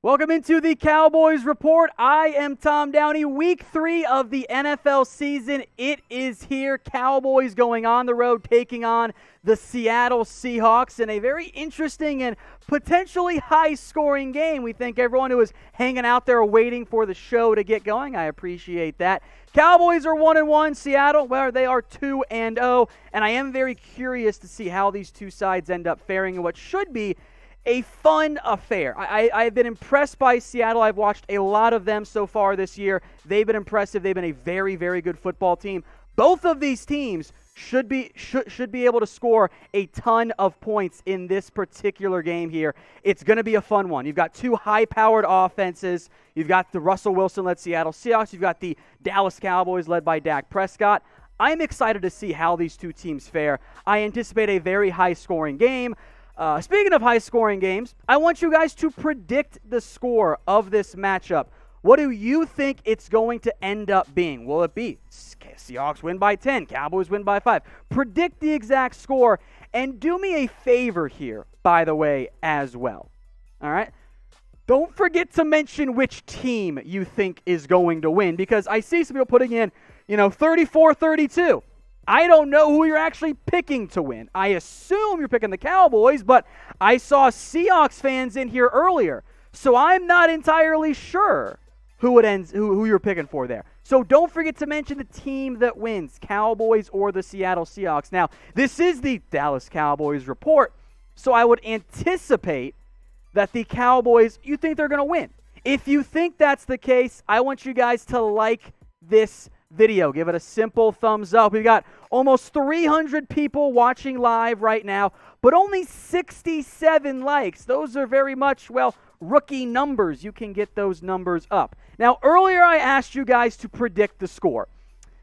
Welcome into the Cowboys Report. I am Tom Downey. Week 3 of the NFL season. It is here. Cowboys going on the road, taking on the Seattle Seahawks in a very interesting and potentially high-scoring game. We thank everyone who was hanging out there waiting for the show to get going. I appreciate that. Cowboys are 1-1. Seattle, well, they are 2-0. And I am very curious to see how these two sides end up faring in what should be a fun affair. I've been impressed by Seattle. I've watched a lot of them so far this year. They've been impressive. They've been a very, very good football team. Both of these teams should be able to score a ton of points in this particular game here. It's going to be a fun one. You've got two high-powered offenses. You've got the Russell Wilson-led Seattle Seahawks. You've got the Dallas Cowboys led by Dak Prescott. I'm excited to see how these two teams fare. I anticipate a very high-scoring game. Speaking of high-scoring games, I want you guys to predict the score of this matchup. What do you think it's going to end up being? Will it be Seahawks win by 10, Cowboys win by 5? Predict the exact score, and do me a favor here, by the way, as well. All right? Don't forget to mention which team you think is going to win, because I see some people putting in, 34-32. I don't know who you're actually picking to win. I assume you're picking the Cowboys, but I saw Seahawks fans in here earlier, so I'm not entirely sure who you're picking for there. So don't forget to mention the team that wins, Cowboys or the Seattle Seahawks. Now, this is the Dallas Cowboys Report, so I would anticipate that the Cowboys, you think they're going to win. If you think that's the case, I want you guys to like this video. Give it a simple thumbs up. We've got almost 300 people watching live right now, but only 67 likes. Those are very much, rookie numbers. You can get those numbers up. Now, earlier I asked you guys to predict the score.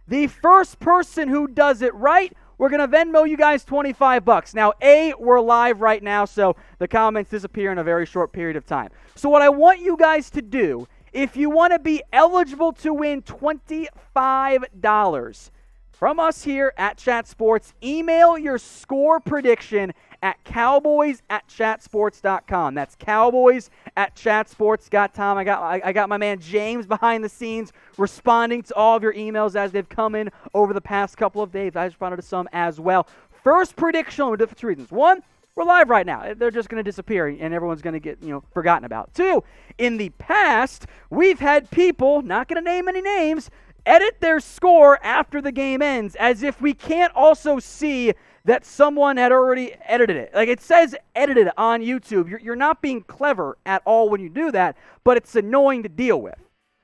The first person who does it right, we're going to Venmo you guys $25. Now, we're live right now, so the comments disappear in a very short period of time. So what I want you guys to do, if you want to be eligible to win $25 from us here at Chat Sports, email your score prediction at cowboys@chatsports.com. That's cowboys@chatsports.com. I got my man James behind the scenes responding to all of your emails as they've come in over the past couple of days. I responded to some as well. First prediction for different reasons. One, we're live right now. They're just going to disappear, and everyone's going to get, forgotten about. Two, in the past, we've had people, not going to name any names, edit their score after the game ends as if we can't also see that someone had already edited it. Like, it says edited on YouTube. You're not being clever at all when you do that, but it's annoying to deal with.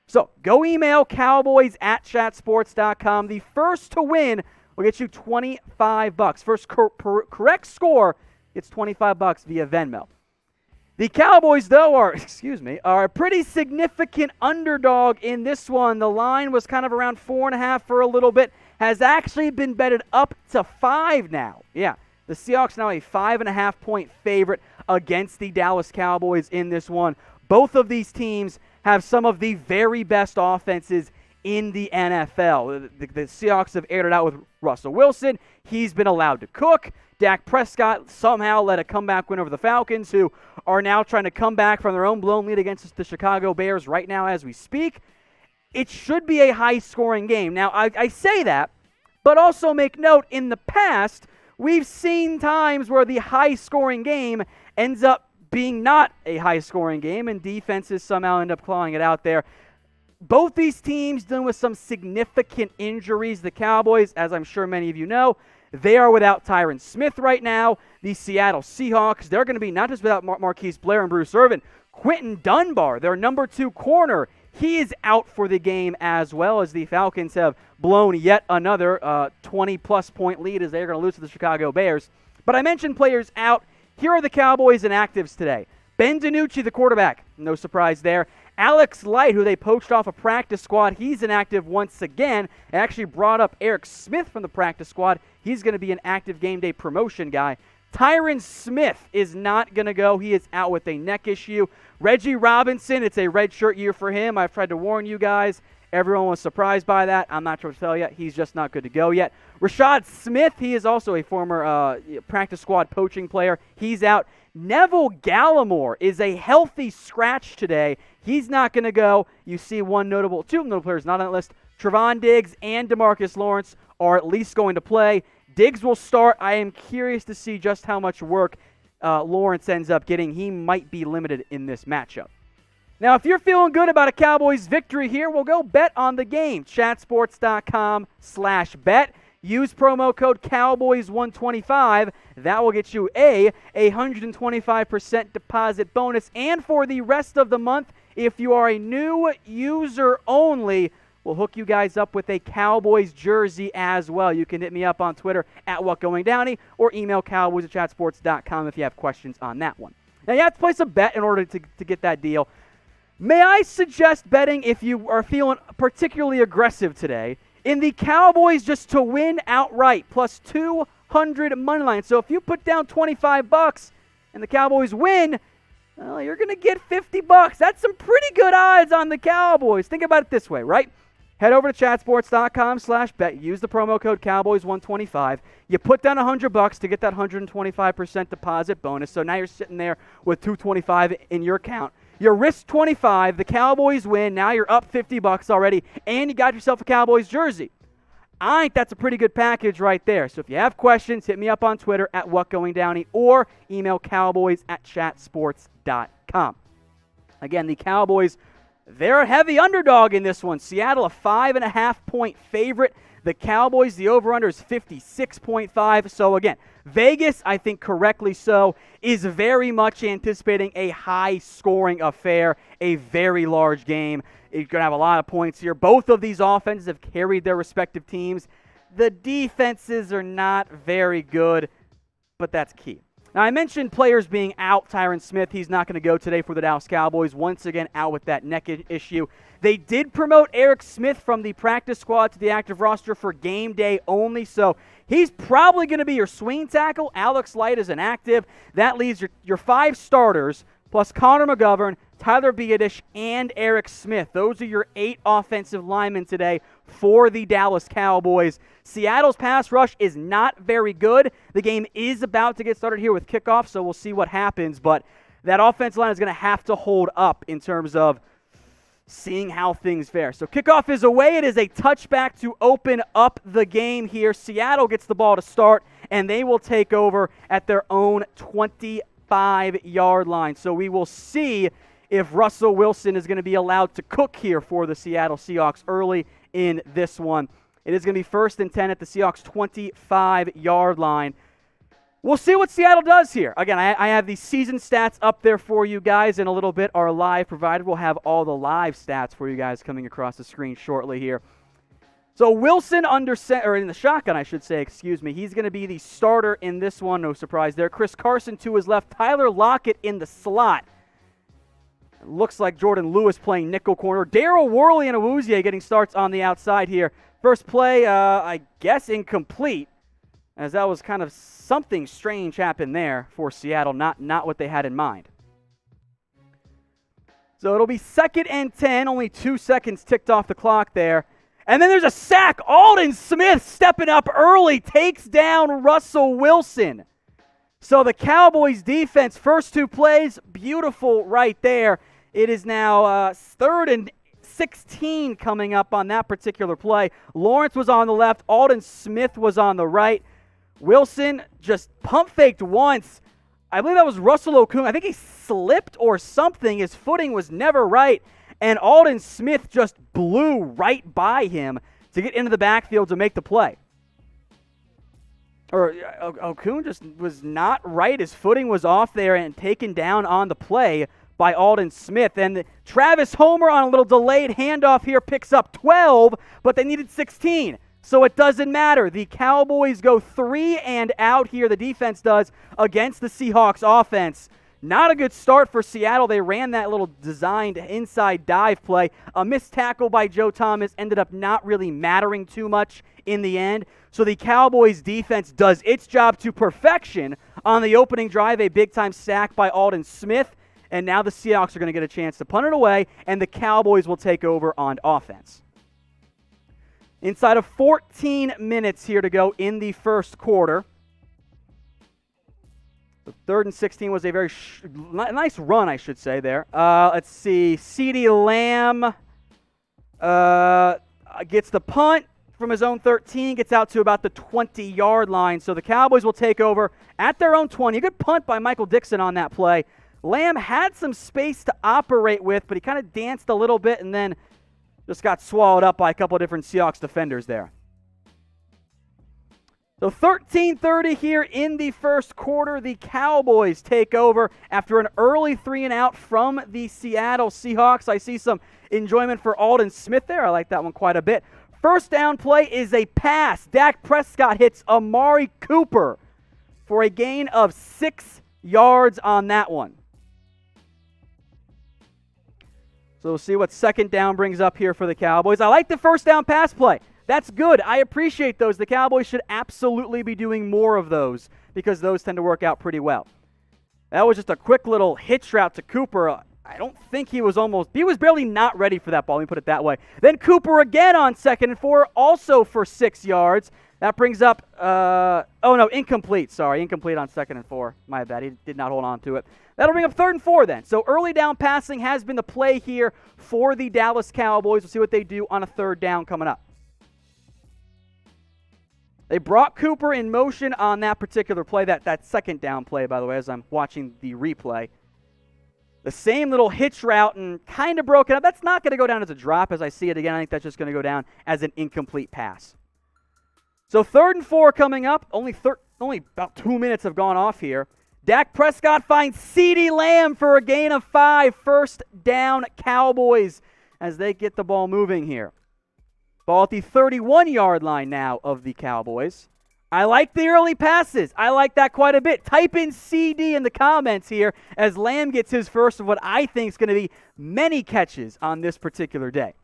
So go email cowboys@chatsports.com. The first to win will get you $25. First correct score, it's $25 via Venmo. The Cowboys, though, are a pretty significant underdog in this one. The line was kind of around 4.5 for a little bit. Has actually been betted up to 5 now. Yeah, the Seahawks now a 5.5-point favorite against the Dallas Cowboys in this one. Both of these teams have some of the very best offenses in the NFL. The Seahawks have aired it out with Russell Wilson. He's been allowed to cook. Dak Prescott somehow led a comeback win over the Falcons, who are now trying to come back from their own blown lead against the Chicago Bears right now as we speak. It should be a high-scoring game. Now, I say that, but also make note, in the past, we've seen times where the high-scoring game ends up being not a high-scoring game, and defenses somehow end up clawing it out there. Both these teams dealing with some significant injuries. The Cowboys, as I'm sure many of you know, they are without Tyron Smith right now. The Seattle Seahawks, they're going to be not just without Marquise Blair and Bruce Irvin. Quentin Dunbar, their number 2 corner, he is out for the game as well, as the Falcons have blown yet another 20-plus point lead as they're going to lose to the Chicago Bears. But I mentioned players out. Here are the Cowboys inactives today. Ben DiNucci, the quarterback, no surprise there. Alex Light, who they poached off a practice squad, he's inactive once again. And actually brought up Eric Smith from the practice squad. He's going to be an active game day promotion guy. Tyron Smith is not going to go. He is out with a neck issue. Reggie Robinson, it's a redshirt year for him. I've tried to warn you guys. Everyone was surprised by that. I'm not sure what to tell you. He's just not good to go yet. Rashad Smith, he is also a former practice squad poaching player. He's out. Neville Gallimore is a healthy scratch today. He's not going to go. You see two notable players not on that list. Trevon Diggs and DeMarcus Lawrence are at least going to play. Diggs will start. I am curious to see just how much work Lawrence ends up getting. He might be limited in this matchup. Now, if you're feeling good about a Cowboys victory here, we'll go bet on the game. Chatsports.com/bet. Use promo code Cowboys125. That will get you a 125% deposit bonus. And for the rest of the month, if you are a new user only, we'll hook you guys up with a Cowboys jersey as well. You can hit me up on Twitter at WhatGoingDowney or email cowboys@chatsports.com if you have questions on that one. Now, you have to place a bet in order to get that deal. May I suggest betting, if you are feeling particularly aggressive today, in the Cowboys just to win outright, plus 200 money line. So if you put down $25 and the Cowboys win, well, you're going to get $50. That's some pretty good odds on the Cowboys. Think about it this way, right? Head over to chatsports.com/bet. Use the promo code Cowboys125. You put down $100 to get that 125% deposit bonus. So now you're sitting there with $225 in your account. You risk $25, the Cowboys win, now you're up $50 already, and you got yourself a Cowboys jersey. I think that's a pretty good package right there. So if you have questions, hit me up on Twitter at WhatGoingDowney or email cowboys@chatsports.com. Again, the Cowboys, they're a heavy underdog in this one. Seattle, a 5.5-point favorite. The Cowboys, the over-under is 56.5. So again, Vegas, I think correctly so, is very much anticipating a high-scoring affair, a very large game. You're going to have a lot of points here. Both of these offenses have carried their respective teams. The defenses are not very good, but that's key. Now, I mentioned players being out. Tyron Smith, he's not going to go today for the Dallas Cowboys. Once again, out with that neck issue. They did promote Eric Smith from the practice squad to the active roster for game day only, so he's probably going to be your swing tackle. Alex Light is inactive. That leaves your 5 starters, plus Connor McGovern, Tyler Biadasz, and Eric Smith. Those are your 8 offensive linemen today for the Dallas Cowboys. Seattle's pass rush is not very good. The game is about to get started here with kickoff, so we'll see what happens. But that offensive line is going to have to hold up in terms of seeing how things fare. So kickoff is away. It is a touchback to open up the game here. Seattle gets the ball to start, and they will take over at their own 25-yard line. So we will see if Russell Wilson is going to be allowed to cook here for the Seattle Seahawks early in this one. It is going to be 1st and 10 at the Seahawks 25-yard line. We'll see what Seattle does here. Again, I have the season stats up there for you guys in a little bit. Our live provider will have all the live stats for you guys coming across the screen shortly here. So Wilson in the shotgun, I should say, excuse me. He's going to be the starter in this one. No surprise there. Chris Carson to his left. Tyler Lockett in the slot. It looks like Jordan Lewis playing nickel corner. Daryl Worley and Awuzie getting starts on the outside here. First play, I guess incomplete, as that was kind of something strange happened there for Seattle, not what they had in mind. So it'll be 2nd and 10, only 2 seconds ticked off the clock there. And then there's a sack. Aldon Smith stepping up early, takes down Russell Wilson. So the Cowboys defense, first 2 plays, beautiful right there. It is now 3rd and 16 coming up on that particular play. Lawrence was on the left. Aldon Smith was on the right. Wilson just pump faked once. I believe that was Russell Okung. I think he slipped or something. His footing was never right. And Aldon Smith just blew right by him to get into the backfield to make the play. Or Okung just was not right. His footing was off there and taken down on the play by Aldon Smith. And Travis Homer on a little delayed handoff here picks up 12, but they needed 16. So it doesn't matter. The Cowboys go 3 and out here. The defense does against the Seahawks offense. Not a good start for Seattle. They ran that little designed inside dive play. A missed tackle by Joe Thomas ended up not really mattering too much in the end. So the Cowboys defense does its job to perfection on the opening drive. A big-time sack by Aldon Smith. And now the Seahawks are going to get a chance to punt it away, and the Cowboys will take over on offense. Inside of 14 minutes here to go in the first quarter. The 3rd and 16 was a very nice run, I should say, there. Let's see. CeeDee Lamb gets the punt from his own 13, gets out to about the 20-yard line. So the Cowboys will take over at their own 20. A good punt by Michael Dixon on that play. Lamb had some space to operate with, but he kind of danced a little bit and then just got swallowed up by a couple of different Seahawks defenders there. So 13:30 here in the first quarter. The Cowboys take over after an early 3-and-out from the Seattle Seahawks. I see some enjoyment for Aldon Smith there. I like that one quite a bit. First down play is a pass. Dak Prescott hits Amari Cooper for a gain of 6 yards on that one. So we'll see what second down brings up here for the Cowboys. I like the first down pass play. That's good. I appreciate those. The Cowboys should absolutely be doing more of those because those tend to work out pretty well. That was just a quick little hitch route to Cooper. I don't think he was barely not ready for that ball. Let me put it that way. Then Cooper again on 2nd and 4, also for 6 yards. That brings up, incomplete. Sorry, incomplete on 2nd and 4. My bad. He did not hold on to it. That'll bring up 3rd and 4 then. So early down passing has been the play here for the Dallas Cowboys. We'll see what they do on a 3rd down coming up. They brought Cooper in motion on that particular play, that second down play, by the way, as I'm watching the replay. The same little hitch route and kind of broken up. That's not going to go down as a drop as I see it again. I think that's just going to go down as an incomplete pass. So 3rd and 4 coming up. Only about 2 minutes have gone off here. Dak Prescott finds CeeDee Lamb for a gain of 5. First down Cowboys as they get the ball moving here. Ball at the 31-yard line now of the Cowboys. I like the early passes. I like that quite a bit. Type in CeeDee in the comments here as Lamb gets his first of what I think is going to be many catches on this particular day.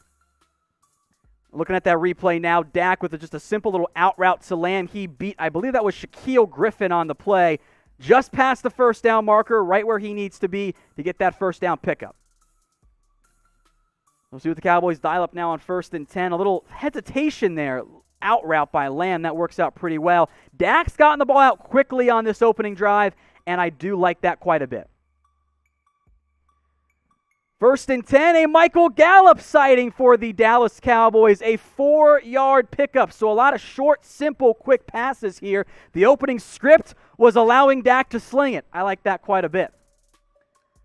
Looking at that replay now, Dak with just a simple little out route to Lamb. He beat, I believe that was Shaquille Griffin on the play, just past the first down marker, right where he needs to be to get that first down pickup. We'll see what the Cowboys dial up now on 1st and 10. A little hesitation there. Out route by Lamb. That works out pretty well. Dak's gotten the ball out quickly on this opening drive, and I do like that quite a bit. 1st and 10, a Michael Gallup sighting for the Dallas Cowboys. A 4-yard pickup, so a lot of short, simple, quick passes here. The opening script was allowing Dak to sling it. I like that quite a bit.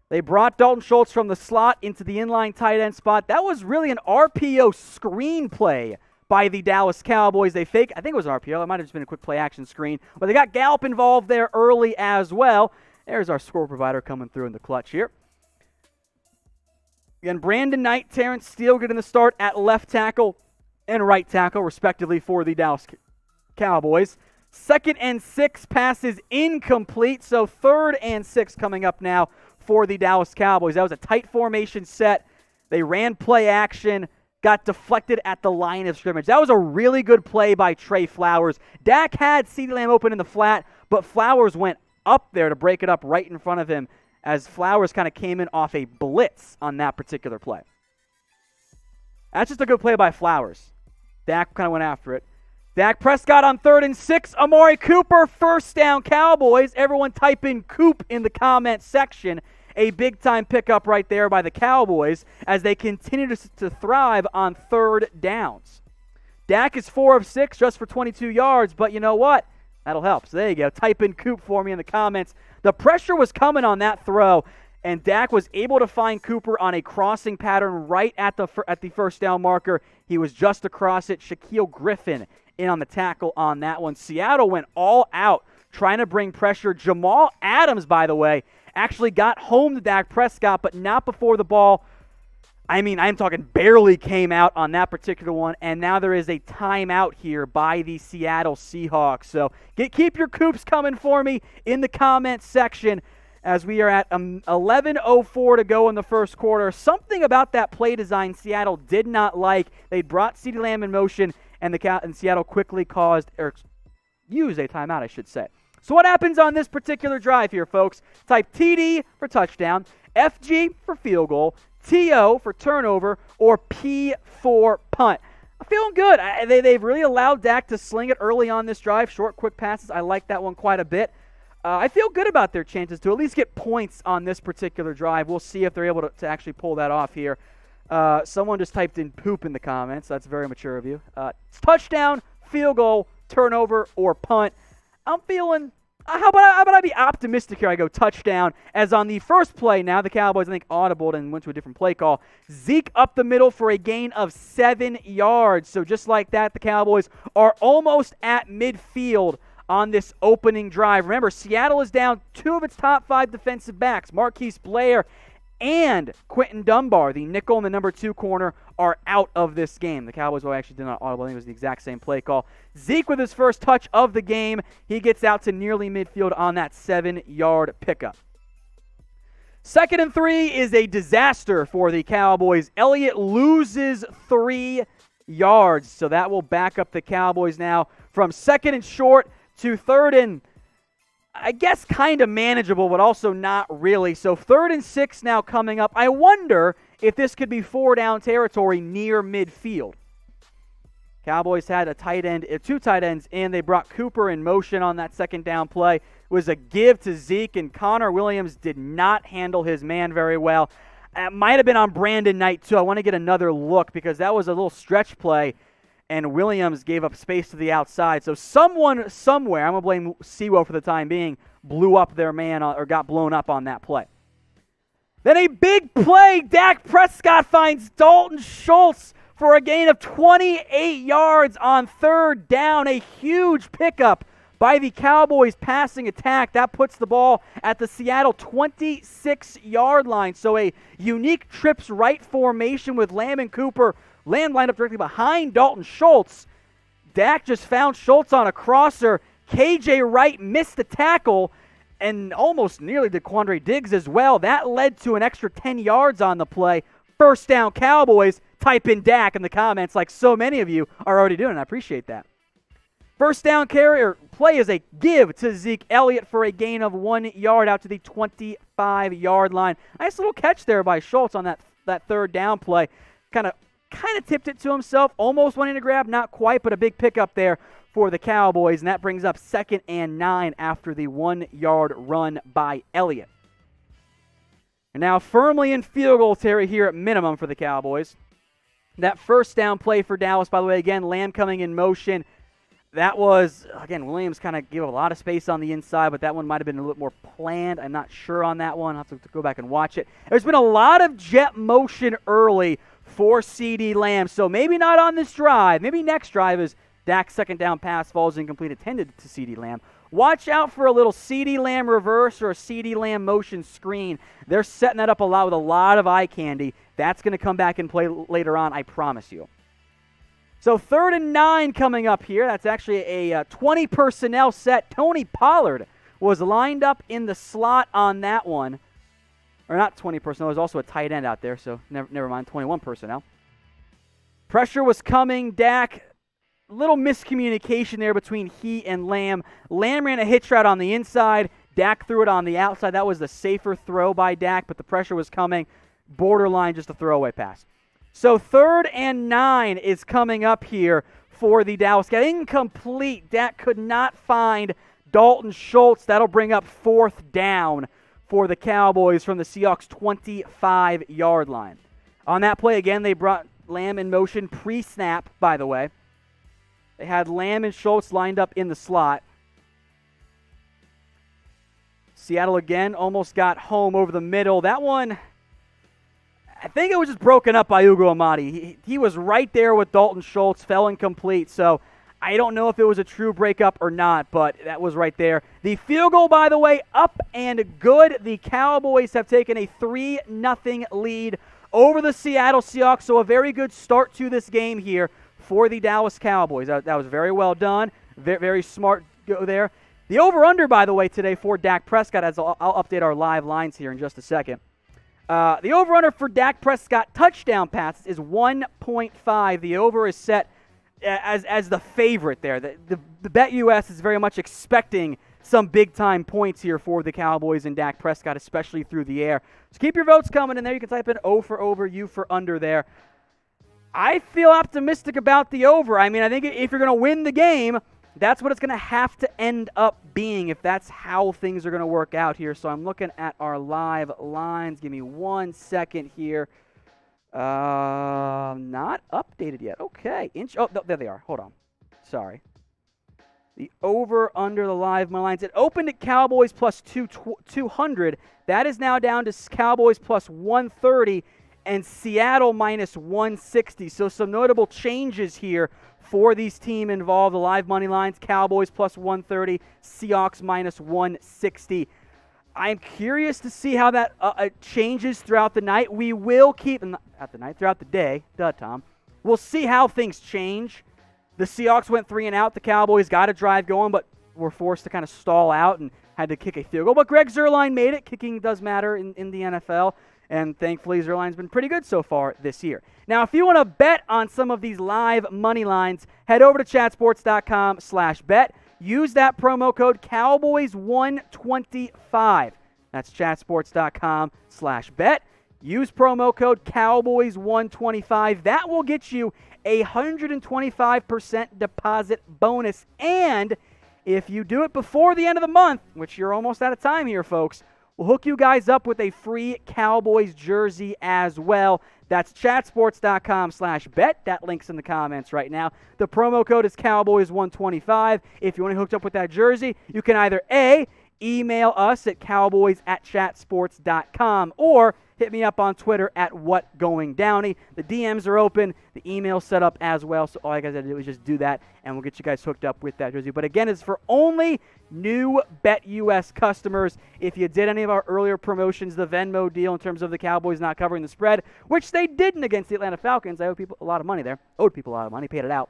They brought Dalton Schultz from the slot into the inline tight end spot. That was really an RPO screen play by the Dallas Cowboys. They fake, I think it was an RPO. It might have just been a quick play action screen. But they got Gallup involved there early as well. There's our score provider coming through in the clutch here. Again, Brandon Knight, Terrence Steele getting the start at left tackle and right tackle, respectively, for the Dallas Cowboys. 2nd and 6 passes incomplete. So 3rd and 6 coming up now for the Dallas Cowboys. That was a tight formation set. They ran play action. Got deflected at the line of scrimmage. That was a really good play by Trey Flowers. Dak had CeeDee Lamb open in the flat, but Flowers went up there to break it up right in front of him as Flowers kind of came in off a blitz on that particular play. That's just a good play by Flowers. Dak kind of went after it. Dak Prescott on 3rd and 6. Amari Cooper, first down Cowboys. Everyone type in Coop in the comment section. A big-time pickup right there by the Cowboys as they continue to thrive on 3rd downs. Dak is 4 of 6 just for 22 yards, but you know what? That'll help. So there you go. Type in Coop for me in the comments. The pressure was coming on that throw, and Dak was able to find Cooper on a crossing pattern right at the first down marker. He was just across it. Shaquille Griffin in on the tackle on that one. Seattle went all out trying to bring pressure. Jamal Adams, by the way, actually got home to Dak Prescott, but not before the ball, I'm talking barely came out on that particular one, and now there is a timeout here by the Seattle Seahawks. So keep your Coops coming for me in the comments section as we are at 11:04 to go in the first quarter. Something about that play design Seattle did not like. They brought CeeDee Lamb in motion, and Seattle quickly used a timeout, I should say. So what happens on this particular drive here, folks? Type TD for touchdown, FG for field goal, TO for turnover, or P for punt. I'm feeling good. They've really allowed Dak to sling it early on this drive. Short, quick passes. I like that one quite a bit. I feel good about their chances to at least get points on this particular drive. We'll see if they're able to actually pull that off here. Someone just typed in poop in the comments. That's very mature of you. Touchdown, field goal, turnover, or punt. I'm feeling... How about I be optimistic here? I go touchdown, as on the first play now, the Cowboys, I think, audibled and went to a different play call. Zeke up the middle for a gain of 7 yards. So just like that, the Cowboys are almost at midfield on this opening drive. Remember, Seattle is down 2 of its top 5 defensive backs. Marquise Blair and Quentin Dunbar, the nickel and the number 2 corner, are out of this game. The Cowboys actually did not audible. I think it was the exact same play call. Zeke with his first touch of the game. He gets out to nearly midfield on that 7-yard pickup. 2nd and 3 is a disaster for the Cowboys. Elliott loses 3 yards, so that will back up the Cowboys now from 2nd and short to 3rd and, I guess, kind of manageable, but also not really. So 3rd and 6 now coming up. I wonder if this could be 4-down territory near midfield. Cowboys had 2 tight ends, and they brought Cooper in motion on that 2nd down play. It was a give to Zeke, and Connor Williams did not handle his man very well. It might have been on Brandon Knight, too. I want to get another look because that was a little stretch play, and Williams gave up space to the outside. So someone somewhere, I'm going to blame Sewo for the time being, blew up their man or got blown up on that play. Then a big play. Dak Prescott finds Dalton Schultz for a gain of 28 yards on 3rd down. A huge pickup by the Cowboys passing attack. That puts the ball at the Seattle 26-yard line. So a unique trips right formation with Lamb and Cooper. Lamb lined up directly behind Dalton Schultz. Dak just found Schultz on a crosser. KJ Wright missed the tackle and almost nearly did Quandre Diggs as well. That led to an extra 10 yards on the play. 1st down Cowboys. Type in Dak in the comments like so many of you are already doing. I appreciate that. 1st down play is a give to Zeke Elliott for a gain of 1 yard out to the 25-yard line. Nice little catch there by Schultz on that 3rd down play. Kind of tipped it to himself, almost wanting to grab, not quite, but a big pickup there for the Cowboys, and that brings up 2nd and 9 after the 1-yard run by Elliott. And now firmly in field goal territory here at minimum for the Cowboys. That 1st down play for Dallas, by the way, again, Lamb coming in motion. That was, again, Williams kind of gave a lot of space on the inside, but that one might have been a little more planned. I'm not sure on that one. I'll have to go back and watch it. There's been a lot of jet motion early for CeeDee Lamb, so maybe not on this drive. Maybe next drive as Dak's 2nd down pass falls incomplete, intended to CeeDee Lamb. Watch out for a little CeeDee Lamb reverse or a CeeDee Lamb motion screen. They're setting that up a lot with a lot of eye candy. That's going to come back and play later on, I promise you. So 3rd and 9 coming up here. That's actually a 20 personnel set. Tony Pollard was lined up in the slot on that one. Or not 20 personnel. There's also a tight end out there, so never mind. 21 personnel. Pressure was coming. Dak, little miscommunication there between he and Lamb. Lamb ran a hitch route on the inside. Dak threw it on the outside. That was the safer throw by Dak, but the pressure was coming. Borderline just a throwaway pass. So 3rd and 9 is coming up here for the Dallas Cowboys. Incomplete. Dak could not find Dalton Schultz. That'll bring up 4th down for the Cowboys from the Seahawks 25-yard line. On that play, again, they brought Lamb in motion pre-snap, by the way. They had Lamb and Schultz lined up in the slot. Seattle again almost got home over the middle. That one, I think it was just broken up by Ugo Amadi. He was right there with Dalton Schultz, fell incomplete. So I don't know if it was a true breakup or not, but that was right there. The field goal, by the way, up and good. The Cowboys have taken a 3-0 lead over the Seattle Seahawks. So a very good start to this game here for the Dallas Cowboys. That was very well done. Very, very smart go there. The over-under, by the way, today for Dak Prescott, as I'll update our live lines here in just a second. The over-under for Dak Prescott touchdown passes is 1.5. The over is set as the favorite there. The BetUS is very much expecting some big-time points here for the Cowboys and Dak Prescott, especially through the air. So keep your votes coming in there. You can type in O for over, U for under there. I feel optimistic about the over. I mean, I think if you're going to win the game, that's what it's going to have to end up being if that's how things are going to work out here. So I'm looking at our live lines. Give me 1 second here. Not updated yet. Okay. Oh, there they are. Hold on. Sorry. The over under the live money lines. It opened at Cowboys plus 200. That is now down to Cowboys plus 130 and Seattle minus 160. So some notable changes here for these teams involved. The live money lines, Cowboys plus 130, Seahawks minus 160. I'm curious to see how that changes throughout the night. We will keep, throughout the day. Duh, Tom. We'll see how things change. The Seahawks went 3 and out. The Cowboys got a drive going, but were forced to kind of stall out and had to kick a field goal. But Greg Zuerlein made it. Kicking does matter in the NFL. And thankfully, Zuerlein's been pretty good so far this year. Now, if you want to bet on some of these live money lines, head over to chatsports.com/bet. Use that promo code Cowboys125. That's chatsports.com/bet. Use promo code Cowboys125. That will get you a 125% deposit bonus. And if you do it before the end of the month, which you're almost out of time here, folks, we'll hook you guys up with a free Cowboys jersey as well. That's chatsports.com/bet. That link's in the comments right now. The promo code is Cowboys125. If you want to hook up with that jersey, you can either A, email us at cowboys@chatsports.com, or hit me up on Twitter at whatgoingdowney. The DMs are open. The email's set up as well. So all I gotta do is just do that, and we'll get you guys hooked up with that jersey. But again, it's for only new BetUS customers. If you did any of our earlier promotions, the Venmo deal in terms of the Cowboys not covering the spread, which they didn't against the Atlanta Falcons. I owed people a lot of money there. Paid it out.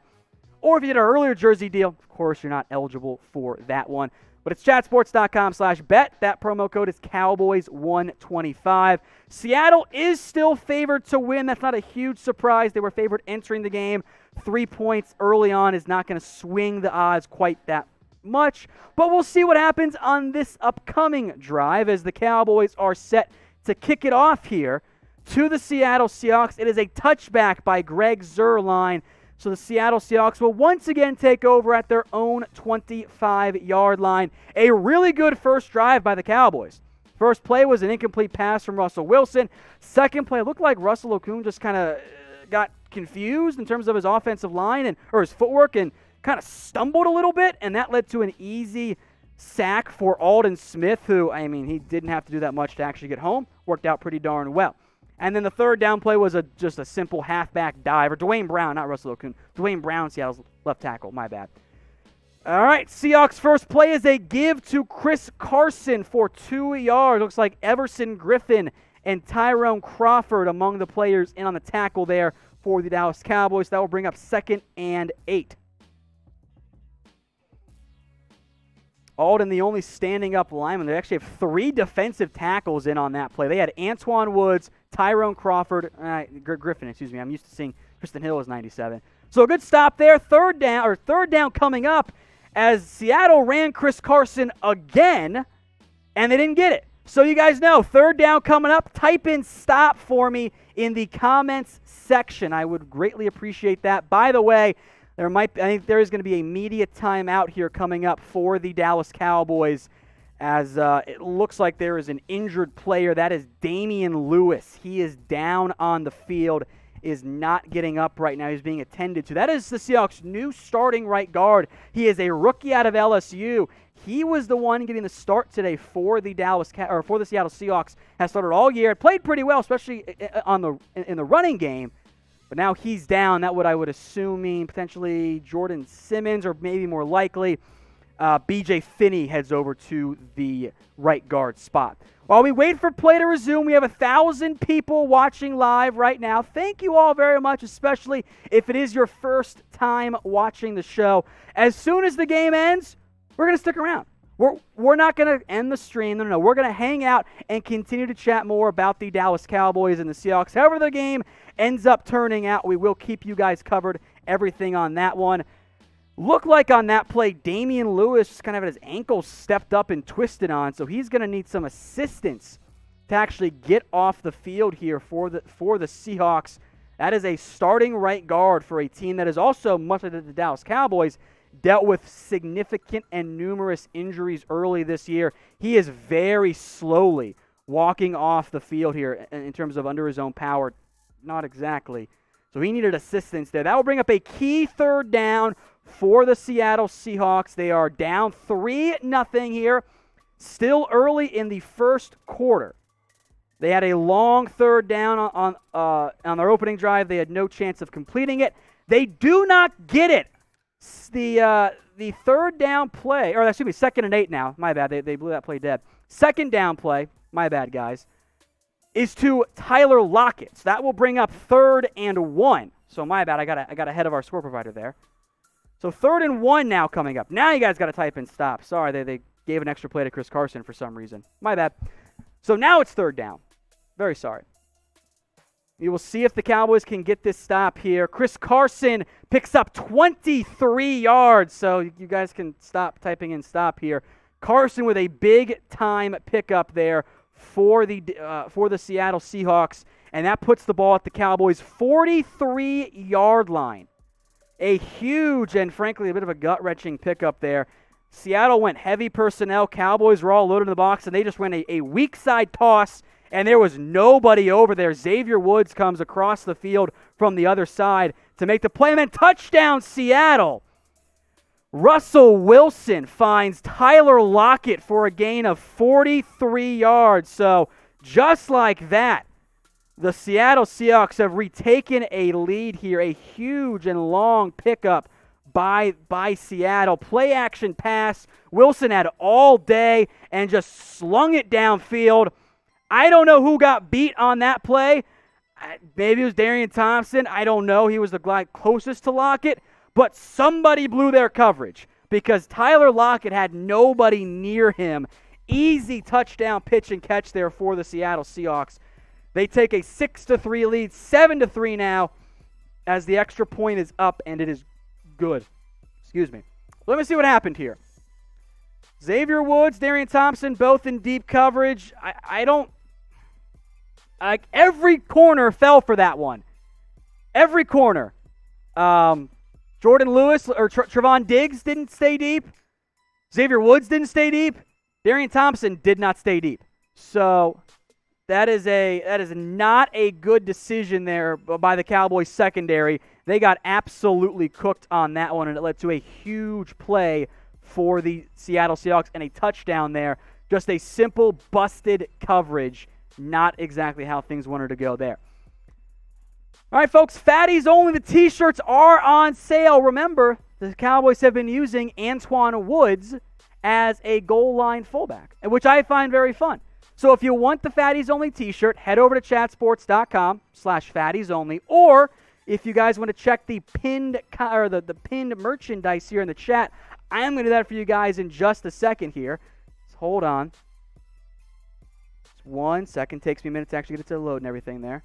Or if you did our earlier jersey deal, of course, you're not eligible for that one. But it's chatsports.com/bet. That promo code is Cowboys125. Seattle is still favored to win. That's not a huge surprise. They were favored entering the game. 3 points early on is not going to swing the odds quite that much. But we'll see what happens on this upcoming drive as the Cowboys are set to kick it off here to the Seattle Seahawks. It is a touchback by Greg Zuerlein. So the Seattle Seahawks will once again take over at their own 25-yard line. A really good first drive by the Cowboys. First play was an incomplete pass from Russell Wilson. Second play looked like Russell Okung just kind of got confused in terms of his offensive line or his footwork and kind of stumbled a little bit, and that led to an easy sack for Aldon Smith, who, I mean, he didn't have to do that much to actually get home. Worked out pretty darn well. And then the third down play was just a simple halfback dive, or Dwayne Brown, not Russell Okung. Dwayne Brown, Seattle's left tackle, my bad. All right, Seahawks' first play is a give to Chris Carson for 2 yards. Looks like Everson Griffin and Tyrone Crawford among the players in on the tackle there for the Dallas Cowboys. That will bring up 2nd and 8. Aldon, the only standing up lineman. They actually have 3 defensive tackles in on that play. They had Antoine Woods, Tyrone Crawford, Griffin, I'm used to seeing Kristen Hill as 97. So a good stop there. Third down coming up as Seattle ran Chris Carson again, and they didn't get it. So you guys know, third down coming up. Type in stop for me in the comments section. I would greatly appreciate that. By the way, I think there is going to be a media timeout here coming up for the Dallas Cowboys as it looks like there is an injured player. That is Damian Lewis. He is down on the field, is not getting up right now. He's being attended to. That is the Seahawks' new starting right guard. He is a rookie out of LSU. He was the one getting the start today for the for the Seattle Seahawks. Has started all year. Played pretty well, especially in the running game. But now he's down. That would, I would assume, mean potentially Jordan Simmons, or maybe more likely B.J. Finney heads over to the right guard spot. While we wait for play to resume, we have 1,000 people watching live right now. Thank you all very much, especially if it is your first time watching the show. As soon as the game ends, we're going to stick around. We're not going to end the stream. No. We're going to hang out and continue to chat more about the Dallas Cowboys and the Seahawks. However the game ends up turning out, we will keep you guys covered, everything on that one. Looked like on that play, Damian Lewis just kind of had his ankles stepped up and twisted on, so he's going to need some assistance to actually get off the field here for the Seahawks That is a starting right guard for a team that is also, much like the Dallas Cowboys, dealt with significant and numerous injuries early this year. He is very slowly walking off the field here in terms of under his own power. Not exactly. So he needed assistance there. That will bring up a key third down for the Seattle Seahawks. They are down 3-0 here. Still early in the first quarter. They had a long third down on their opening drive. They had no chance of completing it. They do not get it. The third down play, or excuse me, 2nd and 8 now. My bad. They blew that play dead. Second down play, my bad, guys, is to Tyler Lockett. So that will bring up 3rd and 1. So my bad. I got ahead of our score provider there. So 3rd and 1 now coming up. Now you guys got to type in stop. Sorry, they gave an extra play to Chris Carson for some reason. My bad. So now it's 3rd down. Very sorry. You will see if the Cowboys can get this stop here. Chris Carson picks up 23 yards, so you guys can stop typing in stop here. Carson with a big-time pickup there for the Seattle Seahawks, and that puts the ball at the Cowboys' 43-yard line. A huge and, frankly, a bit of a gut-wrenching pickup there. Seattle went heavy personnel. Cowboys were all loaded in the box, and they just went a weak side toss, and there was nobody over there. Xavier Woods comes across the field from the other side to make the play, and then touchdown Seattle. Russell Wilson finds Tyler Lockett for a gain of 43 yards. So just like that, the Seattle Seahawks have retaken a lead here. A huge and long pickup by Seattle. Play action pass. Wilson had all day and just slung it downfield. I don't know who got beat on that play. Maybe it was Darian Thompson. I don't know. He was the guy closest to Lockett. But somebody blew their coverage because Tyler Lockett had nobody near him. Easy touchdown pitch and catch there for the Seattle Seahawks. They take a 6-3 lead, 7-3 now as the extra point is up, and it is good. Excuse me. Let me see what happened here. Xavier Woods, Darian Thompson, both in deep coverage. Every corner fell for that one. Every corner. Jordan Lewis or Trevon Diggs didn't stay deep. Xavier Woods didn't stay deep. Darian Thompson did not stay deep. So that is not a good decision there by the Cowboys secondary. They got absolutely cooked on that one, and it led to a huge play for the Seattle Seahawks and a touchdown there. Just a simple busted coverage. Not exactly how things wanted to go there. All right, folks, Fatties only. The T-shirts are on sale. Remember, the Cowboys have been using Antoine Woods as a goal line fullback, which I find very fun. So if you want the Fatties only T-shirt, head over to chatsports.com/Fatties only, or if you guys want to check the pinned merchandise here in the chat, I am going to do that for you guys in just a second here. So hold on. Just 1 second. Takes me a minute to actually get it to load and everything there.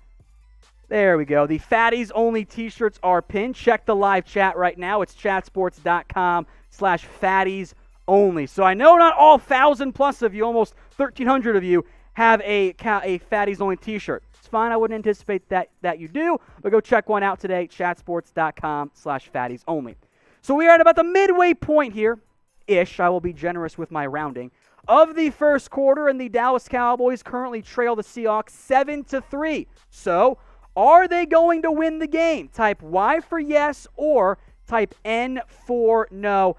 There we go. The Fatties only T-shirts are pinned. Check the live chat right now. It's chatsports.com/Fatties only. So I know not all 1,000+ of you, almost 1,300 of you, have a Fatties only T-shirt. It's fine. I wouldn't anticipate that you do, but go check one out today. Chatsports.com/Fatties only. So we are at about the midway point here-ish. I will be generous with my rounding of the first quarter, and the Dallas Cowboys currently trail the Seahawks 7-3. So are they going to win the game? Type Y for yes or type N for no.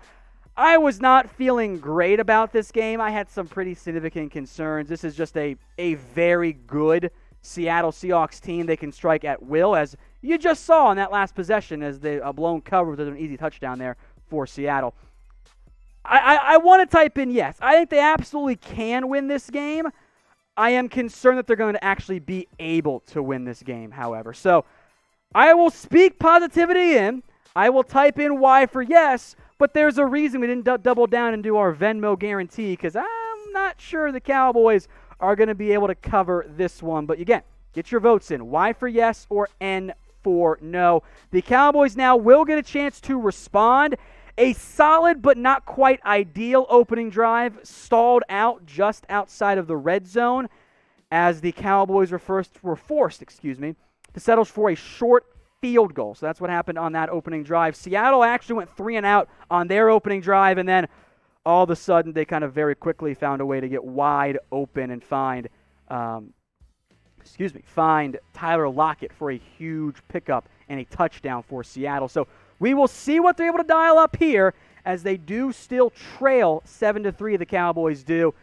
I was not feeling great about this game. I had some pretty significant concerns. This is just a very good Seattle Seahawks team. They can strike at will, as you just saw on that last possession, as a blown cover with an easy touchdown there for Seattle. I want to type in yes. I think they absolutely can win this game. I am concerned that they're going to actually be able to win this game, however. So I will speak positivity in. I will type in Y for yes, but there's a reason we didn't double down and do our Venmo guarantee, because I'm not sure the Cowboys are going to be able to cover this one. But again, get your votes in. Y for yes or N for no. The Cowboys now will get a chance to respond. A solid but not quite ideal opening drive stalled out just outside of the red zone as the Cowboys were forced to settle for a short field goal. So that's what happened on that opening drive. Seattle actually went 3 and out on their opening drive, and then all of a sudden they kind of very quickly found a way to get wide open and find Tyler Lockett for a huge pickup and a touchdown for Seattle. So we will see what they're able to dial up here, as they do still trail 7-3, the Cowboys do.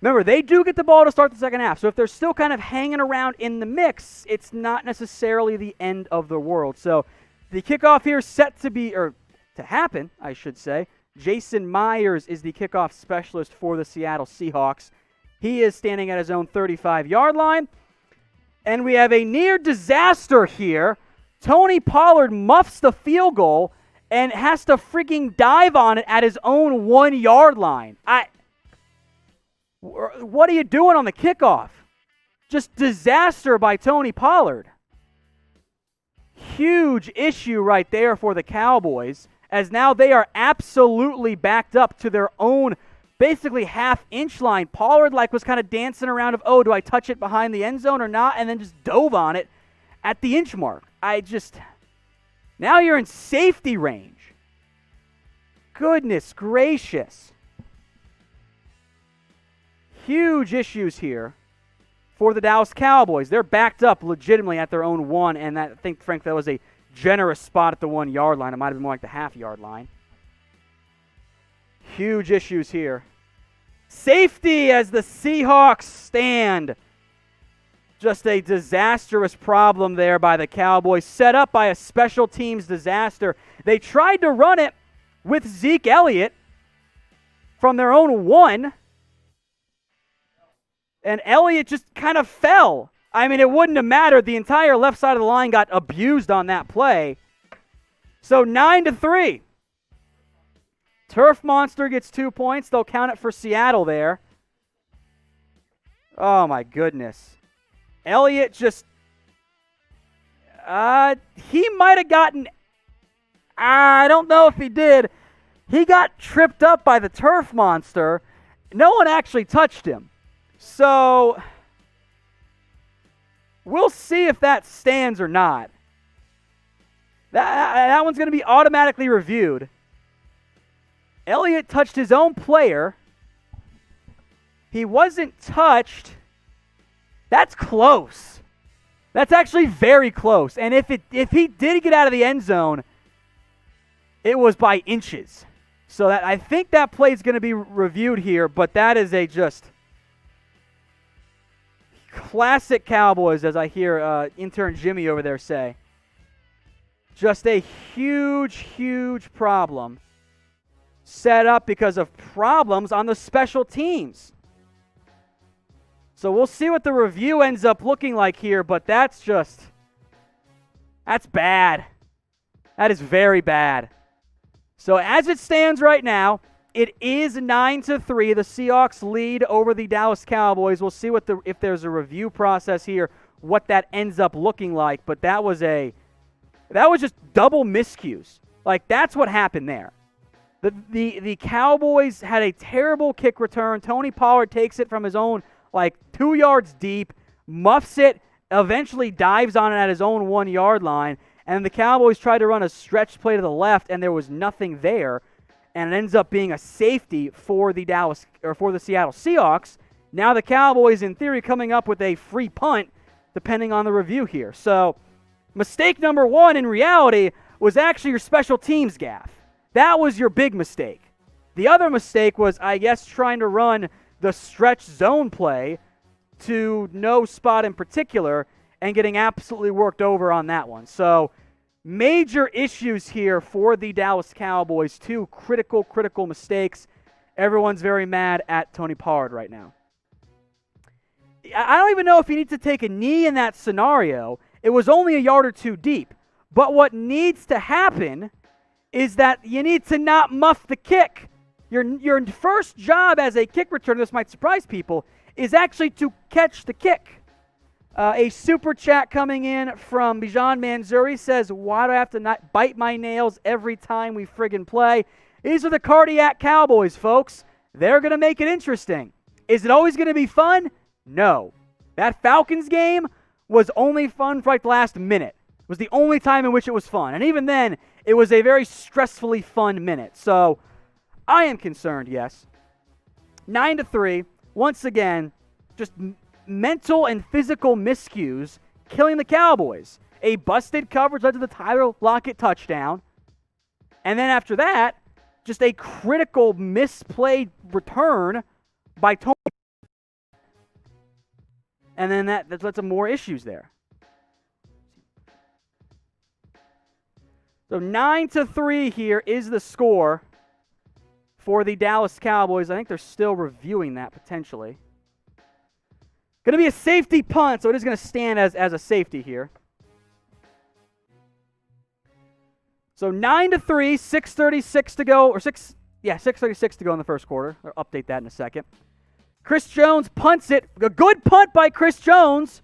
Remember, they do get the ball to start the second half, so if they're still kind of hanging around in the mix, it's not necessarily the end of the world. So the kickoff here is set to happen, I should say. Jason Myers is the kickoff specialist for the Seattle Seahawks. He is standing at his own 35-yard line. And we have a near disaster here. Tony Pollard muffs the field goal and has to freaking dive on it at his own 1-yard line. What are you doing on the kickoff? Just disaster by Tony Pollard. Huge issue right there for the Cowboys, as now they are absolutely backed up to their own basically half-inch line. Pollard was kind of dancing around of, do I touch it behind the end zone or not? And then just dove on it at the inch mark. Now you're in safety range. Goodness gracious. Huge issues here for the Dallas Cowboys. They're backed up legitimately at their own 1, and I think, Frank, that was a generous spot at the 1-yard line. It might have been more like the half-yard line. Huge issues here. Safety as the Seahawks stand. Just a disastrous problem there by the Cowboys, set up by a special teams disaster. They tried to run it with Zeke Elliott from their own 1, and Elliott just kind of fell. I mean, it wouldn't have mattered. The entire left side of the line got abused on that play. So 9-3. Turf Monster gets 2 points. They'll count it for Seattle there. Oh, my goodness. Elliott just... he might have gotten... I don't know if he did. He got tripped up by the Turf Monster. No one actually touched him. So, we'll see if that stands or not. That one's going to be automatically reviewed. Elliott touched his own player. He wasn't touched. That's close. That's actually very close. And if he did get out of the end zone, it was by inches. So I think that play is going to be reviewed here, but that is a just classic Cowboys, as I hear intern Jimmy over there say. Just a huge, huge problem set up because of problems on the special teams. So we'll see what the review ends up looking like here, but that's bad. That is very bad. So as it stands right now, it is 9-3. The Seahawks lead over the Dallas Cowboys. We'll see if there's a review process here, what that ends up looking like. But that was just double miscues. That's what happened there. The Cowboys had a terrible kick return. Tony Pollard takes it from his own 2 yards deep, muffs it, eventually dives on it at his own 1-yard line, and the Cowboys tried to run a stretch play to the left, and there was nothing there. And it ends up being a safety for the Seattle Seahawks. Now the Cowboys, in theory, coming up with a free punt, depending on the review here. So, mistake number 1 in reality was actually your special teams gaffe. That was your big mistake. The other mistake was, I guess, trying to run the stretch zone play to no spot in particular and getting absolutely worked over on that one. So, major issues here for the Dallas Cowboys. 2 critical mistakes. Everyone's very mad at Tony Pollard right now. I don't even know if he needs to take a knee in that scenario. It was only a yard or 2 deep. But what needs to happen is that you need to not muff the kick. Your first job as a kick returner, this might surprise people, is actually to catch the kick. A super chat coming in from Bijan Manzuri says, why do I have to not bite my nails every time we friggin' play? These are the Cardiac Cowboys, folks. They're going to make it interesting. Is it always going to be fun? No. That Falcons game was only fun for like the last minute. It was the only time in which it was fun. And even then, it was a very stressfully fun minute. So I am concerned, yes. 9-3, once again, just mental and physical miscues killing the Cowboys. A busted coverage led to the Tyler Lockett touchdown. And then after that, just a critical misplayed return by Tony. And then that led to more issues there. So 9-3 here is the score for the Dallas Cowboys. I think they're still reviewing that potentially. Going to be a safety punt, so it is going to stand as a safety here. So 9-3, 6:36 to go, or 6:36 to go in the first quarter. I'll update that in a second. Chris Jones punts it. A good punt by Chris Jones.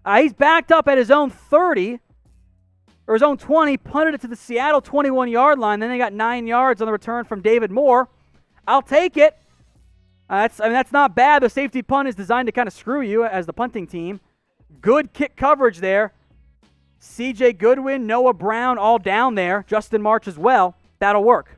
He's backed up at his own 30, or his own 20, punted it to the Seattle 21-yard line. Then they got 9 yards on the return from David Moore. I'll take it. That's not bad. The safety punt is designed to kind of screw you as the punting team. Good kick coverage there. C.J. Goodwin, Noah Brown, all down there. Justin March as well. That'll work.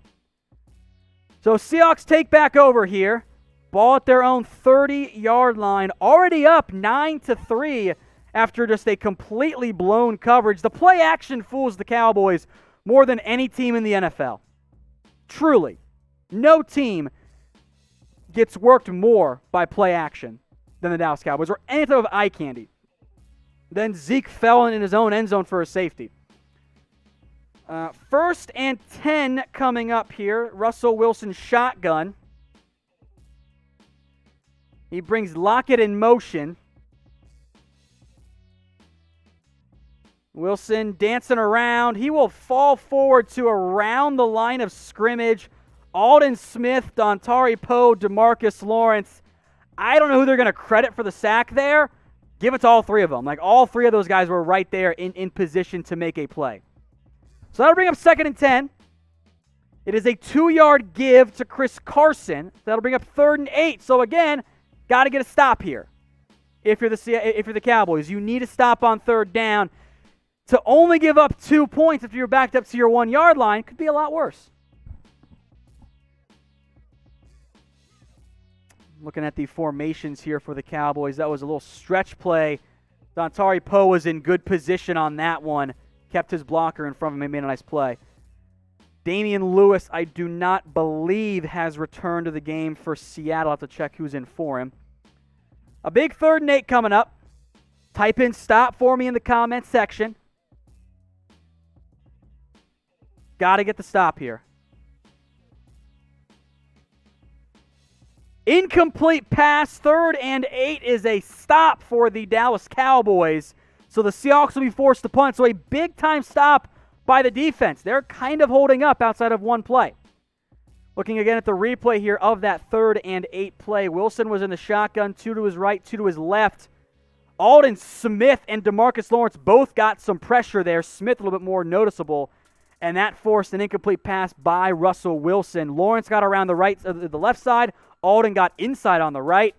So Seahawks take back over here. Ball at their own 30-yard line. Already up 9-3 after just a completely blown coverage. The play action fools the Cowboys more than any team in the NFL. Truly. No team gets worked more by play action than the Dallas Cowboys, or any type of eye candy. Then Zeke fell in his own end zone for a safety. 1st and 10 coming up here. Russell Wilson shotgun. He brings Lockett in motion. Wilson dancing around. He will fall forward to around the line of scrimmage. Aldon Smith, Dontari Poe, DeMarcus Lawrence. I don't know who they're going to credit for the sack there. Give it to all three of them. Like, all three of those guys were right there in position to make a play. So that'll bring up 2nd and 10. It is a 2-yard give to Chris Carson. That'll bring up 3rd and 8. So again, got to get a stop here. If you're the Cowboys, you need a stop on 3rd down. To only give up 2 points if you're backed up to your 1-yard line could be a lot worse. Looking at the formations here for the Cowboys, that was a little stretch play. Dontari Poe was in good position on that one. Kept his blocker in front of him and made a nice play. Damian Lewis, I do not believe, has returned to the game for Seattle. I'll have to check who's in for him. A big 3rd and 8 coming up. Type in stop for me in the comments section. Got to get the stop here. Incomplete pass, 3rd and 8 is a stop for the Dallas Cowboys. So the Seahawks will be forced to punt. So a big-time stop by the defense. They're kind of holding up outside of one play. Looking again at the replay here of that 3rd and 8 play. Wilson was in the shotgun, 2 to his right, 2 to his left. Aldon Smith and DeMarcus Lawrence both got some pressure there. Smith a little bit more noticeable. And that forced an incomplete pass by Russell Wilson. Lawrence got around the left side. Aldon got inside on the right.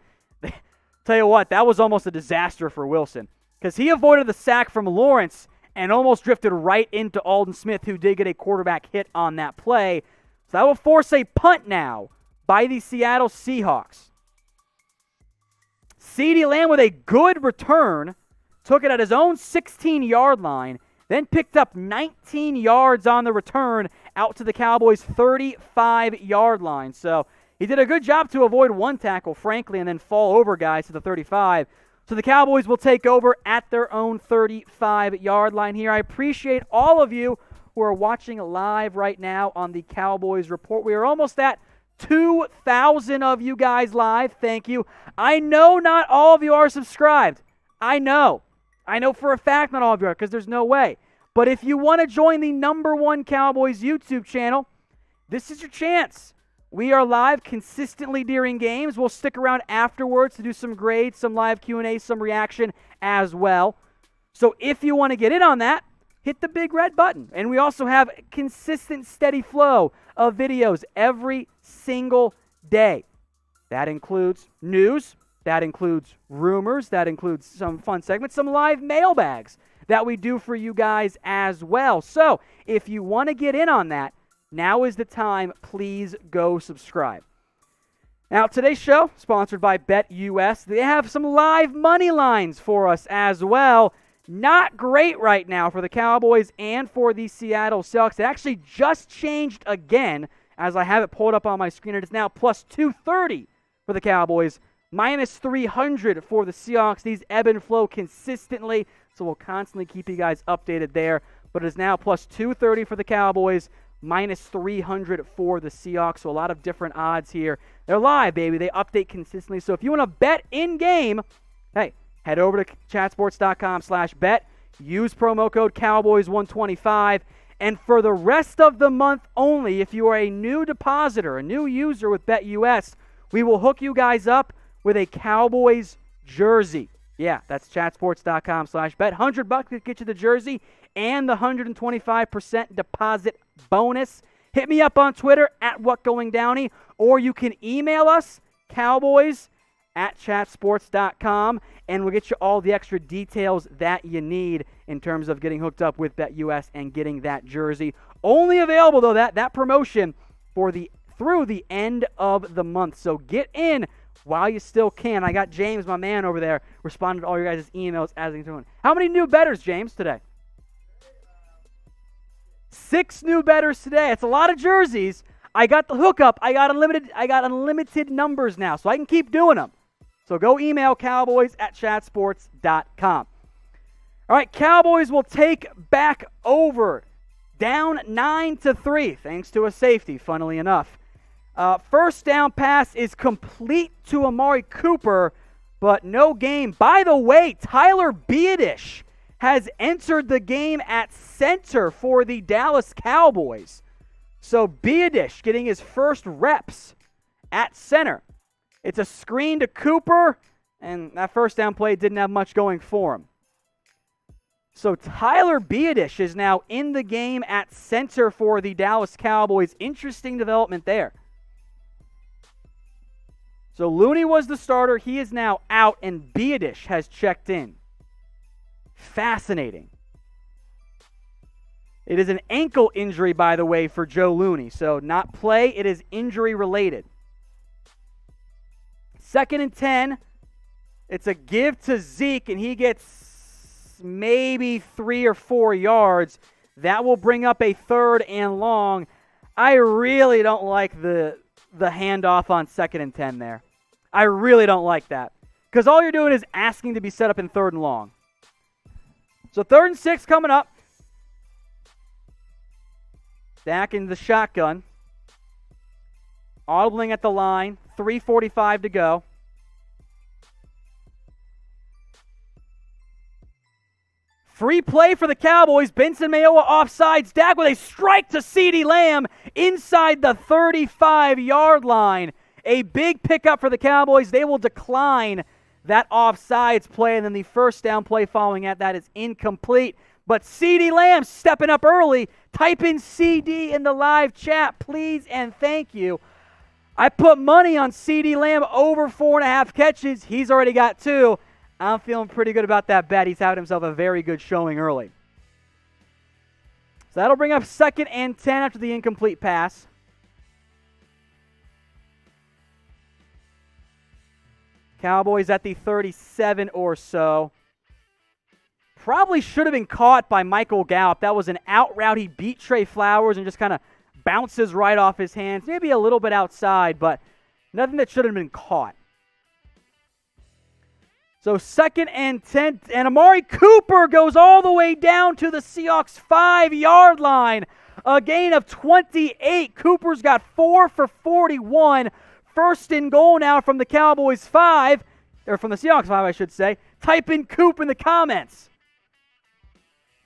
Tell you what, that was almost a disaster for Wilson because he avoided the sack from Lawrence and almost drifted right into Aldon Smith, who did get a quarterback hit on that play. So that will force a punt now by the Seattle Seahawks. CeeDee Lamb with a good return, took it at his own 16-yard line, then picked up 19 yards on the return out to the Cowboys' 35-yard line. So he did a good job to avoid one tackle, frankly, and then fall over guys to the 35. So the Cowboys will take over at their own 35-yard line here. I appreciate all of you who are watching live right now on the Cowboys Report. We are almost at 2,000 of you guys live. Thank you. I know not all of you are subscribed. I know for a fact not all of you are, because there's no way. But if you want to join the #1 Cowboys YouTube channel, this is your chance. We are live consistently during games. We'll stick around afterwards to do some grades, some live Q&A, some reaction as well. So if you want to get in on that, hit the big red button. And we also have a consistent, steady flow of videos every single day. That includes news, That includes rumors. That includes some fun segments, some live mailbags that we do for you guys as well. So if you want to get in on that, now is the time. Please go subscribe. Now, today's show, sponsored by BetUS. They have some live money lines for us as well. Not great right now for the Cowboys and for the Seattle Seahawks. It actually just changed again as I have it pulled up on my screen. It is now plus 230 for the Cowboys, minus 300 for the Seahawks. These ebb and flow consistently, so we'll constantly keep you guys updated there. But it is now plus 230 for the Cowboys, minus 300 for the Seahawks. So a lot of different odds here. They're live, baby. They update consistently. So if you want to bet in-game, hey, head over to chatsports.com/bet. Use promo code Cowboys125. And for the rest of the month only, if you are a new depositor, a new user with BetUS, we will hook you guys up with a Cowboys jersey. Yeah, that's chatsports.com/bet. $100 to get you the jersey and the 125% deposit bonus. Hit me up on Twitter at WhatGoingDowney, or you can email us, cowboys@chatsports.com, and we'll get you all the extra details that you need in terms of getting hooked up with BetUS and getting that jersey. Only available, though, that promotion through the end of the month. So get in while you still can. I got James, my man over there, responding to all your guys' emails as they're doing. How many new bettors, James, today? 6 new bettors today. It's a lot of jerseys. I got the hookup. I got unlimited numbers now, so I can keep doing them. So go email cowboys@chatsports.com. All right, Cowboys will take back over, down 9-3, thanks to a safety, funnily enough. First down pass is complete to Amari Cooper, but no game. By the way, Tyler Biadasz has entered the game at center for the Dallas Cowboys. So Biadasz getting his first reps at center. It's a screen to Cooper, and that first down play didn't have much going for him. So Tyler Biadasz is now in the game at center for the Dallas Cowboys. Interesting development there. So Looney was the starter. He is now out, and Biadasz has checked in. Fascinating. It is an ankle injury, by the way, for Joe Looney. So not play, it is injury related. 2nd and 10. It's a give to Zeke, and he gets maybe 3 or 4 yards. That will bring up a 3rd and long. I really don't like the handoff on 2nd and 10 there. I really don't like that. Because all you're doing is asking to be set up in 3rd and long. So 3rd and 6 coming up. Dak in the shotgun. Audibling at the line. 3:45 to go. Free play for the Cowboys. Benson Mayowa offsides. Dak with a strike to CeeDee Lamb inside the 35-yard line. A big pickup for the Cowboys. They will decline that offsides play, and then the first down play following that is incomplete. But CeeDee Lamb stepping up early. Type in CeeDee in the live chat, please, and thank you. I put money on CeeDee Lamb over 4.5 catches. He's already got 2. I'm feeling pretty good about that bet. He's had himself a very good showing early. So that'll bring up 2nd and 10 after the incomplete pass. Cowboys at the 37 or so. Probably should have been caught by Michael Gallup. That was an out route. He beat Trey Flowers and just kind of bounces right off his hands. Maybe a little bit outside, but nothing that should have been caught. So 2nd and 10, and Amari Cooper goes all the way down to the Seahawks 5-yard line. A gain of 28. Cooper's got 4 for 41. 1st and goal now from the Cowboys 5, or from the Seahawks 5, I should say. Type in Coop in the comments.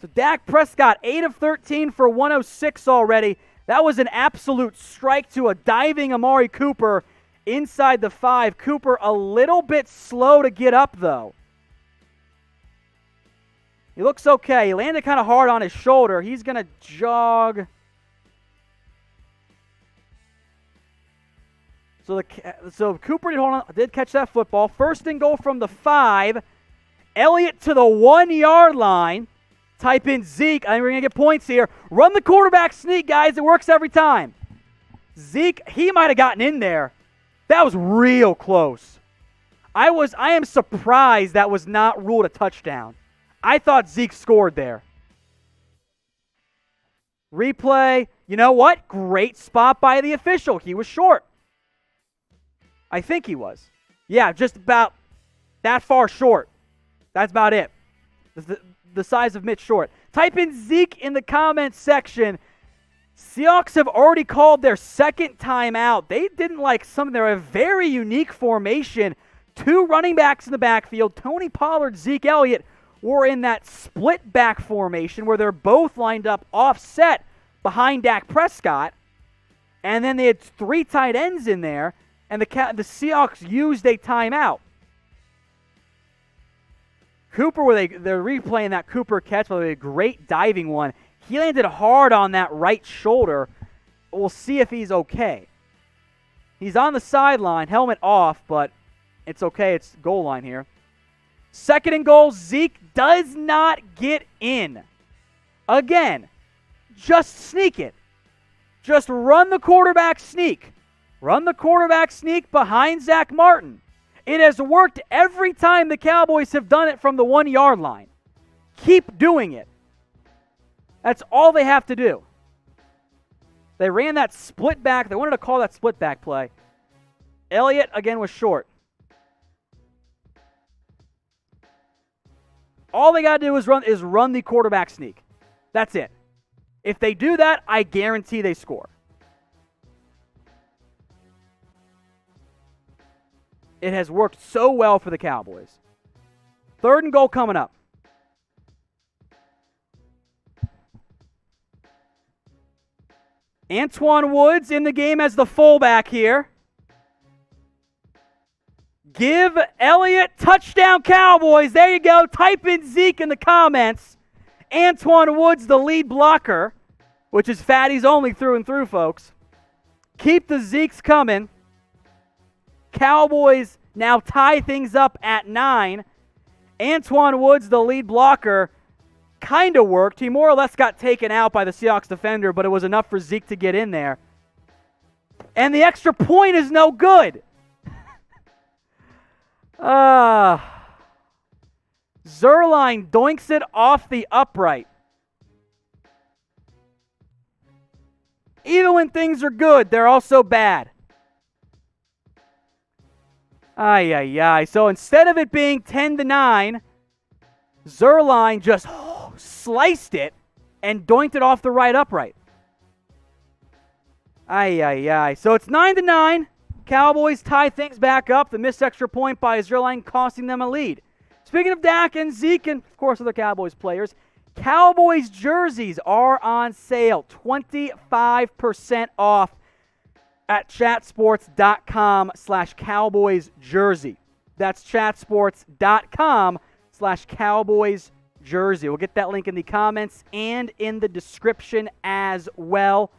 So Dak Prescott, 8 of 13 for 106 already. That was an absolute strike to a diving Amari Cooper inside the 5. Cooper a little bit slow to get up, though. He looks okay. He landed kind of hard on his shoulder. He's going to jog. So Cooper did catch that football. First and goal from the 5. Elliott to the 1-yard line. Type in Zeke. I think we're going to get points here. Run the quarterback sneak, guys. It works every time. Zeke, he might have gotten in there. That was real close. I am surprised that was not ruled a touchdown. I thought Zeke scored there. Replay. You know what? Great spot by the official. He was short. I think he was. Yeah, just about that far short. That's about it. The size of Mitch Short. Type in Zeke in the comments section. Seahawks have already called their second timeout. They didn't like some of their very unique formation. 2 running backs in the backfield. Tony Pollard, Zeke Elliott were in that split back formation where they're both lined up offset behind Dak Prescott. And then they had 3 tight ends in there. And the Seahawks used a timeout. Cooper, they're replaying that Cooper catch, but a great diving one. He landed hard on that right shoulder. We'll see if he's okay. He's on the sideline, helmet off, but it's okay. It's goal line here. Second and goal, Zeke does not get in. Again, just sneak it. Just run the quarterback sneak. Run the quarterback sneak behind Zach Martin. It has worked every time the Cowboys have done it from the 1-yard line. Keep doing it. That's all they have to do. They ran that split back. They wanted to call that split back play. Elliott, again, was short. All they got to do is run the quarterback sneak. That's it. If they do that, I guarantee they score. It has worked so well for the Cowboys. Third and goal coming up. Antoine Woods in the game as the fullback here. Give Elliott touchdown Cowboys. There you go. Type in Zeke in the comments. Antoine Woods, the lead blocker, which is fatties only through and through, folks. Keep the Zekes coming. Cowboys now tie things up at 9. Antoine Woods, the lead blocker, kind of worked. He more or less got taken out by the Seahawks defender, but it was enough for Zeke to get in there. And the extra point is no good. Zerline doinks it off the upright. Even when things are good, they're also bad. So instead of it being 10-9, Zerline just sliced it and doinked it off the right upright. So it's 9-9. Cowboys tie things back up. The missed extra point by Zerline costing them a lead. Speaking of Dak and Zeke and, of course, other Cowboys players, Cowboys jerseys are on sale. 25% off at chatsports.com/Cowboys jersey. That's chatsports.com/Cowboys jersey. We'll get that link in the comments and in the description as well.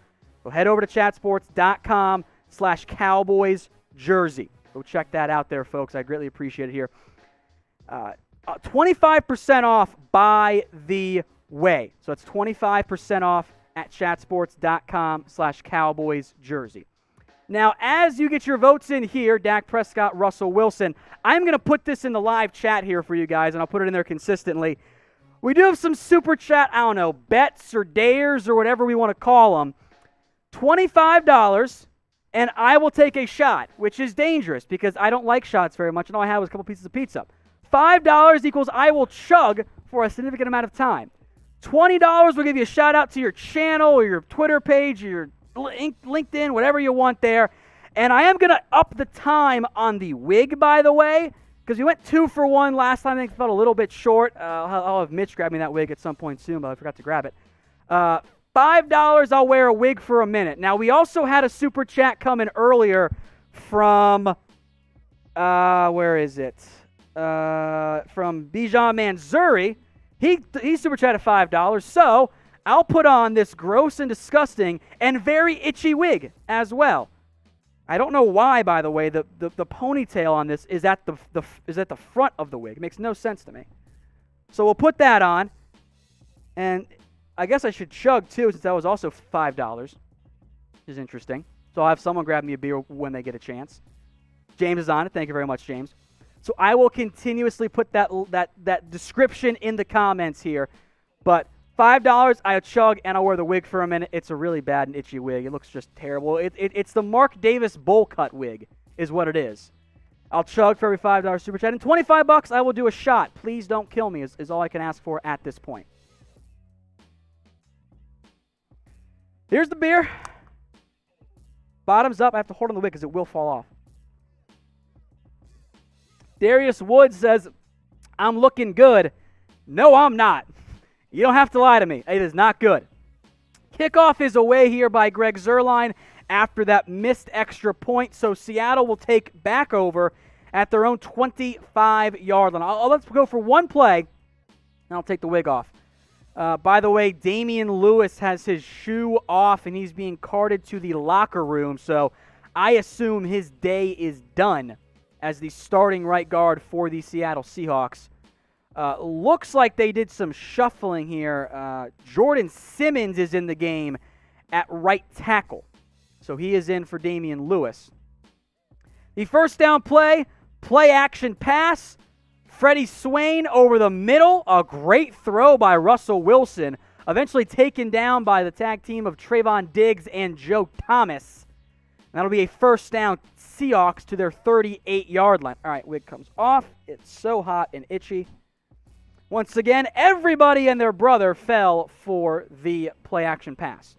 So head over to chatsports.com/Cowboys jersey. Go check that out there, folks. I greatly appreciate it here. 25% off by the way. So it's 25% off at chatsports.com/Cowboys jersey. Now, as you get your votes in here, Dak Prescott, Russell Wilson, I'm going to put this in the live chat here for you guys, and I'll put it in there consistently. We do have some super chat, I don't know, bets or dares or whatever we want to call them. $25, and I will take a shot, which is dangerous because I don't like shots very much, and all I had was a couple pieces of pizza. $5 equals I will chug for a significant amount of time. $20 will give you a shout out to your channel or your Twitter page or your LinkedIn, whatever you want there. And I am going to up the time on the wig, by the way, because we went 2 for 1 last time. I think it felt a little bit short. I'll have Mitch grab me that wig at some point soon, but I forgot to grab it. $5, I'll wear a wig for a minute. Now, we also had a super chat come in earlier from, where is it? From Bijan Manzuri. He super chatted $5. So I'll put on this gross and disgusting and very itchy wig as well. I don't know why, by the way, the ponytail on this is at the front of the wig. It makes no sense to me. So we'll put that on. And I guess I should chug, too, since that was also $5, which is interesting. So I'll have someone grab me a beer when they get a chance. James is on it. Thank you very much, James. So I will continuously put that description in the comments here. But $5, I'll chug, and I'll wear the wig for a minute. It's a really bad and itchy wig. It looks just terrible. It's the Mark Davis bowl cut wig is what it is. I'll chug for every $5 super chat. And $25, I will do a shot. Please don't kill me is all I can ask for at this point. Here's the beer. Bottoms up. I have to hold on the wig because it will fall off. Darius Wood says, I'm looking good. No, I'm not. You don't have to lie to me. It is not good. Kickoff is away here by Greg Zuerlein after that missed extra point. So Seattle will take back over at their own 25-yard line. Let's go for one play, and I'll take the wig off. By the way, Damian Lewis has his shoe off, and he's being carted to the locker room. So I assume his day is done as the starting right guard for the Seattle Seahawks. Looks like they did some shuffling here. Jordan Simmons is in the game at right tackle. So he is in for Damian Lewis. The first down play action pass. Freddie Swain over the middle. A great throw by Russell Wilson. Eventually taken down by the tag team of Trevon Diggs and Joe Thomas. That'll be a first down Seahawks to their 38-yard line. All right, wig comes off. It's so hot and itchy. Once again, everybody and their brother fell for the play-action pass.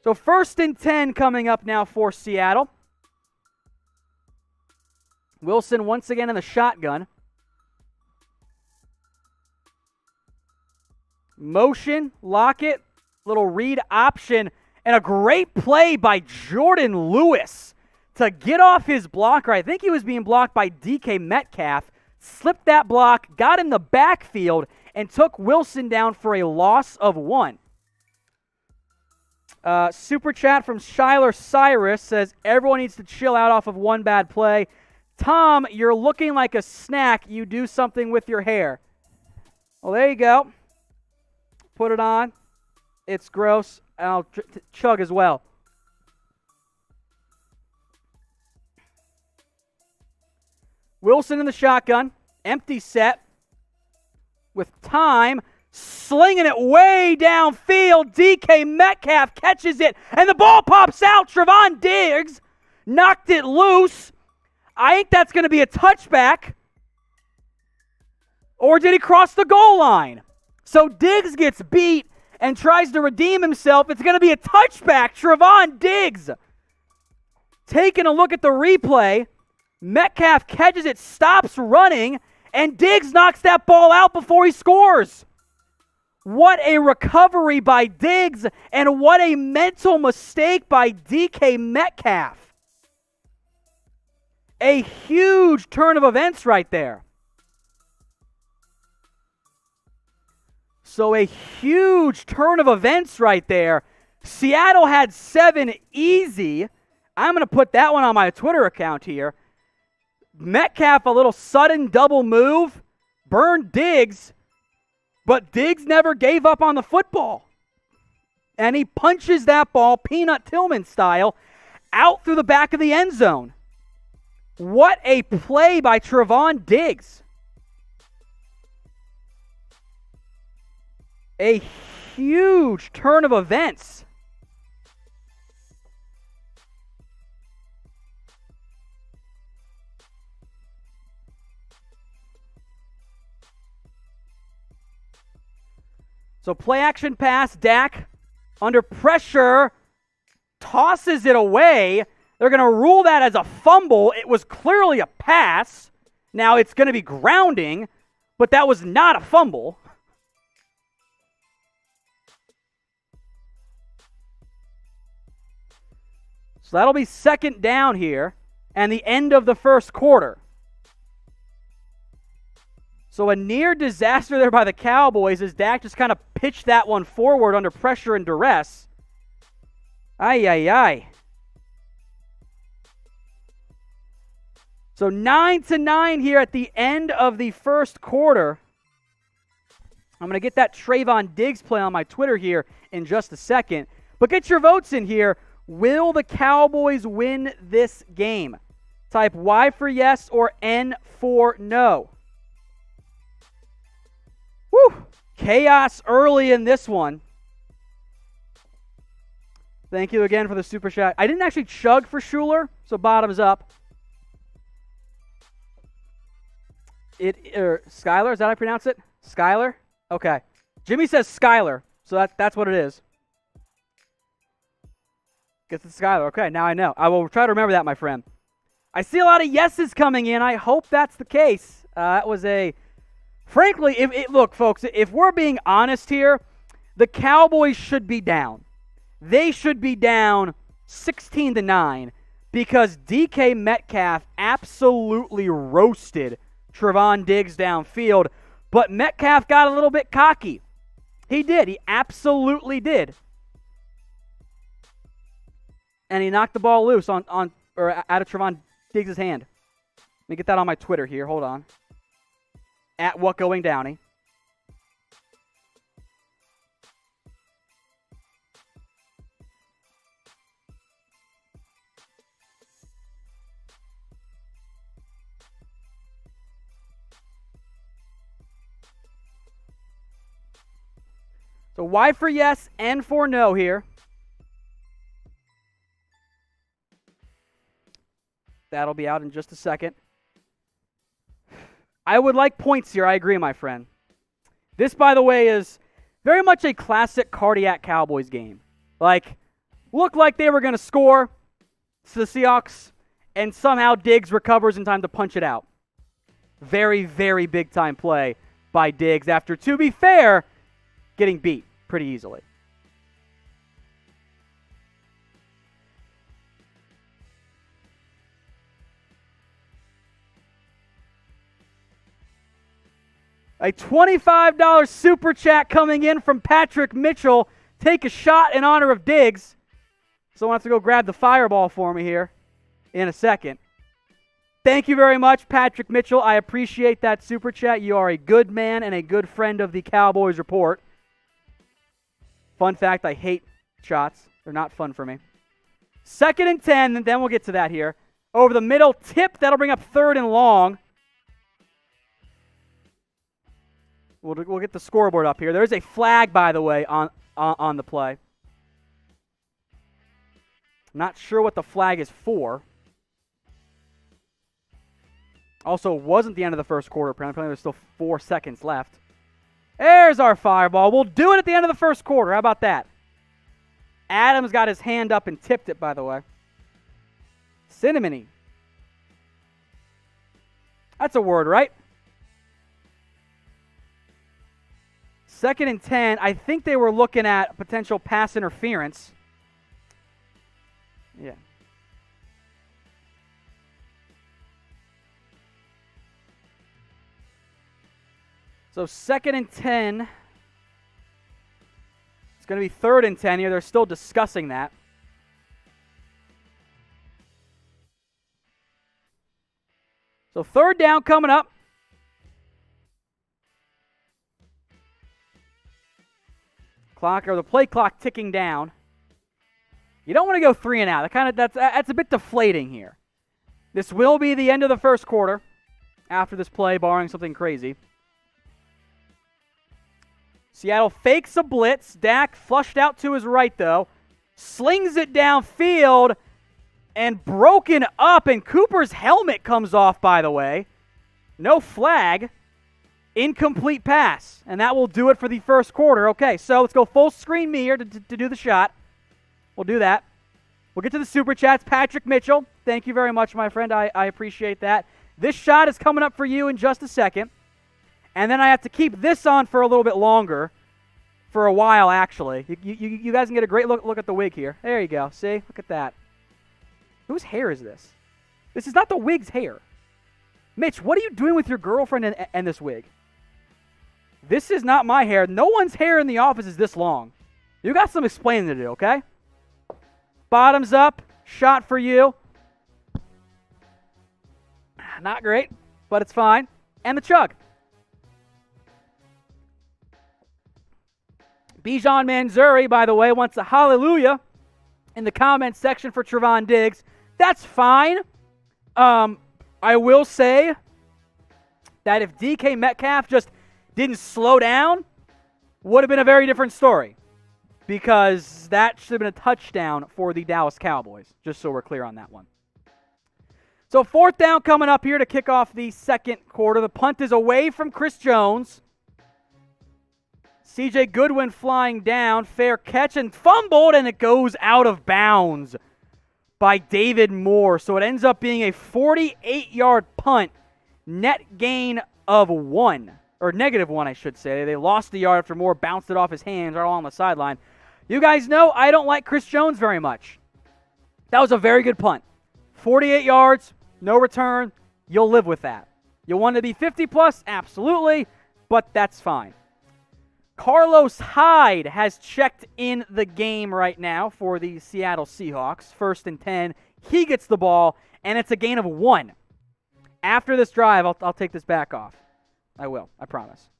So 1st and 10 coming up now for Seattle. Wilson once again in the shotgun. Motion, Lockett, little read option, and a great play by Jordan Lewis to get off his blocker. I think he was being blocked by DK Metcalf. Slipped that block, got in the backfield, and took Wilson down for a loss of 1. Super chat from Shyler Cyrus says, everyone needs to chill out off of one bad play. Tom, you're looking like a snack. You do something with your hair. Well, there you go. Put it on. It's gross. And I'll chug as well. Wilson in the shotgun. Empty set. With time. Slinging it way downfield. DK Metcalf catches it. And the ball pops out. Trevon Diggs knocked it loose. I think that's going to be a touchback. Or did he cross the goal line? So Diggs gets beat and tries to redeem himself. It's going to be a touchback. Trevon Diggs. Taking a look at the replay. Metcalf catches it, stops running, and Diggs knocks that ball out before he scores. What a recovery by Diggs, and what a mental mistake by DK Metcalf. A huge turn of events right there. So a huge turn of events right there. Seattle had 7 easy. I'm going to put that one on my Twitter account here. Metcalf, a little sudden double move, burned Diggs, but Diggs never gave up on the football. And he punches that ball, Peanut Tillman style, out through the back of the end zone. What a play by Trevon Diggs. A huge turn of events. So play action pass, Dak under pressure, tosses it away. They're going to rule that as a fumble. It was clearly a pass. Now it's going to be grounding, but that was not a fumble. So that'll be second down here and the end of the first quarter. So a near disaster there by the Cowboys as Dak just kind of pitched that one forward under pressure and duress. Ay, ay, ay. So 9-9 here at the end of the first quarter. I'm going to get that Trevon Diggs play on my Twitter here in just a second. But get your votes in here. Will the Cowboys win this game? Type Y for yes or N for no. Woo! Chaos early in this one. Thank you again for the super chat. I didn't actually chug for Schuler, so bottoms up. Skylar, is that how I pronounce it? Skylar? Okay. Jimmy says Skylar, so that's what it is. Gets it Skylar. Okay, now I know. I will try to remember that, my friend. I see a lot of yeses coming in. I hope that's the case. That was a... Frankly, look, folks, if we're being honest here, the Cowboys should be down. They should be down 16-9 because DK Metcalf absolutely roasted Trevon Diggs downfield, but Metcalf got a little bit cocky. He did. He absolutely did. And he knocked the ball loose out of Trevon Diggs' hand. Let me get that on my Twitter here. Hold on. At What Going Downey. So Y for yes, N for no here. That'll be out in just a second. I would like points here. I agree, my friend. This, by the way, is very much a classic cardiac Cowboys game. Looked like they were going to score to the Seahawks, and somehow Diggs recovers in time to punch it out. Very, very big-time play by Diggs after, to be fair, getting beat pretty easily. A $25 super chat coming in from Patrick Mitchell. Take a shot in honor of Diggs. Someone has to go grab the fireball for me here in a second. Thank you very much, Patrick Mitchell. I appreciate that super chat. You are a good man and a good friend of the Cowboys Report. Fun fact, I hate shots. They're not fun for me. 2nd and 10, and then we'll get to that here. Over the middle, tip. That'll bring up 3rd and long. We'll get the scoreboard up here. There is a flag, by the way, on the play. Not sure what the flag is for. Also, it wasn't the end of the first quarter. Apparently, there's still 4 seconds left. There's our fireball. We'll do it at the end of the first quarter. How about that? Adams got his hand up and tipped it, by the way. Cinnamony. That's a word, right? 2nd and 10. I think they were looking at potential pass interference. Yeah. So 2nd and 10. It's going to be 3rd and 10 here. They're still discussing that. So 3rd down coming up. The play clock ticking down. You don't want to go 3 and out. That's a bit deflating here. This will be the end of the first quarter after this play, barring something crazy. Seattle fakes a blitz. Dak flushed out to his right, though. Slings it downfield and broken up. And Cooper's helmet comes off, by the way. No flag. Incomplete pass. And that will do it for the first quarter. Okay, so let's go full screen me here to do the shot. We'll do that. We'll get to the super chats. Patrick Mitchell, thank you very much, my friend. I appreciate that. This shot is coming up for you in just a second. And then I have to keep this on for a little bit longer. For a while, actually. You guys can get a great look at the wig here. There you go. See? Look at that. Whose hair is this? This is not the wig's hair. Mitch, what are you doing with your girlfriend and this wig? This is not my hair. No one's hair in the office is this long. You got some explaining to do, okay? Bottoms up. Shot for you. Not great, but it's fine. And the chug. Bijan Manzuri, by the way, wants a hallelujah in the comments section for Trevon Diggs. That's fine. I will say that if DK Metcalf just didn't slow down, would have been a very different story, because that should have been a touchdown for the Dallas Cowboys, just so we're clear on that one. So 4th down coming up here to kick off the second quarter. The punt is away from Chris Jones. C.J. Goodwin flying down, fair catch, and fumbled, and it goes out of bounds by David Moore. So it ends up being a 48-yard punt, net gain of 1, or -1, I should say. They lost the yard after Moore bounced it off his hands right along the sideline. You guys know I don't like Chris Jones very much. That was a very good punt. 48 yards, no return. You'll live with that. You want to be 50-plus? Absolutely, but that's fine. Carlos Hyde has checked in the game right now for the Seattle Seahawks. 1st and 10. He gets the ball, and it's a gain of 1. After this drive, I'll take this back off. I will. I promise.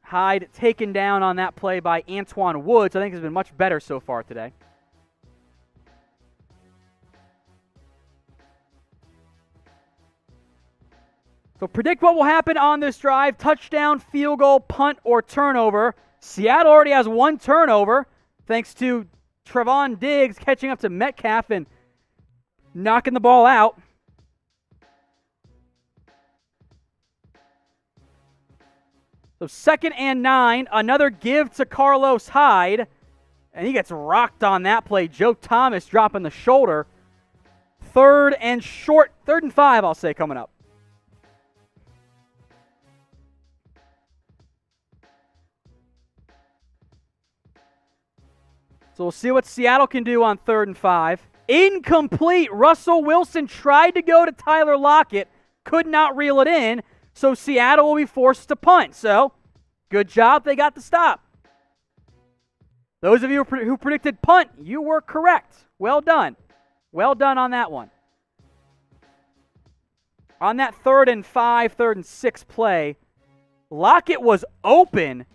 Hyde taken down on that play by Antoine Woods. I think has been much better so far today. So predict what will happen on this drive. Touchdown, field goal, punt, or turnover. Seattle already has 1 turnover thanks to Trevon Diggs catching up to Metcalf and knocking the ball out. So 2nd and 9, another give to Carlos Hyde, and he gets rocked on that play. Joe Thomas dropping the shoulder. 3rd and 5, I'll say, coming up. So we'll see what Seattle can do on 3rd and 5. Incomplete. Russell Wilson tried to go to Tyler Lockett, could not reel it in, so Seattle will be forced to punt. So, good job, they got the stop. Those of you who predicted punt, you were correct. Well done. Well done on that one. On that 3rd and 5, 3rd and 6 play, Lockett was open,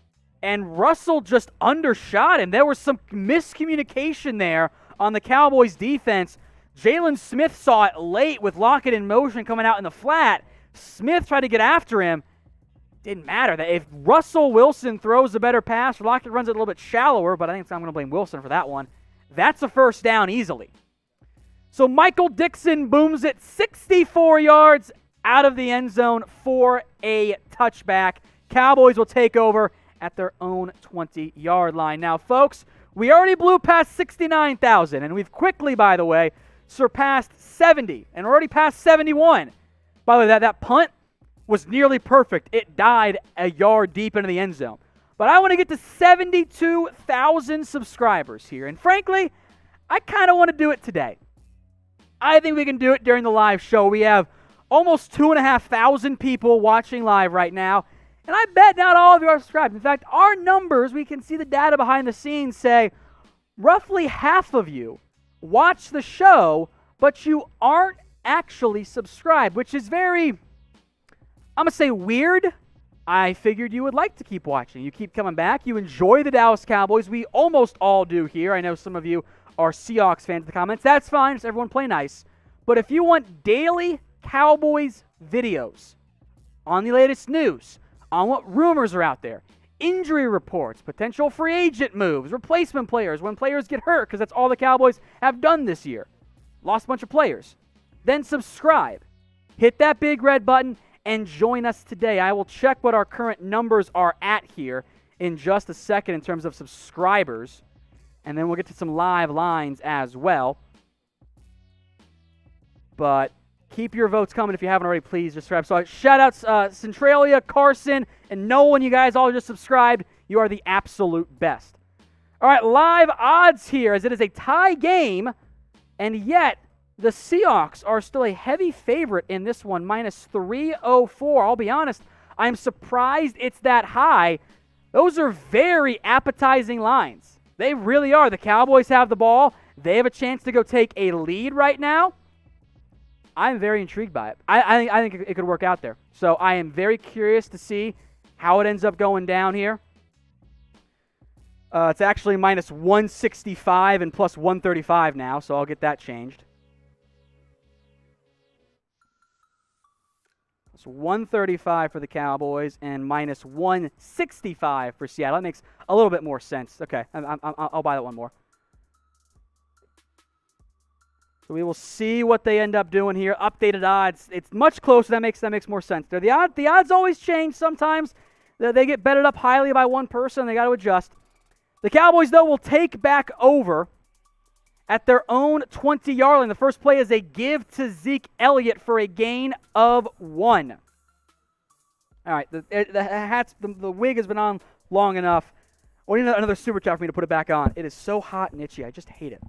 and Russell just undershot him. There was some miscommunication there on the Cowboys' defense. Jaylon Smith saw it late with Lockett in motion coming out in the flat. Smith tried to get after him. Didn't matter. If Russell Wilson throws a better pass, Lockett runs it a little bit shallower, but I think I'm going to blame Wilson for that one. That's a 1st down easily. So Michael Dixon booms it 64 yards out of the end zone for a touchback. Cowboys will take over at their own 20-yard line. Now, folks, we already blew past 69,000, and we've quickly, by the way, surpassed 70 and already past 71. By the way, that punt was nearly perfect. It died a yard deep into the end zone. But I want to get to 72,000 subscribers here, and frankly, I kind of want to do it today. I think we can do it during the live show. We have almost 2,500 people watching live right now. And I bet not all of you are subscribed. In fact, our numbers, we can see the data behind the scenes, say roughly half of you watch the show, but you aren't actually subscribed, which is very, I'm going to say weird. I figured you would like to keep watching. You keep coming back. You enjoy the Dallas Cowboys. We almost all do here. I know some of you are Seahawks fans in the comments. That's fine. Just everyone play nice. But if you want daily Cowboys videos on the latest news, on what rumors are out there, injury reports, potential free agent moves, replacement players, when players get hurt, because that's all the Cowboys have done this year. Lost a bunch of players. Then subscribe. Hit that big red button and join us today. I will check what our current numbers are at here in just a second in terms of subscribers. And then we'll get to some live lines as well. But keep your votes coming if you haven't already. Please just subscribe. So shout outs Centralia, Carson, and Nolan. You guys all just subscribed. You are the absolute best. All right, live odds here as it is a tie game. And yet the Seahawks are still a heavy favorite in this one, minus 304. I'll be honest, I'm surprised it's that high. Those are very appetizing lines. They really are. The Cowboys have the ball. They have a chance to go take a lead right now. I'm very intrigued by it. I think it could work out there. So I am very curious to see how it ends up going down here. It's actually minus 165 and plus 135 now, so I'll get that changed. So 135 for the Cowboys and minus 165 for Seattle. That makes a little bit more sense. Okay, I'll buy that one more. So we will see what they end up doing here. Updated odds. It's much closer. That makes more sense there. The odds always change sometimes. They get betted up highly by one person. They got to adjust. The Cowboys, though, will take back over at their own 20-yard line. The first play is a give to Zeke Elliott for a gain of 1. All right, the wig has been on long enough. We need another super chat for me to put it back on. It is so hot and itchy. I just hate it.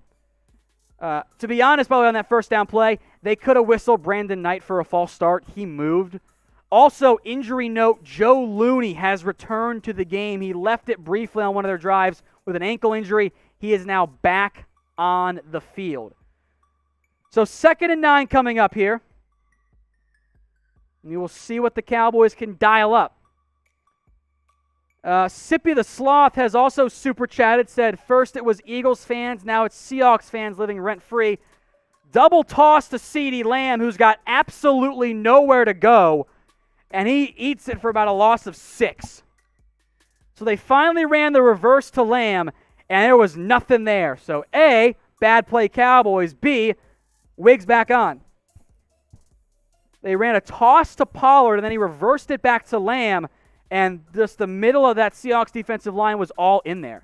To be honest, by the way, on that first down play, they could have whistled Brandon Knight for a false start. He moved. Also, injury note, Joe Looney has returned to the game. He left it briefly on one of their drives with an ankle injury. He is now back on the field. So 2nd and 9 coming up here. And you will see what the Cowboys can dial up. Sippy the Sloth has also super chatted, said first it was Eagles fans, now it's Seahawks fans living rent-free. Double toss to CeeDee Lamb, who's got absolutely nowhere to go, and he eats it for about a loss of 6. So they finally ran the reverse to Lamb, and there was nothing there. So A, bad play Cowboys. B, Wiggs back on. They ran a toss to Pollard, and then he reversed it back to Lamb, and just the middle of that Seahawks defensive line was all in there.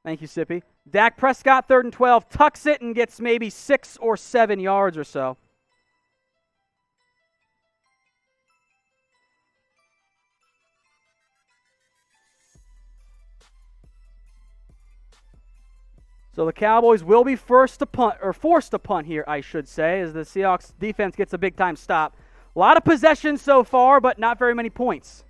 Thank you, Sippy. Dak Prescott, 3rd and 12, tucks it and gets maybe 6 or 7 yards or so. So the Cowboys will be forced to punt here, I should say, as the Seahawks defense gets a big-time stop. A lot of possession so far, but not very many points.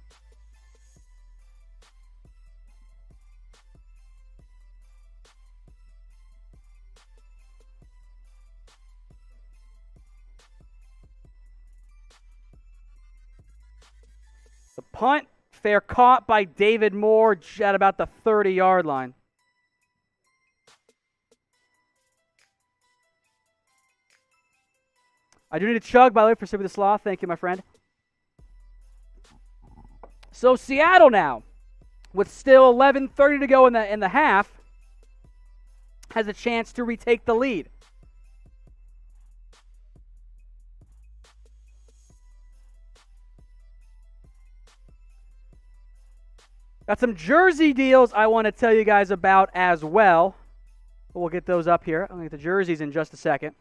The punt, fair caught by David Moore at about the 30-yard line. I do need a chug, by the way, for Sippy the Sloth. Thank you, my friend. So Seattle now, with still 11:30 to go in the half, has a chance to retake the lead. Got some jersey deals I want to tell you guys about as well. We'll get those up here. I'll get the jerseys in just a second.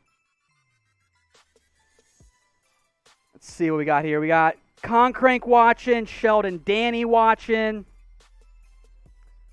Let's see what we got here. We got Concrank watching, Sheldon Danny watching.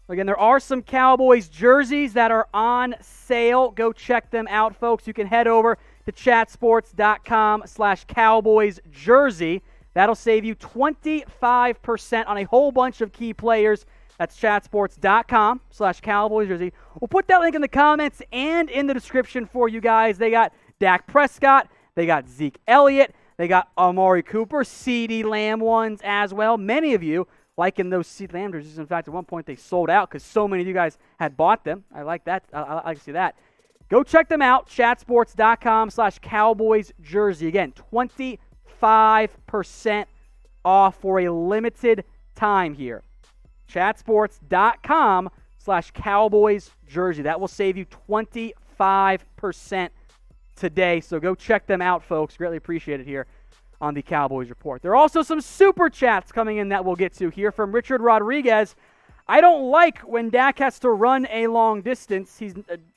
Again, there are some Cowboys jerseys that are on sale. Go check them out, folks. You can head over to chatsports.com/Cowboys jersey. That'll save you 25% on a whole bunch of key players. That's chatsports.com/Cowboys jersey. We'll put that link in the comments and in the description for you guys. They got Dak Prescott. They got Zeke Elliott. They got Amari Cooper, CeeDee Lamb ones as well. Many of you liking those CeeDee Lamb jerseys. In fact, at one point they sold out because so many of you guys had bought them. I like that. I like to see that. Go check them out, chatsports.com/Cowboys jersey. Again, 25% off for a limited time here. Chatsports.com/Cowboys jersey. That will save you 25% today. So go check them out, folks. Greatly appreciate it here on the Cowboys Report. There are also some super chats coming in that we'll get to here from Richard Rodriguez. I don't like when Dak has to run a long distance. He's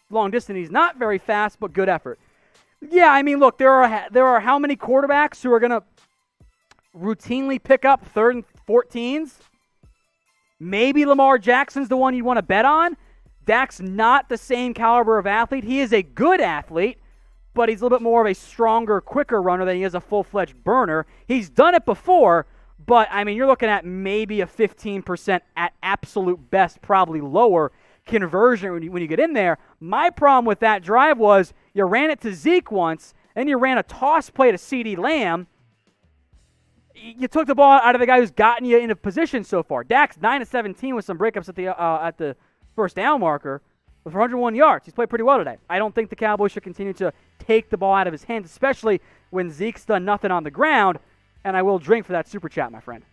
not very fast, but good effort. Yeah, I mean, look, there are how many quarterbacks who are going to routinely pick up 3rd and 14s? Maybe Lamar Jackson's the one you want to bet on. Dak's not the same caliber of athlete. He is a good athlete, but he's a little bit more of a stronger, quicker runner than he is a full-fledged burner. He's done it before, but, I mean, you're looking at maybe a 15% at absolute best, probably lower conversion when you get in there. My problem with that drive was you ran it to Zeke once, and you ran a toss play to CeeDee Lamb. You took the ball out of the guy who's gotten you into position so far. Dak's 9-17 with some breakups at the first down marker with 101 yards. He's played pretty well today. I don't think the Cowboys should continue to take the ball out of his hands, especially when Zeke's done nothing on the ground. And I will drink for that super chat, my friend.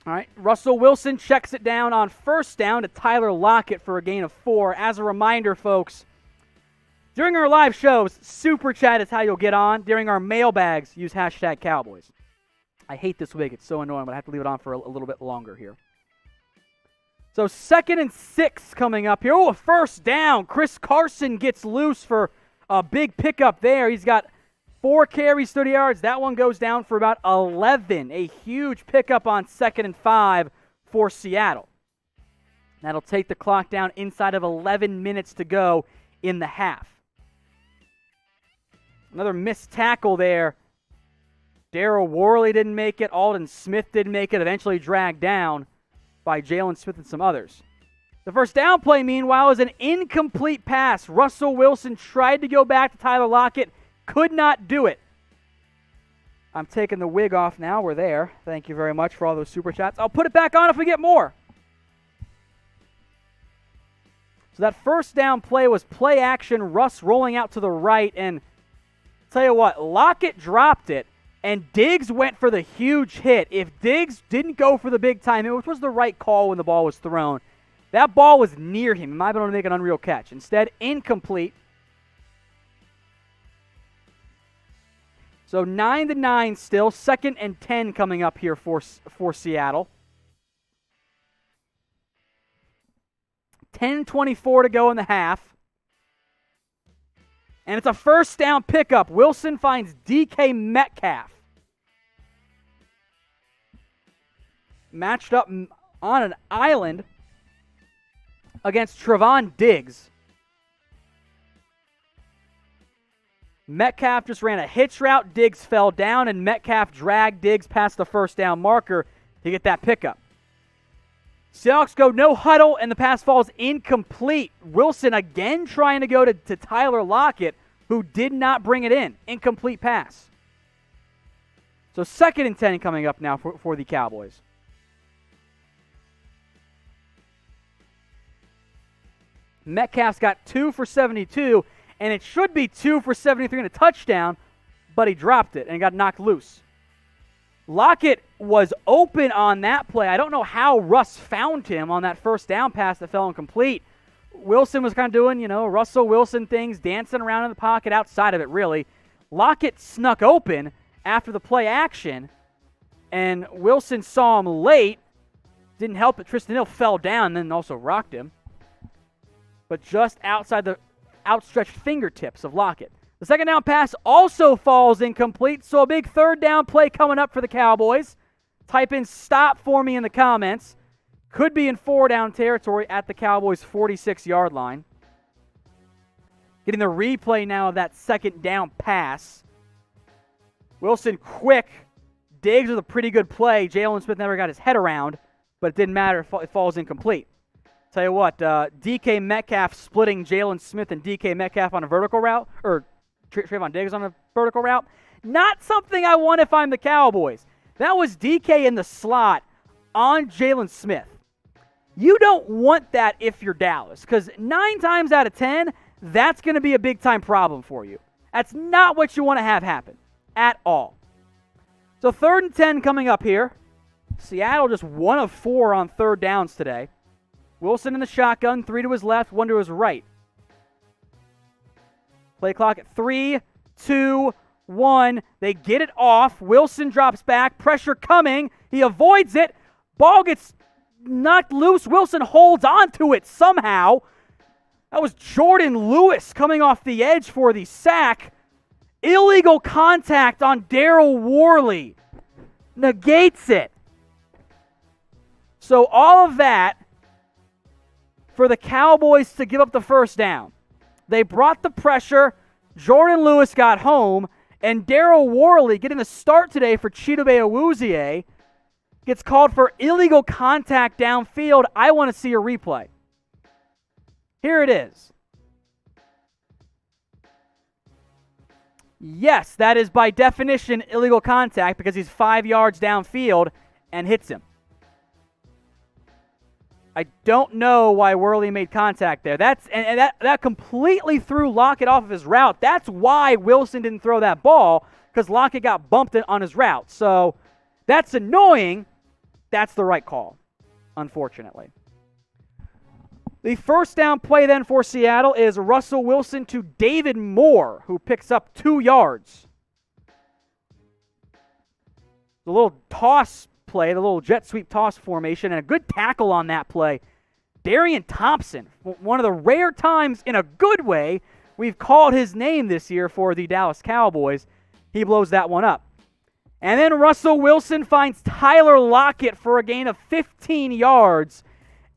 All right, Russell Wilson checks it down on first down to Tyler Lockett for a gain of 4. As a reminder, folks, during our live shows, super chat is how you'll get on. During our mailbags, use hashtag Cowboys. I hate this wig. It's so annoying, but I have to leave it on for a little bit longer here. So 2nd and 6 coming up here. Oh, a first down. Chris Carson gets loose for a big pickup there. He's got 4 carries, 30 yards. That one goes down for about 11. A huge pickup on 2nd and 5 for Seattle. That'll take the clock down inside of 11 minutes to go in the half. Another missed tackle there. Darryl Worley didn't make it. Aldon Smith didn't make it. Eventually dragged down by Jaylon Smith and some others. The first down play, meanwhile, is an incomplete pass. Russell Wilson tried to go back to Tyler Lockett. Could not do it. I'm taking the wig off now. We're there. Thank you very much for all those super chats. I'll put it back on if we get more. So that first down play was play action. Russ rolling out to the right. And tell you what, Lockett dropped it, and Diggs went for the huge hit. If Diggs didn't go for the big time, which was the right call when the ball was thrown, that ball was near him. He might have been able to make an unreal catch. Instead, incomplete. So 9-9 still. 2nd and 10 coming up here for Seattle. 10:24 to go in the half. And it's a first down pickup. Wilson finds DK Metcalf. Matched up on an island against Trevon Diggs. Metcalf just ran a hitch route. Diggs fell down, and Metcalf dragged Diggs past the first down marker to get that pickup. Seahawks go no huddle, and the pass falls incomplete. Wilson again trying to go to Tyler Lockett, who did not bring it in. Incomplete pass. So 2nd and 10 coming up now for the Cowboys. Metcalf's got 2 for 72, and it should be 2 for 73 and a touchdown, but he dropped it and got knocked loose. Lockett was open on that play. I don't know how Russ found him on that first down pass that fell incomplete. Wilson was kind of doing, Russell Wilson things, dancing around in the pocket outside of it, really. Lockett snuck open after the play action, and Wilson saw him late. Didn't help it. Tristan Hill fell down and then also rocked him. But just outside the outstretched fingertips of Lockett. The second down pass also falls incomplete, so a big third down play coming up for the Cowboys. Type in stop for me in the comments. Could be in 4-down territory at the Cowboys' 46-yard line. Getting the replay now of that second down pass. Wilson quick. Diggs with a pretty good play. Jaylon Smith never got his head around, but it didn't matter. It falls incomplete. Tell you what, DK Metcalf splitting Jaylon Smith and DK Metcalf on a vertical route, or Trevon Diggs on a vertical route. Not something I want if I'm the Cowboys. That was DK in the slot on Jaylon Smith. You don't want that if you're Dallas, because 9 times out of 10, that's going to be a big-time problem for you. That's not what you want to have happen at all. So 3rd and 10 coming up here. Seattle just 1 of 4 on third downs today. Wilson in the shotgun, 3 to his left, 1 to his right. Play clock at 3, 2, 1. They get it off. Wilson drops back. Pressure coming. He avoids it. Ball gets knocked loose. Wilson holds on to it somehow. That was Jordan Lewis coming off the edge for the sack. Illegal contact on Darryl Worley. Negates it. So all of that for the Cowboys to give up the first down. They brought the pressure. Jordan Lewis got home. And Daryl Worley, getting the start today for Chidobe Awuzie, gets called for illegal contact downfield. I want to see a replay. Here it is. Yes, that is by definition illegal contact because he's 5 yards downfield and hits him. I don't know why Worley made contact there. That completely threw Lockett off of his route. That's why Wilson didn't throw that ball, because Lockett got bumped on his route. So that's annoying. That's the right call, unfortunately. The first down play then for Seattle is Russell Wilson to David Moore, who picks up 2 yards. The little toss play, the little jet sweep toss formation, and a good tackle on that play. Darian Thompson, one of the rare times in a good way we've called his name this year for the Dallas Cowboys. He blows that one up. And then Russell Wilson finds Tyler Lockett for a gain of 15 yards.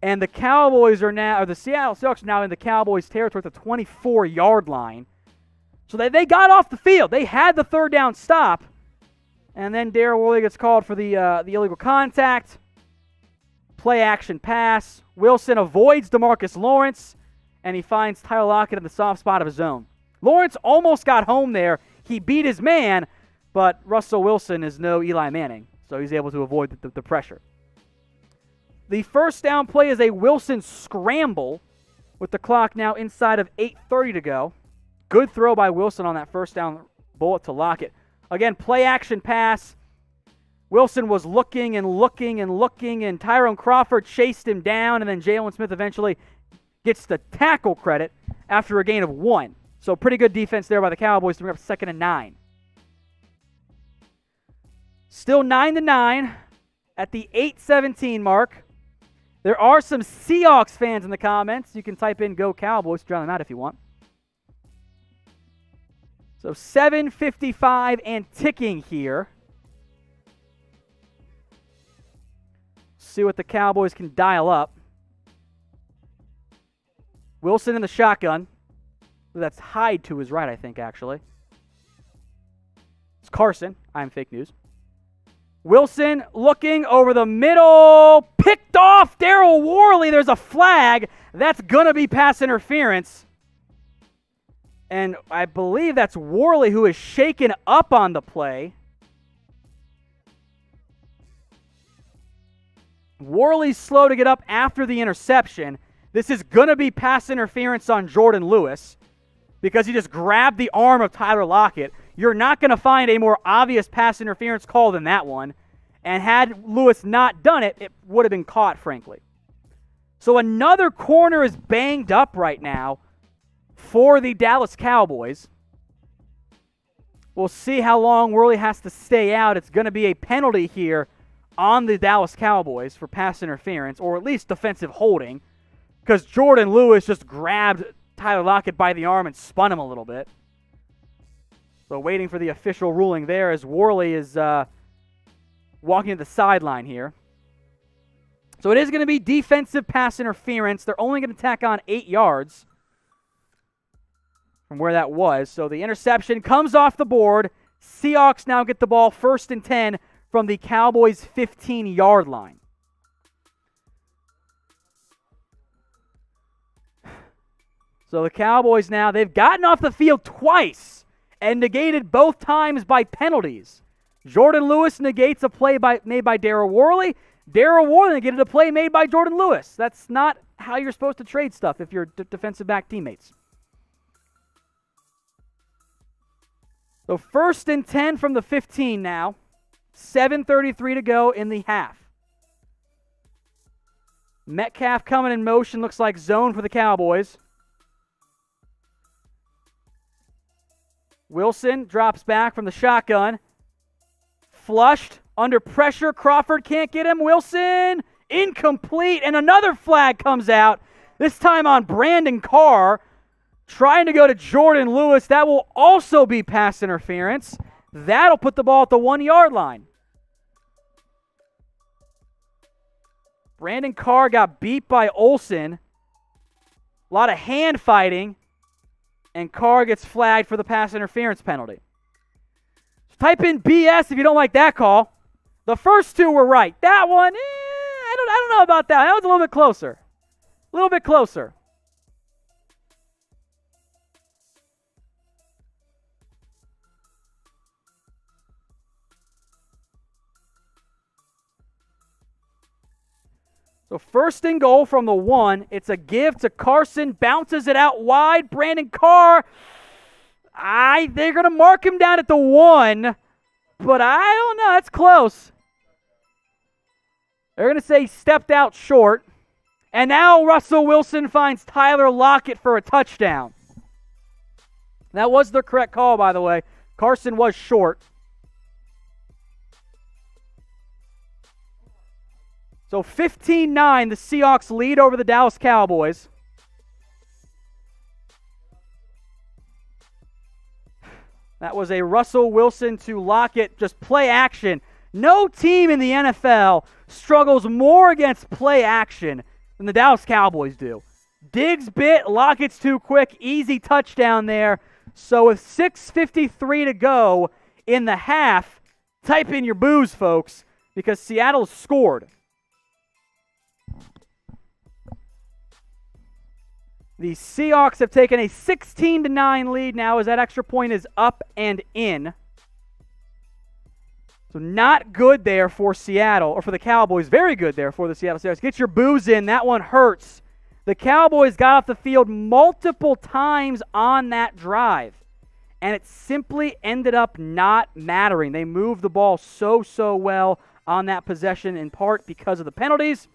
And the Cowboys are now, or the Seattle Seahawks are now in the Cowboys' territory at the 24-yard line. So they got off the field. They had the third down stop. And then Daryl Worley gets called for the illegal contact. Play action pass. Wilson avoids DeMarcus Lawrence, and he finds Tyler Lockett in the soft spot of his own. Lawrence almost got home there. He beat his man, but Russell Wilson is no Eli Manning, so he's able to avoid the pressure. The first down play is a Wilson scramble with the clock now inside of 8:30 to go. Good throw by Wilson on that first down bullet to Lockett. Again, play action pass. Wilson was looking, and Tyrone Crawford chased him down, and then Jaylon Smith eventually gets the tackle credit after a gain of 1. So pretty good defense there by the Cowboys to bring up 2nd and 9. Still 9-9 at the 8:17 mark. There are some Seahawks fans in the comments. You can type in "Go Cowboys" to drown them out if you want. So 7:55 and ticking here. See what the Cowboys can dial up. Wilson in the shotgun. That's Hyde to his right, I think, actually. It's Carson. I'm fake news. Wilson looking over the middle. Picked off Daryl Worley. There's a flag. That's going to be pass interference. And I believe that's Worley who is shaken up on the play. Worley's slow to get up after the interception. This is going to be pass interference on Jordan Lewis because he just grabbed the arm of Tyler Lockett. You're not going to find a more obvious pass interference call than that one. And had Lewis not done it, it would have been caught, frankly. So another corner is banged up right now for the Dallas Cowboys. We'll see how long Worley has to stay out. It's going to be a penalty here on the Dallas Cowboys for pass interference, or at least defensive holding, because Jordan Lewis just grabbed Tyler Lockett by the arm and spun him a little bit. So waiting for the official ruling there as Worley is walking to the sideline here. So it is going to be defensive pass interference. They're only going to tack on 8 yards from where that was. So the interception comes off the board. Seahawks now get the ball 1st and 10 from the Cowboys' 15-yard line. So the Cowboys now, they've gotten off the field twice and negated both times by penalties. Jordan Lewis negates a play made by Daryl Worley. Daryl Worley negated a play made by Jordan Lewis. That's not how you're supposed to trade stuff if you're defensive back teammates. So 1st and 10 from the 15 now. 7:33 to go in the half. Metcalf coming in motion. Looks like zone for the Cowboys. Wilson drops back from the shotgun. Flushed. Under pressure. Crawford can't get him. Wilson. Incomplete. And another flag comes out. This time on Brandon Carr. Trying to go to Jordan Lewis. That will also be pass interference. That'll put the ball at the 1-yard line. Brandon Carr got beat by Olsen. A lot of hand fighting. and Carr gets flagged for the pass interference penalty. Type in BS if you don't like that call. The first two were right. That one, I don't know about that. That was a little bit closer. A little bit closer. So first and goal from the 1. It's a give to Carson. Bounces it out wide. Brandon Carr. They're going to mark him down at the 1. But I don't know. That's close. They're going to say he stepped out short. And now Russell Wilson finds Tyler Lockett for a touchdown. That was the correct call, by the way. Carson was short. So 15-9, the Seahawks lead over the Dallas Cowboys. That was a Russell Wilson to Lockett, just play action. No team in the NFL struggles more against play action than the Dallas Cowboys do. Diggs bit, Lockett's too quick, easy touchdown there. So with 6:53 to go in the half, type in your boos, folks, because Seattle scored. The Seahawks have taken a 16-9 lead now as that extra point is up and in. So not good there for Seattle, or for the Cowboys. Very good there for the Seattle Seahawks. Get your boos in. That one hurts. The Cowboys got off the field multiple times on that drive, and it simply ended up not mattering. They moved the ball so well on that possession, in part because of the penalties.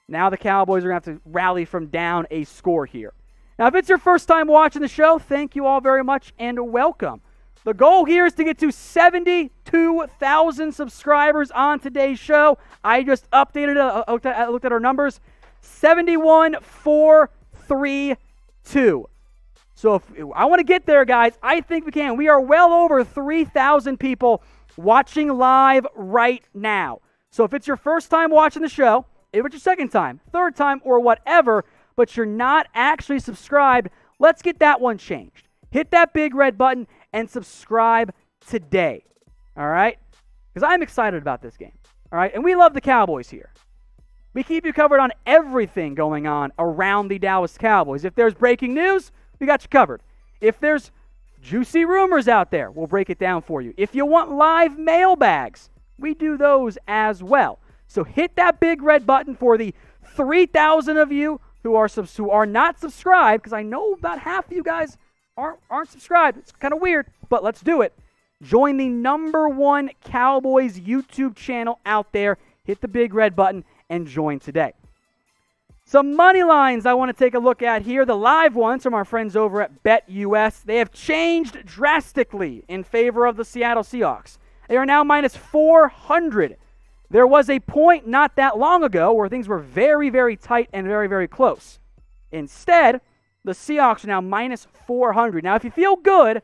Now the Cowboys are going to have to rally from down a score here. Now, if it's your first time watching the show, thank you all very much and welcome. The goal here is to get to 72,000 subscribers on today's show. I just updated it. I looked at our numbers. 71,432. So if I want to get there, guys. I think we can. We are well over 3,000 people watching live right now. So if it's your first time watching the show, if it's your second time, third time, or whatever, but you're not actually subscribed, let's get that one changed. Hit that big red button and subscribe today, all right? Because I'm excited about this game, all right? And we love the Cowboys here. We keep you covered on everything going on around the Dallas Cowboys. If there's breaking news, we got you covered. If there's juicy rumors out there, we'll break it down for you. If you want live mailbags, we do those as well. So hit that big red button for the 3,000 of you who are not subscribed, because I know about half of you guys aren't subscribed. It's kind of weird, but let's do it. Join the #1 Cowboys YouTube channel out there. Hit the big red button and join today. Some money lines I want to take a look at here. The live ones from our friends over at BetUS. They have changed drastically in favor of the Seattle Seahawks. They are now minus 400. There was a point not that long ago where things were very, very tight and very, very close. Instead, the Seahawks are now minus 400. Now, if you feel good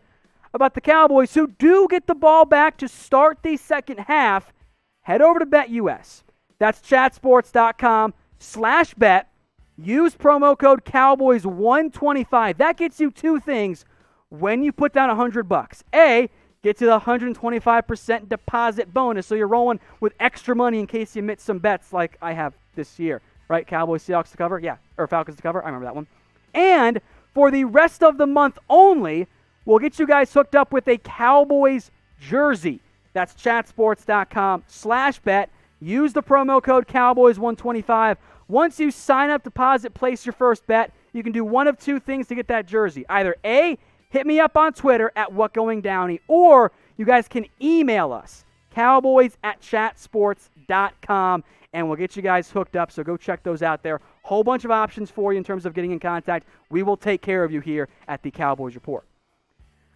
about the Cowboys, who do get the ball back to start the second half, head over to BetUS. That's chatsports.com/bet. Use promo code Cowboys125. That gets you two things when you put down $100. A, get to the 125% deposit bonus, so you're rolling with extra money in case you miss some bets like I have this year. Right? Cowboys, Seahawks to cover? Yeah. Or Falcons to cover? I remember that one. And for the rest of the month only, we'll get you guys hooked up with a Cowboys jersey. That's chatsports.com/bet. Use the promo code Cowboys125. Once you sign up, deposit, place your first bet, you can do one of two things to get that jersey. Either A, hit me up on Twitter at WhatGoingDowney, or you guys can email us, cowboys@chatsports.com, and we'll get you guys hooked up, so go check those out there. Whole bunch of options for you in terms of getting in contact. We will take care of you here at the Cowboys Report.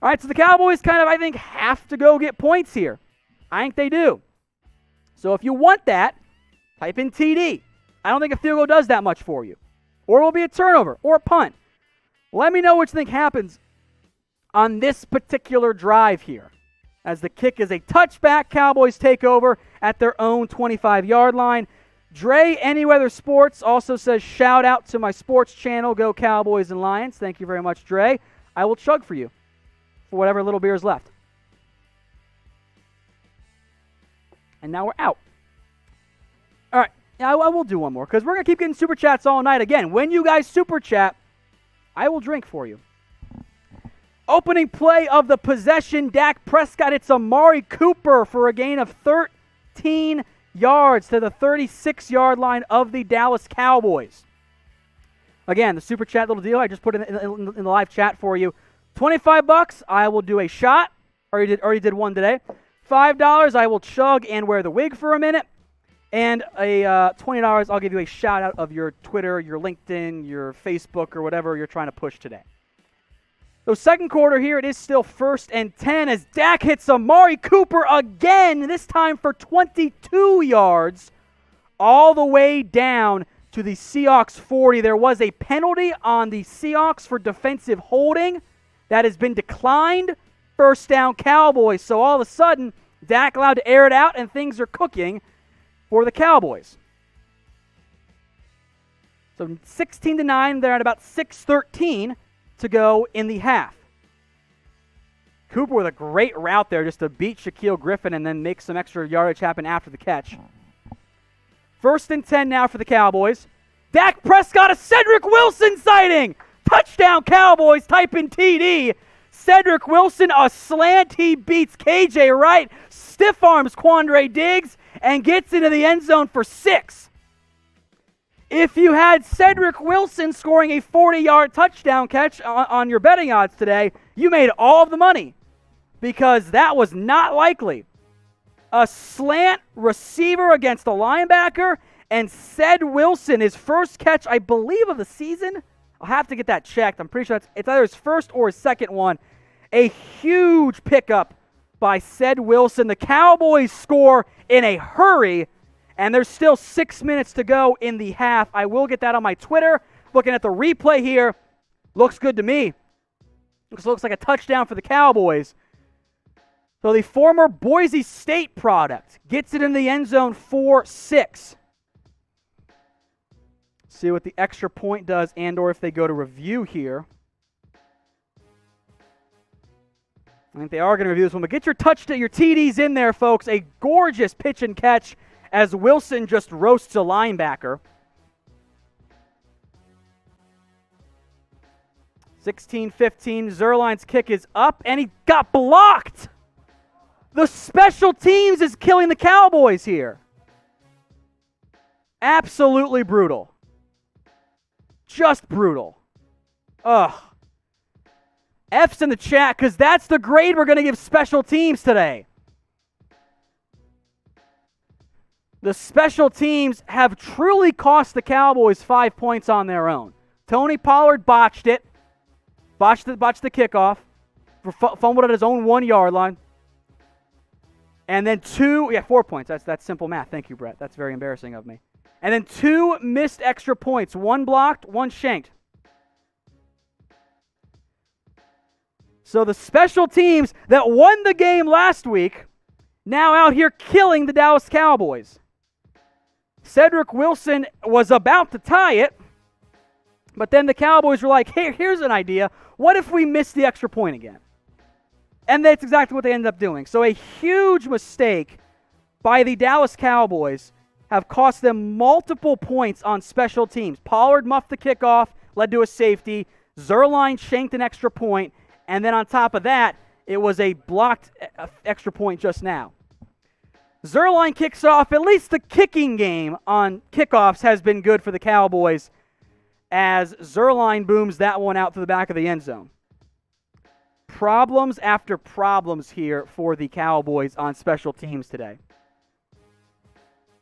All right, so the Cowboys kind of, I think, have to go get points here. I think they do. So if you want that, type in TD. I don't think a field goal does that much for you. Or it will be a turnover or a punt. Let me know what you think happens on this particular drive here. As the kick is a touchback, Cowboys take over at their own 25-yard line. Dre Anyweather Sports also says, shout out to my sports channel, Go Cowboys and Lions. Thank you very much, Dre. I will chug for you for whatever little beer is left. And now we're out. All right, I will do one more because we're going to keep getting Super Chats all night. Again, when you guys Super Chat, I will drink for you. Opening play of the possession, Dak Prescott hits Amari Cooper for a gain of 13 yards to the 36-yard line of the Dallas Cowboys. Again, the Super Chat little deal, I just put it in the live chat for you. $25, I will do a shot. Already did one today. $5, I will chug and wear the wig for a minute. And a $20, I'll give you a shout-out of your Twitter, your LinkedIn, your Facebook, or whatever you're trying to push today. So second quarter here, it is still 1st and 10 as Dak hits Amari Cooper again, this time for 22 yards, all the way down to the Seahawks 40. There was a penalty on the Seahawks for defensive holding that has been declined. First down Cowboys. So all of a sudden, Dak allowed to air it out, and things are cooking for the Cowboys. So 16-9, they're at about 6:13 to go in the half. Cooper with a great route there just to beat Shaquille Griffin and then make some extra yardage happen after the catch. 1st and 10 now for the Cowboys. Dak Prescott, a Cedric Wilson sighting. Touchdown Cowboys, type in TD. Cedric Wilson, a slant. He beats KJ Wright, stiff arms Quandre Diggs, and gets into the end zone for 6. If you had Cedric Wilson scoring a 40-yard touchdown catch on your betting odds today, you made all of the money because that was not likely. A slant receiver against a linebacker, and Ced Wilson, his first catch, I believe, of the season. I'll have to get that checked. I'm pretty sure it's either his first or his second one. A huge pickup by Ced Wilson. The Cowboys score in a hurry, and there's still 6 minutes to go in the half. I will get that on my Twitter. Looking at the replay here, looks good to me. Looks like a touchdown for the Cowboys. So the former Boise State product gets it in the end zone for 6. See what the extra point does and or if they go to review here. I think they are going to review this one, but get your touchdown, your TDs in there, folks. A gorgeous pitch and catch as Wilson just roasts a linebacker. 16-15, Zuerlein's kick is up, and he got blocked. The special teams is killing the Cowboys here. Absolutely brutal. Just brutal. Ugh. F's in the chat, because that's the grade we're going to give special teams today. The special teams have truly cost the Cowboys 5 points on their own. Tony Pollard botched it. Botched the kickoff. Fumbled at his own 1 yard line. And then 4 points. That's simple math. Thank you, Brett. That's very embarrassing of me. And then 2 missed extra points. 1 blocked, 1 shanked. So the special teams that won the game last week, now out here killing the Dallas Cowboys. Cedric Wilson was about to tie it, but then the Cowboys were like, hey, here's an idea. What if we miss the extra point again? And that's exactly what they ended up doing. So a huge mistake by the Dallas Cowboys have cost them multiple points on special teams. Pollard muffed the kickoff, led to a safety. Zuerlein shanked an extra point. And then on top of that, it was a blocked extra point just now. Zuerlein kicks off. At least the kicking game on kickoffs has been good for the Cowboys as Zuerlein booms that one out to the back of the end zone. Problems after problems here for the Cowboys on special teams today.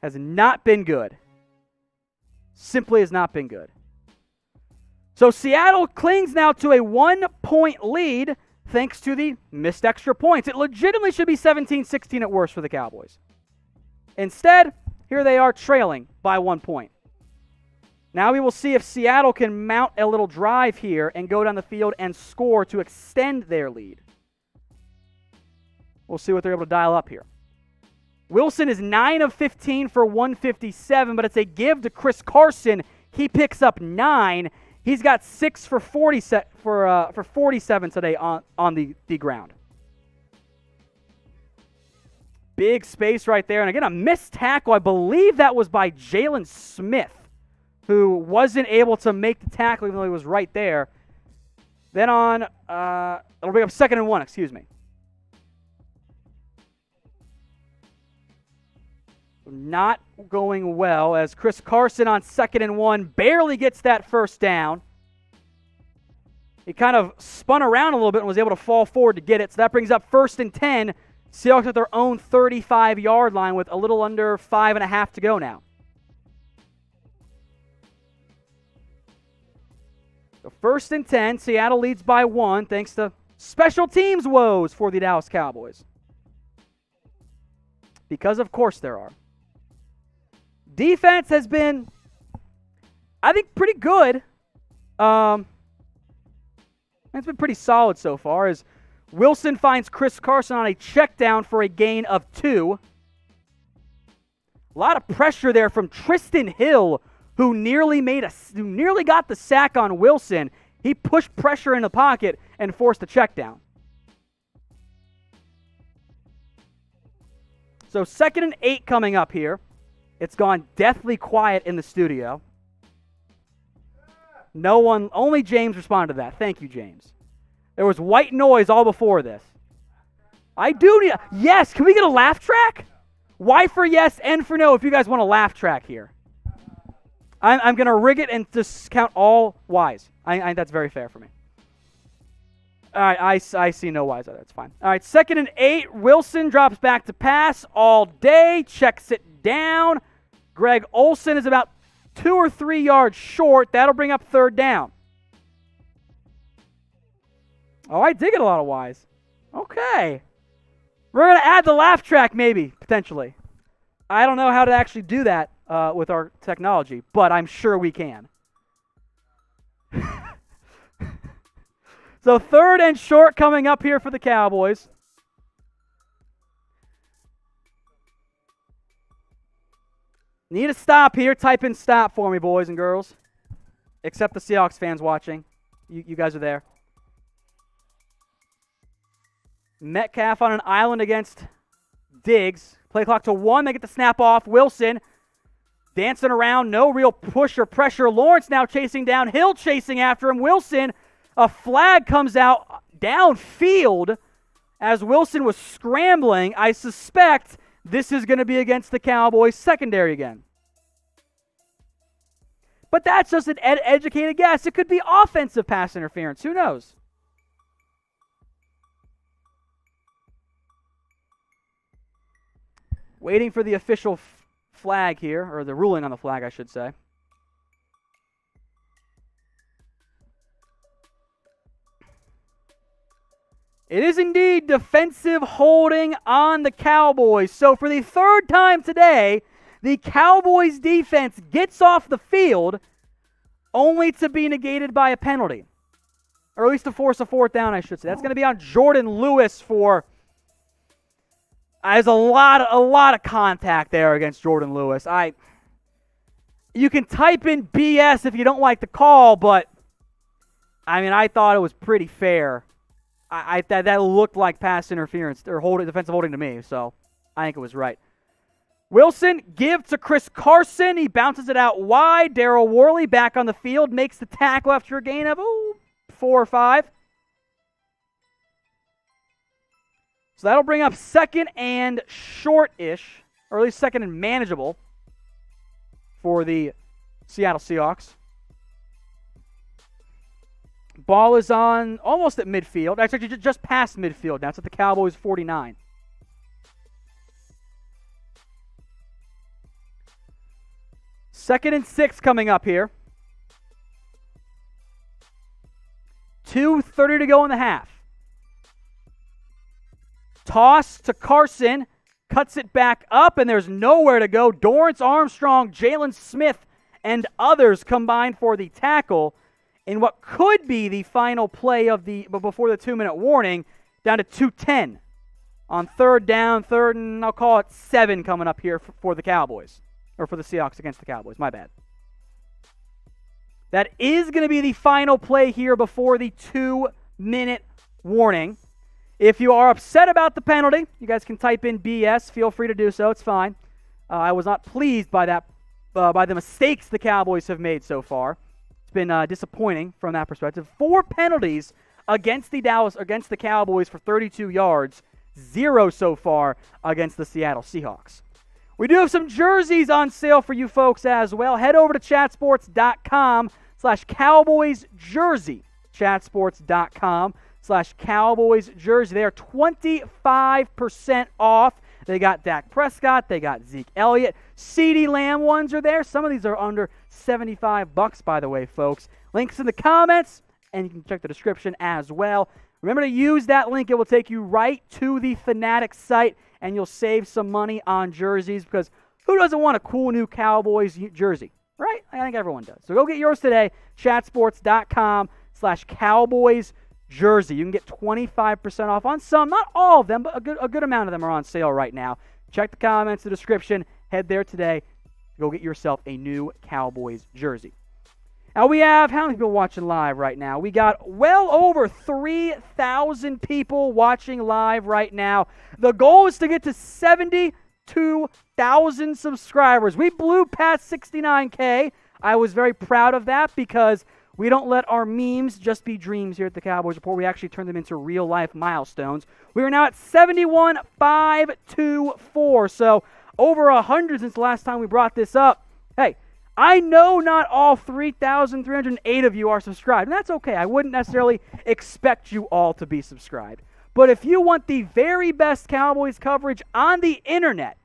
Has not been good. Simply has not been good. So Seattle clings now to a 1-point lead thanks to the missed extra points. It legitimately should be 17-16 at worst for the Cowboys. Instead, here they are trailing by 1 point. Now we will see if Seattle can mount a little drive here and go down the field and score to extend their lead. We'll see what they're able to dial up here. Wilson is 9 of 15 for 157, but it's a give to Chris Carson. He picks up 9. He's got 6 for 47 today on the ground. Big space right there. And again, a missed tackle. I believe that was by Jaylon Smith, who wasn't able to make the tackle even though he was right there. Then on, it'll bring up 2nd and 1, excuse me. Not going well as Chris Carson on 2nd and 1 barely gets that first down. He kind of spun around a little bit and was able to fall forward to get it. So that brings up 1st and 10. Seahawks at their own 35-yard line with a little under 5.5 to go now. So 1st and 10, Seattle leads by 1 thanks to special teams woes for the Dallas Cowboys. Because of course there are. Defense has been, I think, pretty good. It's been pretty solid so far as Wilson finds Chris Carson on a check down for a gain of 2. A lot of pressure there from Tristan Hill, who nearly got the sack on Wilson. He pushed pressure in the pocket and forced a check down. So 2nd and 8 coming up here. It's gone deathly quiet in the studio. No one, only James responded to that. Thank you, James. There was white noise all before this. I do need, yes, can we get a laugh track? Y for yes, N for no if you guys want a laugh track here. I'm going to rig it and just count all Ys. I that's very fair for me. All right, I see no Ys. That's fine. All right, 2nd and 8. Wilson drops back to pass all day, checks it down. Greg Olsen is about 2 or 3 yards short. That'll bring up 3rd down. Oh, I did get a lot of Ys. Okay. We're going to add the laugh track maybe, potentially. I don't know how to actually do that with our technology, but I'm sure we can. So 3rd and short coming up here for the Cowboys. Need a stop here. Type in stop for me, boys and girls. Except the Seahawks fans watching. You guys are there. Metcalf on an island against Diggs. Play clock to 1. They get the snap off. Wilson dancing around. No real push or pressure. Lawrence now chasing down. Hill chasing after him. Wilson, a flag comes out downfield as Wilson was scrambling. I suspect this is going to be against the Cowboys secondary again. But that's just an educated guess. It could be offensive pass interference. Who knows? Waiting for the official flag here, or the ruling on the flag, I should say. It is indeed defensive holding on the Cowboys. So for the 3rd time today, the Cowboys defense gets off the field only to be negated by a penalty. Or at least to force a 4th down, I should say. That's going to be on Jordan Lewis for... There's a lot of contact there against Jordan Lewis. You can type in BS if you don't like the call, but I thought it was pretty fair. That looked like pass interference or defensive holding to me, so I think it was right. Wilson give to Chris Carson. He bounces it out wide. Darryl Worley back on the field, makes the tackle after a gain of 4 or 5. So that'll bring up 2nd and short-ish, or at least 2nd and manageable for the Seattle Seahawks. Ball is on almost at midfield. Actually, just past midfield now. It's at the Cowboys 49. Second and 6 coming up here. 2:30 to go in the half. Toss to Carson. Cuts it back up, and there's nowhere to go. Dorrance Armstrong, Jaylon Smith, and others combined for the tackle in what could be the final play before the 2-minute warning, down to 2:10 on 3rd down, 3rd and I'll call it 7 coming up here for the Cowboys, or for the Seahawks against the Cowboys. My bad. That is going to be the final play here before the 2-minute warning. If you are upset about the penalty, you guys can type in BS. Feel free to do so. It's fine. I was not pleased by that, by the mistakes the Cowboys have made so far. It's been disappointing from that perspective. 4 penalties against the Cowboys for 32 yards. 0 so far against the Seattle Seahawks. We do have some jerseys on sale for you folks as well. Head over to chatsports.com/Cowboys jersey. Chatsports.com/Cowboys jersey. They are 25% off. They got Dak Prescott. They got Zeke Elliott. CeeDee Lamb ones are there. Some of these are under $75, by the way, folks. Links in the comments, and you can check the description as well. Remember to use that link. It will take you right to the Fanatics site, and you'll save some money on jerseys, because who doesn't want a cool new Cowboys jersey, right? I think everyone does. So go get yours today, chatsports.com/Cowboys jersey. You can get 25% off on some, not all of them, but a good amount of them are on sale right now. Check the comments, the description. Head there today. Go get yourself a new Cowboys jersey. Now we have, how many people watching live right now? We got well over 3,000 people watching live right now. The goal is to get to 72,000 subscribers. We blew past 69K. I was very proud of that, because we don't let our memes just be dreams here at the Cowboys Report. We actually turn them into real-life milestones. We are now at 71,524, so over 100 since the last time we brought this up. Hey, I know not all 3,308 of you are subscribed, and that's okay. I wouldn't necessarily expect you all to be subscribed. But if you want the very best Cowboys coverage on the internet,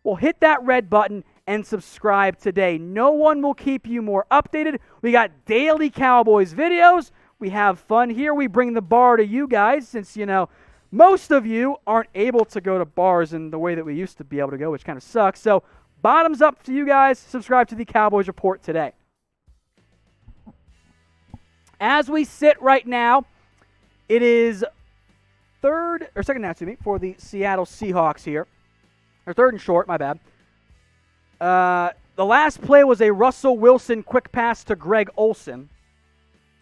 well, hit that red button and subscribe today. No one will keep you more updated. We got daily Cowboys videos. We have fun here. We bring the bar to you guys, since, most of you aren't able to go to bars in the way that we used to be able to go, which kind of sucks. So, bottoms up to you guys. Subscribe to the Cowboys Report today. As we sit right now, it is second half for the Seattle Seahawks here. Or third and short, my bad. The last play was a Russell Wilson quick pass to Greg Olsen.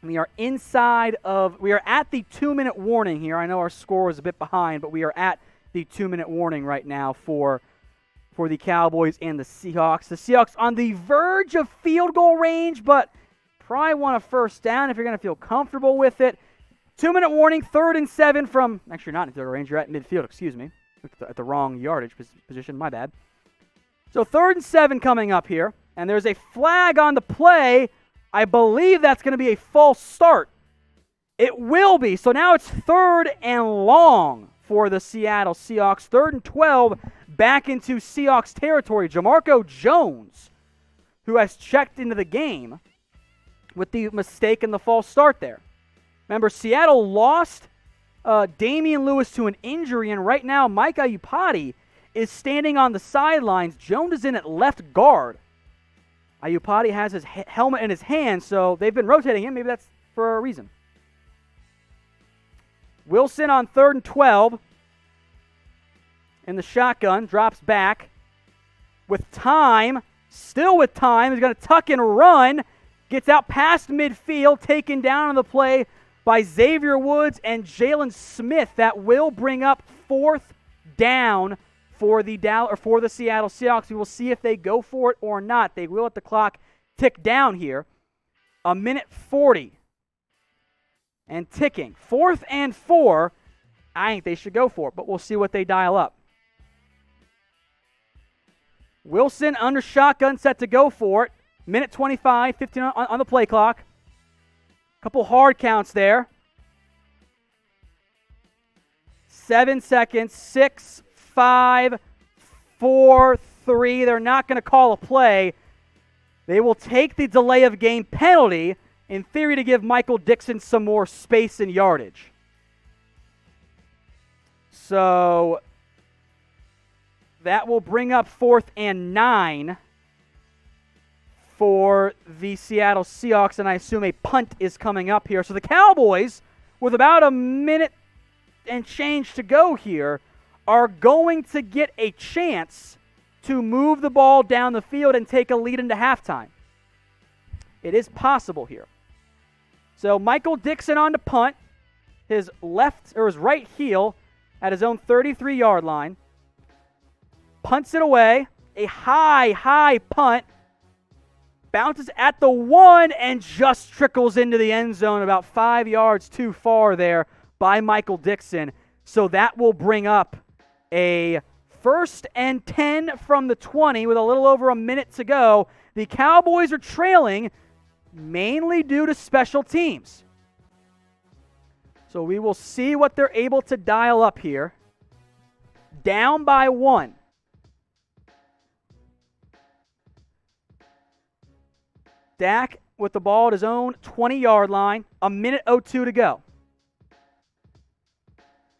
We are at the 2-minute warning here. I know our score was a bit behind, but we are at the 2-minute warning right now for the Cowboys and the Seahawks. The Seahawks on the verge of field goal range, but probably want a first down if you're going to feel comfortable with it. 2-minute warning, 3rd and 7 from, actually not in field goal range, you're at midfield, excuse me. At the wrong yardage position, my bad. So 3rd and 7 coming up here, and there's a flag on the play. I believe that's going to be a false start. It will be. So now it's 3rd and long for the Seattle Seahawks. 3rd and 12 back into Seahawks territory. Jamarco Jones, who has checked into the game with the mistake and the false start there. Remember, Seattle lost Damian Lewis to an injury, and right now Mike Iupati is standing on the sidelines. Jones is in at left guard. Iupati has his helmet in his hand, so they've been rotating him. Maybe that's for a reason. Wilson on 3rd and 12. In the shotgun, drops back. Still with time, he's going to tuck and run. Gets out past midfield, taken down on the play by Xavier Woods and Jaylon Smith. That will bring up 4th down for the Seattle Seahawks. We will see if they go for it or not. They will let the clock tick down here. 1:40 and ticking. 4th and 4. I think they should go for it, but we'll see what they dial up. Wilson under shotgun, set to go for it. 1:25, 15 on the play clock. Couple hard counts there. 7 seconds. 6, 5, 4, 3. They're not going to call a play. They will take the delay of game penalty, in theory, to give Michael Dixon some more space and yardage. So that will bring up 4th and 9 for the Seattle Seahawks, and I assume a punt is coming up here. So the Cowboys, with about a minute and change to go here, are going to get a chance to move the ball down the field and take a lead into halftime. It is possible here. So Michael Dickson on to punt. His right heel at his own 33-yard line. Punts it away. A high punt. Bounces at the 1 and just trickles into the end zone about 5 yards too far there by Michael Dickson. So that will bring up a 1st and 10 from the 20 with a little over a minute to go. The Cowboys are trailing mainly due to special teams. So we will see what they're able to dial up here. Down by 1. Dak with the ball at his own 20-yard line. A minute 02 to go.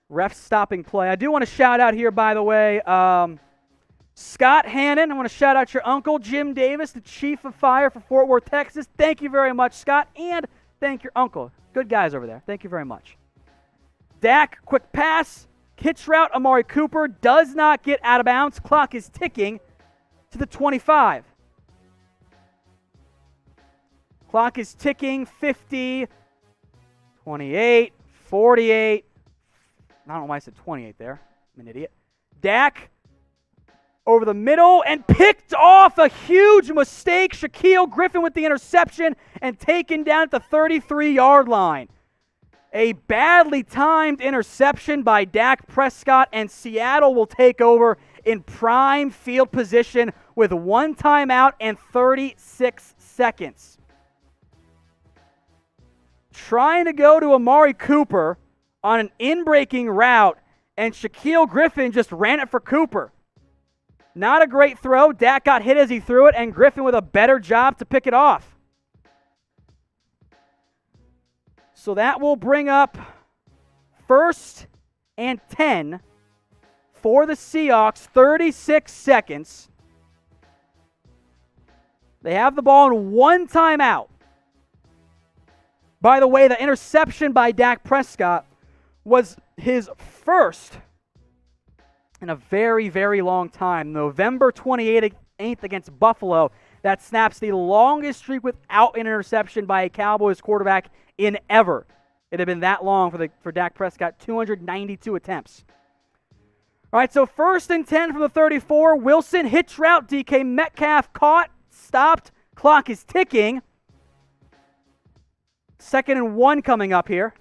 Ref stopping play. I do want to shout out here, by the way, Scott Hannon. I want to shout out your uncle, Jim Davis, the chief of fire for Fort Worth, Texas. Thank you very much, Scott, and thank your uncle. Good guys over there. Thank you very much. Dak, quick pass. Hitch route, Amari Cooper does not get out of bounds. Clock is ticking to the 25. Clock is ticking, 50, 28, 48. I don't know why I said 28 there. I'm an idiot. Dak over the middle and picked off. A huge mistake. Shaquille Griffin with the interception and taken down at the 33-yard line. A badly timed interception by Dak Prescott, and Seattle will take over in prime field position with 1 timeout and 36 seconds. Trying to go to Amari Cooper on an in-breaking route, and Shaquille Griffin just ran it for Cooper. Not a great throw. Dak got hit as he threw it, and Griffin with a better job to pick it off. So that will bring up 1st and 10 for the Seahawks, 36 seconds. They have the ball in 1 timeout. By the way, the interception by Dak Prescott was his first in a very, very long time. November 28th against Buffalo. That snaps the longest streak without an interception by a Cowboys quarterback in ever. It had been that long for Dak Prescott, 292 attempts. All right, so 1st and 10 from the 34. Wilson, hitch route, DK Metcalf caught, stopped, clock is ticking. 2nd and 1 coming up here.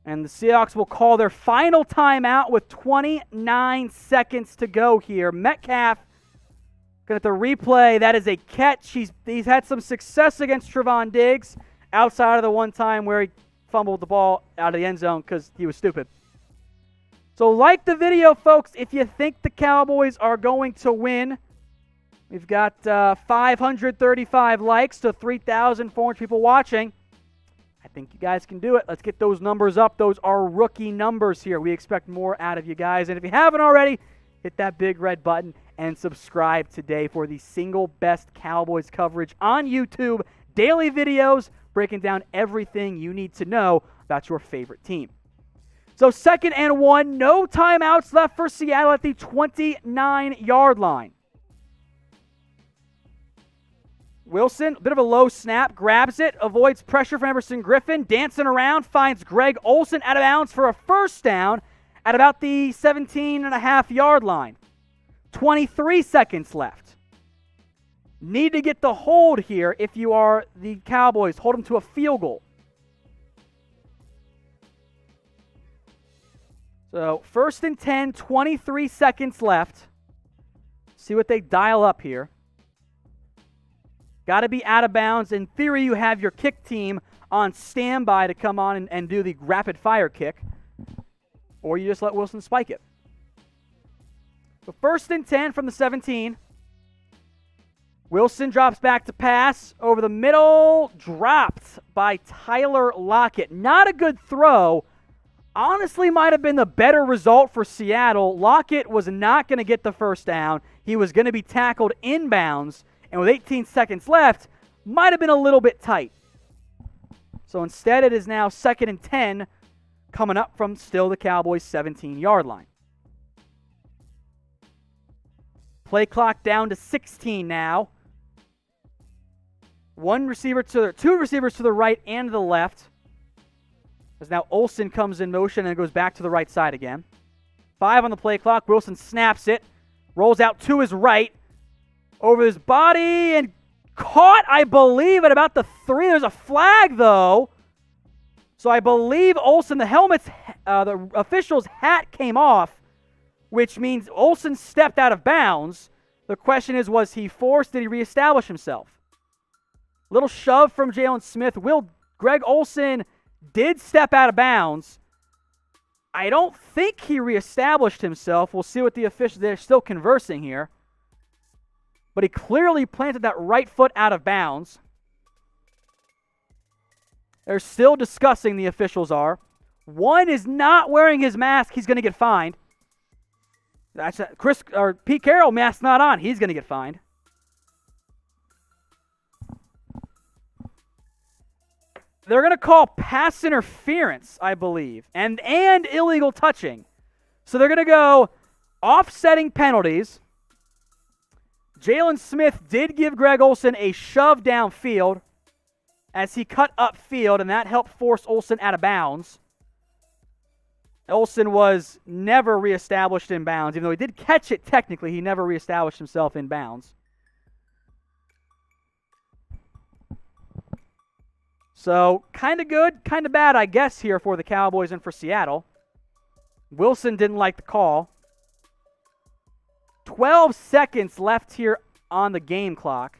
And the Seahawks will call their final timeout with 29 seconds to go here. Metcalf going to replay. That is a catch. He's had some success against Trevon Diggs outside of the one time where he fumbled the ball out of the end zone because he was stupid. So like the video, folks, if you think the Cowboys are going to win. We've got 535 likes to 3,400 people watching. I think you guys can do it. Let's get those numbers up. Those are rookie numbers here. We expect more out of you guys. And if you haven't already, hit that big red button and subscribe today for the single best Cowboys coverage on YouTube. Daily videos breaking down everything you need to know about your favorite team. So 2nd and 1, no timeouts left for Seattle at the 29-yard line. Wilson, a bit of a low snap, grabs it, avoids pressure from Emerson Griffin, dancing around, finds Greg Olsen out of bounds for a 1st down at about the 17.5-yard line. 23 seconds left. Need to get the hold here if you are the Cowboys. Hold them to a field goal. So 1st and 10, 23 seconds left. See what they dial up here. Got to be out of bounds. In theory, you have your kick team on standby to come on and do the rapid-fire kick. Or you just let Wilson spike it. So 1st and 10 from the 17. Wilson drops back to pass. Over the middle, dropped by Tyler Lockett. Not a good throw. Honestly, might have been the better result for Seattle. Lockett was not going to get the 1st down. He was going to be tackled inbounds. And with 18 seconds left, might have been a little bit tight. So instead, it is now 2nd and 10 coming up from still the Cowboys' 17-yard line. Play clock down to 16 now. Two receivers to the right and the left. As now Olsen comes in motion and goes back to the right side again. 5 on the play clock. Wilson snaps it. Rolls out to his right. Over his body and caught, I believe, at about the 3. There's a flag, though. So I believe Olsen, the official's hat came off, which means Olsen stepped out of bounds. The question is, was he forced? Did he reestablish himself? Little shove from Jaylon Smith. Greg Olsen did step out of bounds. I don't think he reestablished himself. We'll see what the officials, they're still conversing here. But he clearly planted that right foot out of bounds. They're still discussing, the officials are. One is not wearing his mask. He's going to get fined. That's Pete Carroll, mask not on. He's going to get fined. They're going to call pass interference, I believe, and illegal touching. So they're going to go offsetting penalties. Jaylon Smith did give Greg Olsen a shove downfield as he cut upfield, and that helped force Olsen out of bounds. Olsen was never reestablished in bounds. Even though he did catch it technically, he never reestablished himself in bounds. So, kind of good, kind of bad, I guess, here for the Cowboys and for Seattle. Wilson didn't like the call. 12 seconds left here on the game clock.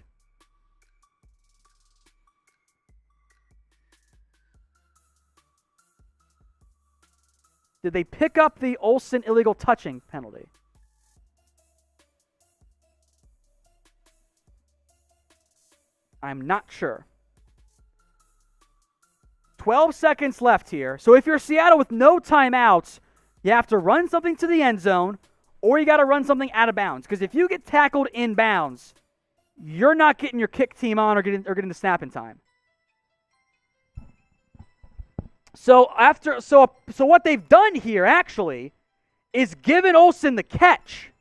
Did they pick up the Olsen illegal touching penalty? I'm not sure. 12 seconds left here. So if you're Seattle with no timeouts, you have to run something to the end zone, or you got to run something out of bounds. Because if you get tackled in bounds, you're not getting your kick team on or getting the snap in time. So what they've done here actually is given Olsen the catch.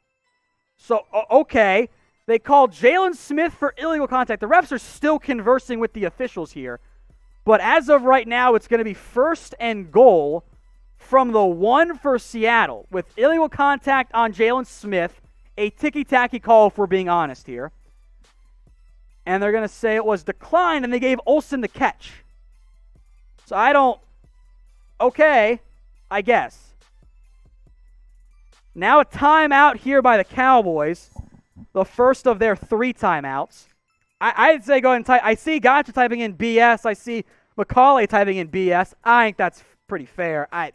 So okay, they called Jaylon Smith for illegal contact. The refs are still conversing with the officials here. But as of right now, it's going to be 1st and goal from the 1 for Seattle with illegal contact on Jaylon Smith. A ticky-tacky call, if we're being honest here. And they're going to say it was declined, and they gave Olsen the catch. So okay, I guess. Now a timeout here by the Cowboys. The first of their 3 timeouts. I'd say go ahead and type. I see Gotcha typing in BS. I see McCauley typing in BS. I think that's pretty fair. I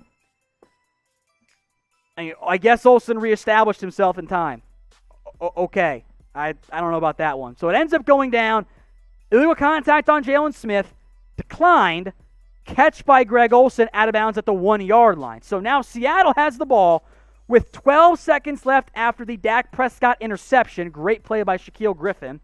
guess Olsen reestablished himself in time. Okay. I don't know about that one. So it ends up going down. Illegal contact on Jaylon Smith. Declined. Catch by Greg Olsen out of bounds at the 1-yard line. So now Seattle has the ball with 12 seconds left after the Dak Prescott interception. Great play by Shaquille Griffin.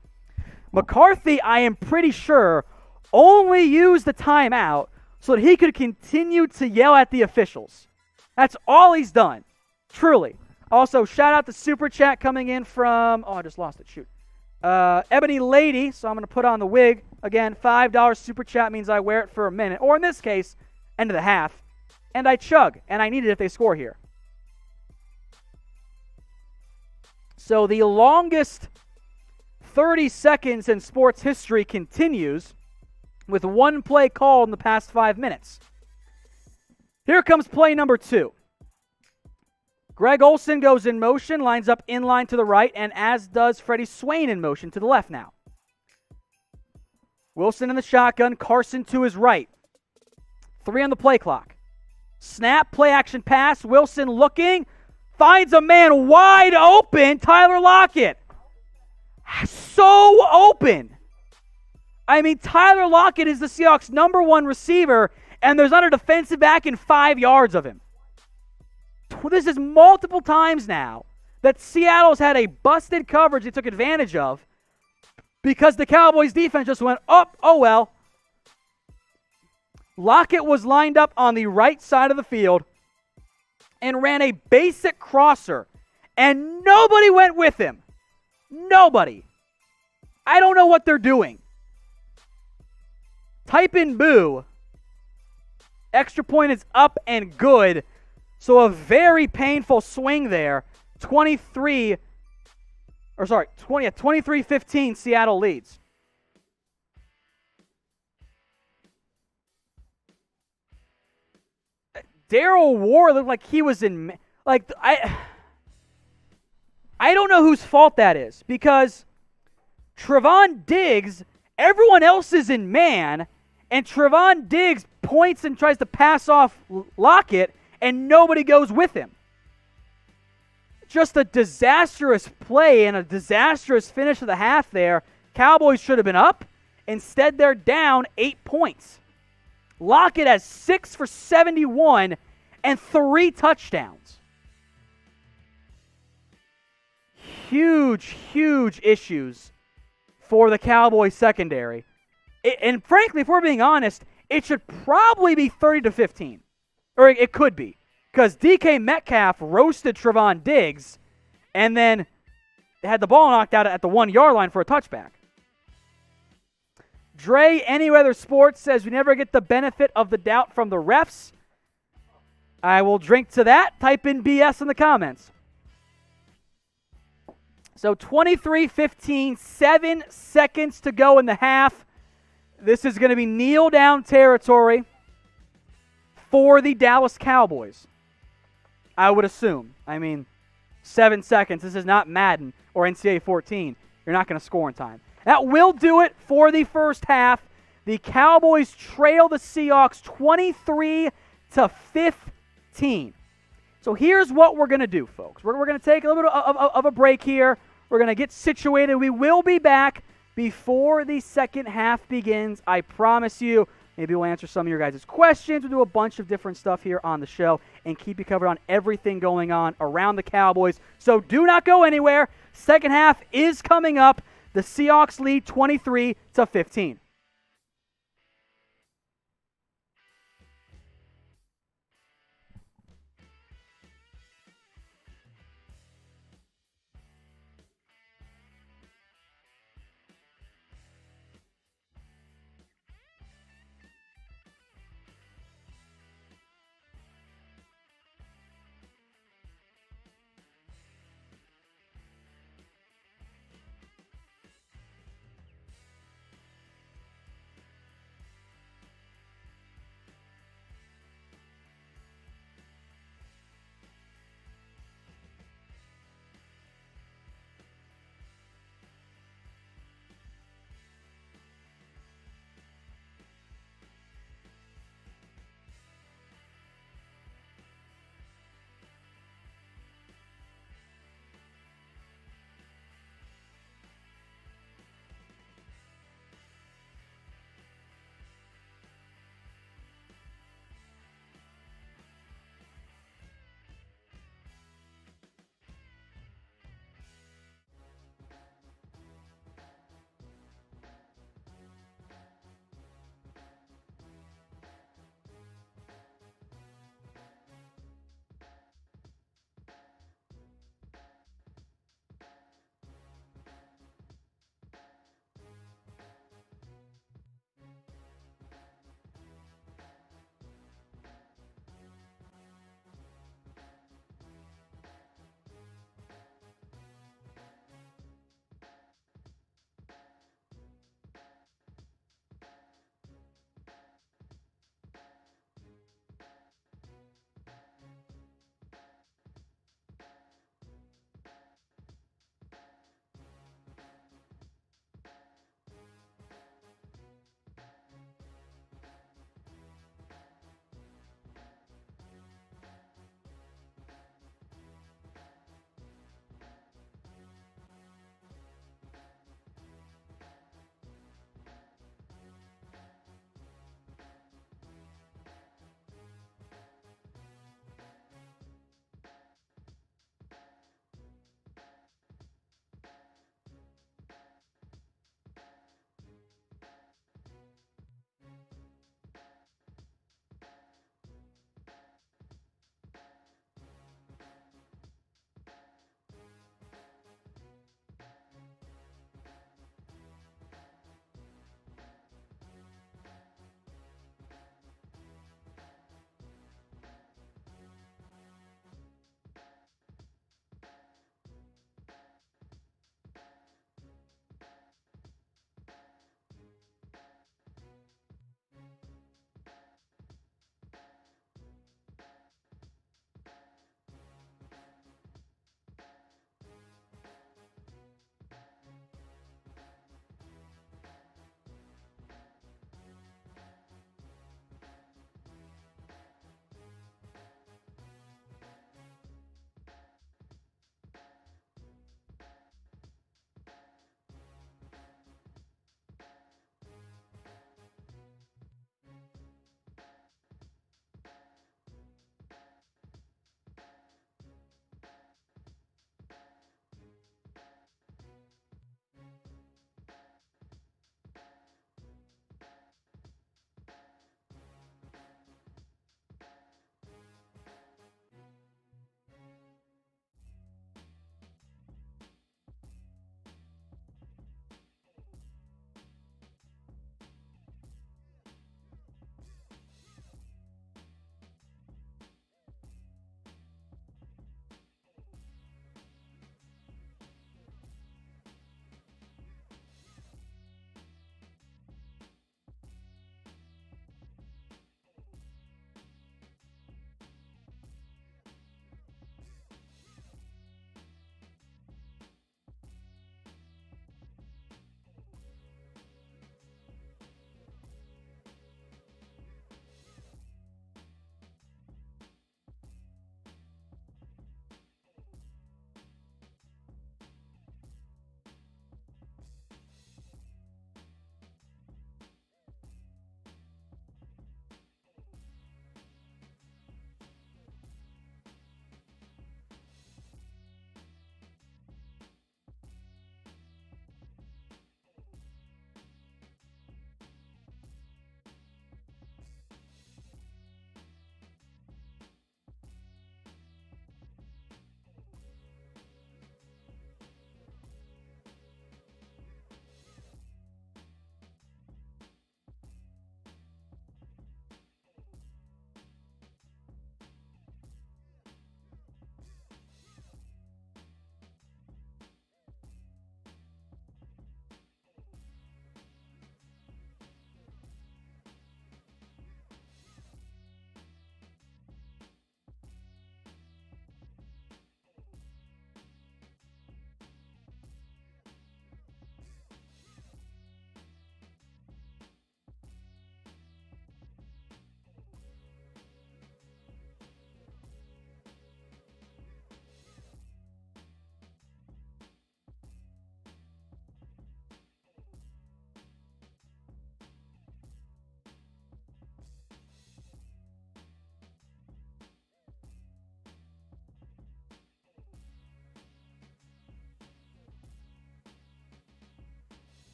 McCarthy, I am pretty sure, only used the timeout so that he could continue to yell at the officials. That's all he's done, truly. Also, shout out to Super Chat coming in from, I just lost it, shoot. Ebony Lady, so I'm going to put on the wig. Again, $5 Super Chat means I wear it for a minute, or in this case, end of the half, and I chug, and I need it if they score here. So the longest 30 seconds in sports history continues with 1 play called in the past 5 minutes. Here comes play number 2. Greg Olsen goes in motion, lines up in line to the right, and as does Freddie Swain in motion to the left now. Wilson in the shotgun, Carson to his right. 3 on the play clock. Snap, play action pass, Wilson looking, finds a man wide open, Tyler Lockett. So open. I mean, Tyler Lockett is the Seahawks' #1 receiver, and there's not a defensive back in 5 yards of him. This is multiple times now that Seattle's had a busted coverage they took advantage of because the Cowboys' defense just went, oh well. Lockett was lined up on the right side of the field and ran a basic crosser, and nobody went with him. Nobody. I don't know what they're doing. Type in boo. Extra point is up and good. So a very painful swing there. 23-15 Seattle leads. Daryl Ward looked like he was in, like, I don't know whose fault that is, because Trevon Diggs, everyone else is in man, and Trevon Diggs points and tries to pass off Lockett, and nobody goes with him. Just a disastrous play and a disastrous finish of the half there. Cowboys should have been up. Instead, they're down 8 points. Lockett has 6 for 71 and 3 touchdowns. Huge, huge issues for the Cowboys secondary. And frankly, if we're being honest, it should probably be 30-15. Or it could be. Because DK Metcalf roasted Trevon Diggs and then had the ball knocked out at the 1-yard line for a touchback. Dre Anyweather Sports says we never get the benefit of the doubt from the refs. I will drink to that. Type in BS in the comments. So 23-15, 7 seconds to go in the half. This is going to be kneel down territory for the Dallas Cowboys, I would assume. I mean, 7 seconds. This is not Madden or NCAA 14. You're not going to score in time. That will do it for the first half. The Cowboys trail the Seahawks 23-15. So here's what we're going to do, folks. We're going to take a little bit of a break here. We're going to get situated. We will be back before the second half begins. I promise you. Maybe we'll answer some of your guys' questions. We'll do a bunch of different stuff here on the show and keep you covered on everything going on around the Cowboys. So do not go anywhere. Second half is coming up. The Seahawks lead 23-15.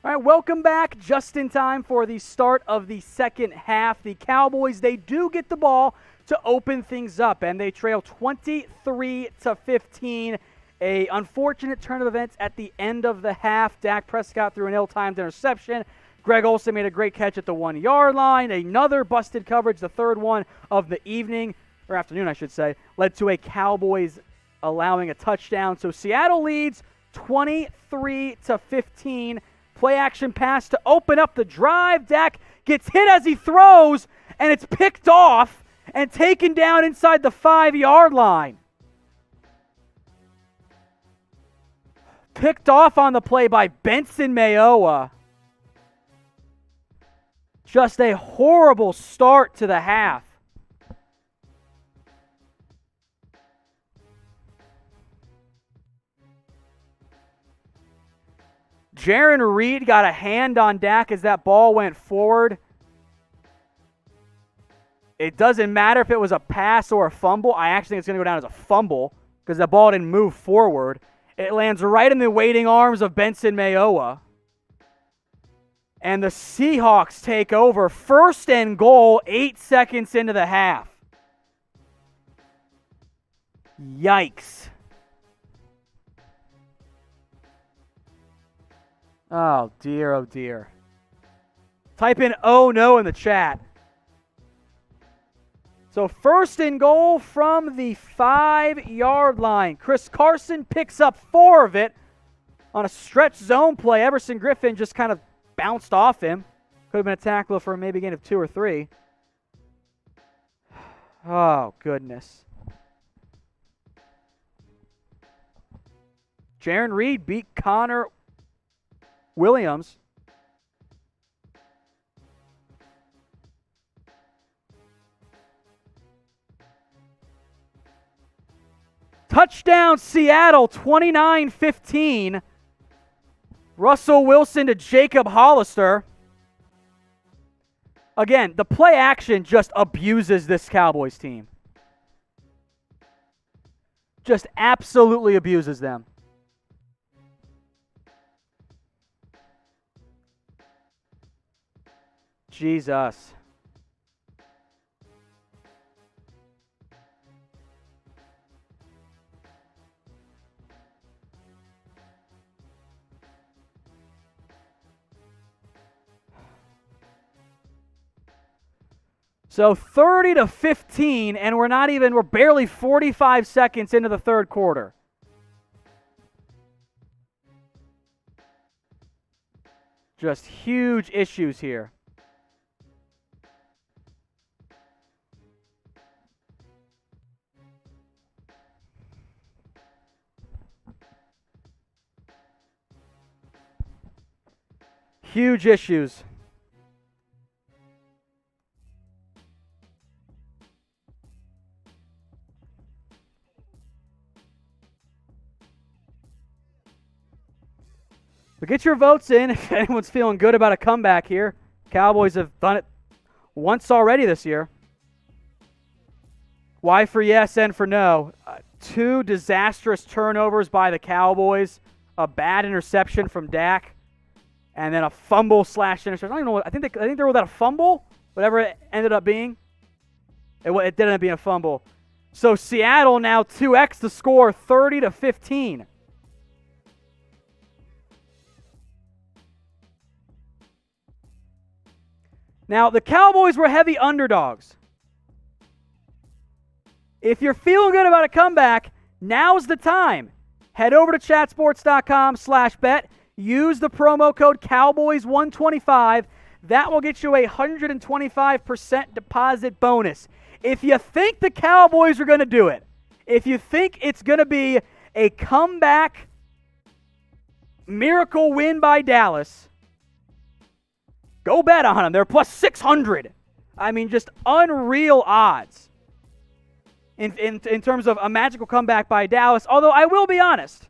All right, welcome back just in time for the start of the second half. The Cowboys, they do get the ball to open things up, and they trail 23-15. A unfortunate turn of events at the end of the half. Dak Prescott threw an ill-timed interception. Greg Olsen made a great catch at the 1-yard line. Another busted coverage, the third one of the evening, or afternoon I should say, led to a Cowboys allowing a touchdown. So Seattle leads 23-15. Play action pass to open up the drive. Dak gets hit as he throws, and it's picked off and taken down inside the 5-yard line. Picked off on the play by Benson Mayowa. Just a horrible start to the half. Jaron Reed got a hand on Dak as that ball went forward. It doesn't matter if it was a pass or a fumble. I actually think it's going to go down as a fumble because the ball didn't move forward. It lands right in the waiting arms of Benson Mayowa. And the Seahawks take over. 1st and goal, 8 seconds into the half. Yikes. Oh, dear, oh, dear. Type in "oh no" in the chat. So 1st and goal from the 5-yard line. Chris Carson picks up 4 of it on a stretch zone play. Everson Griffin just kind of bounced off him. Could have been a tackle for maybe a gain of 2 or 3. Oh, goodness. Jaron Reed beat Connor Williams. Touchdown Seattle, 29-15. Russell Wilson to Jacob Hollister. Again, the play action just abuses this Cowboys team. Just absolutely abuses them. Jesus. So 30-15, and we're barely 45 seconds into the third quarter. Just huge issues here. Huge issues. But get your votes in if anyone's feeling good about a comeback here. Cowboys have done it once already this year. Y for yes, N for no. 2 disastrous turnovers by the Cowboys. A bad interception from Dak. And then a fumble/interception. I don't even know. I think they were without a fumble, whatever it ended up being. It did end up being a fumble. So Seattle now 2x the score, 30-15. Now, the Cowboys were heavy underdogs. If you're feeling good about a comeback, now's the time. Head over to chatsports.com/bet. Use the promo code Cowboys125. That will get you a 125% deposit bonus. If you think the Cowboys are going to do it, if you think it's going to be a comeback miracle win by Dallas, go bet on them. They're plus 600. I mean, just unreal odds in terms of a magical comeback by Dallas. Although I will be honest,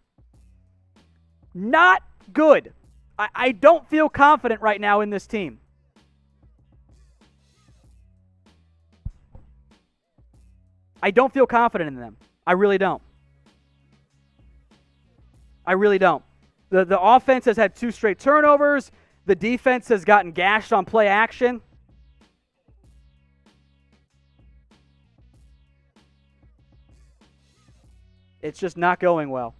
not good. I don't feel confident right now in this team. I don't feel confident in them. I really don't. I really don't. The offense has had 2 straight turnovers. The defense has gotten gashed on play action. It's just not going well.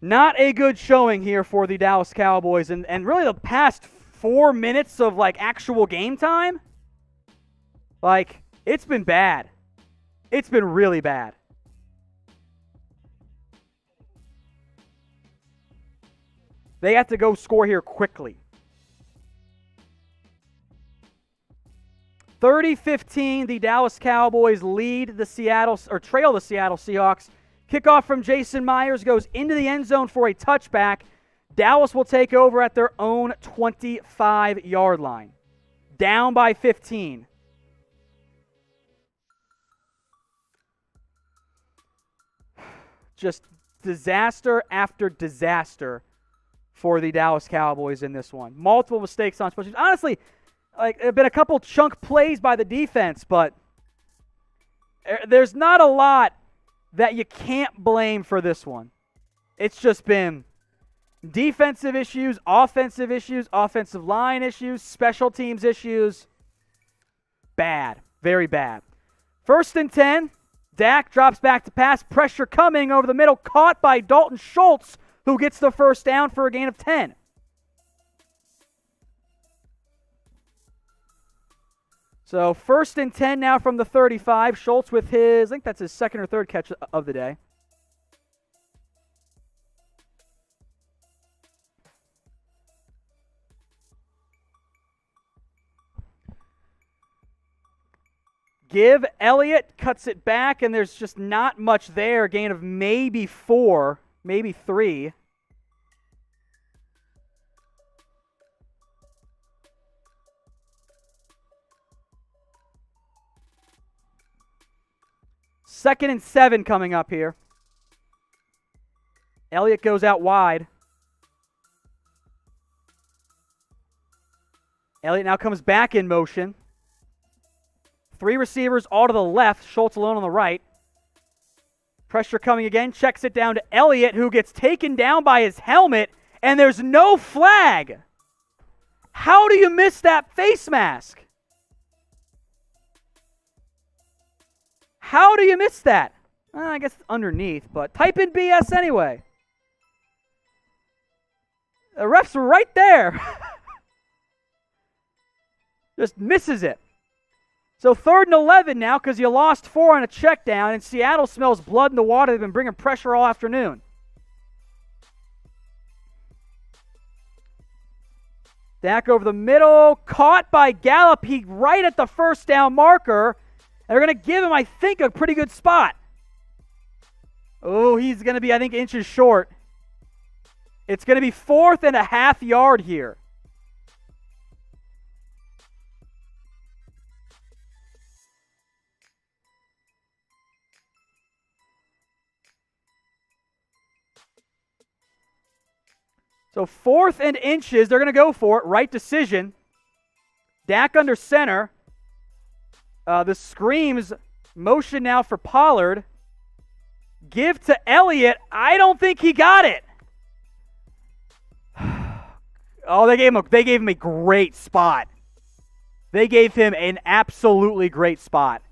Not a good showing here for the Dallas Cowboys. And really the past 4 minutes of, like, actual game time, like, it's been bad. It's been really bad. They have to go score here quickly. 30-15, the Dallas Cowboys lead the trail the Seattle Seahawks. Kickoff from Jason Myers goes into the end zone for a touchback. Dallas will take over at their own 25-yard line. Down by 15. Just disaster after disaster for the Dallas Cowboys in this one. Multiple mistakes on special teams. Honestly, like, there have been a couple chunk plays by the defense, but there's not a lot that you can't blame for this one. It's just been defensive issues, offensive line issues, special teams issues. Bad. Very bad. 1st and 10. Dak drops back to pass. Pressure coming over the middle. Caught by Dalton Schultz, who gets the first down for a gain of 10. So 1st and 10 now from the 35. Schultz with his, I think that's his second or third catch of the day. Give Elliott, cuts it back, and there's just not much there. Gain of maybe 4, maybe 3. Second and 7 coming up here. Elliott goes out wide. Elliott now comes back in motion. 3 receivers all to the left. Schultz alone on the right. Pressure coming again. Checks it down to Elliott, who gets taken down by his helmet, and there's no flag. How do you miss that face mask? How do you miss that? I guess it's underneath, but type in BS anyway. The ref's right there. Just misses it. So 3rd and 11 now because you lost 4 on a check down, and Seattle smells blood in the water. They've been bringing pressure all afternoon. Dak over the middle, caught by Gallup. He right at the first down marker. They're going to give him, I think, a pretty good spot. Oh, he's going to be, I think, inches short. It's going to be 4th and a half yard here. So 4th and inches, they're going to go for it. Right decision. Dak under center. The screams, motion now for Pollard. Give to Elliott. I don't think he got it. Oh, they gave him a great spot. They gave him an absolutely great spot.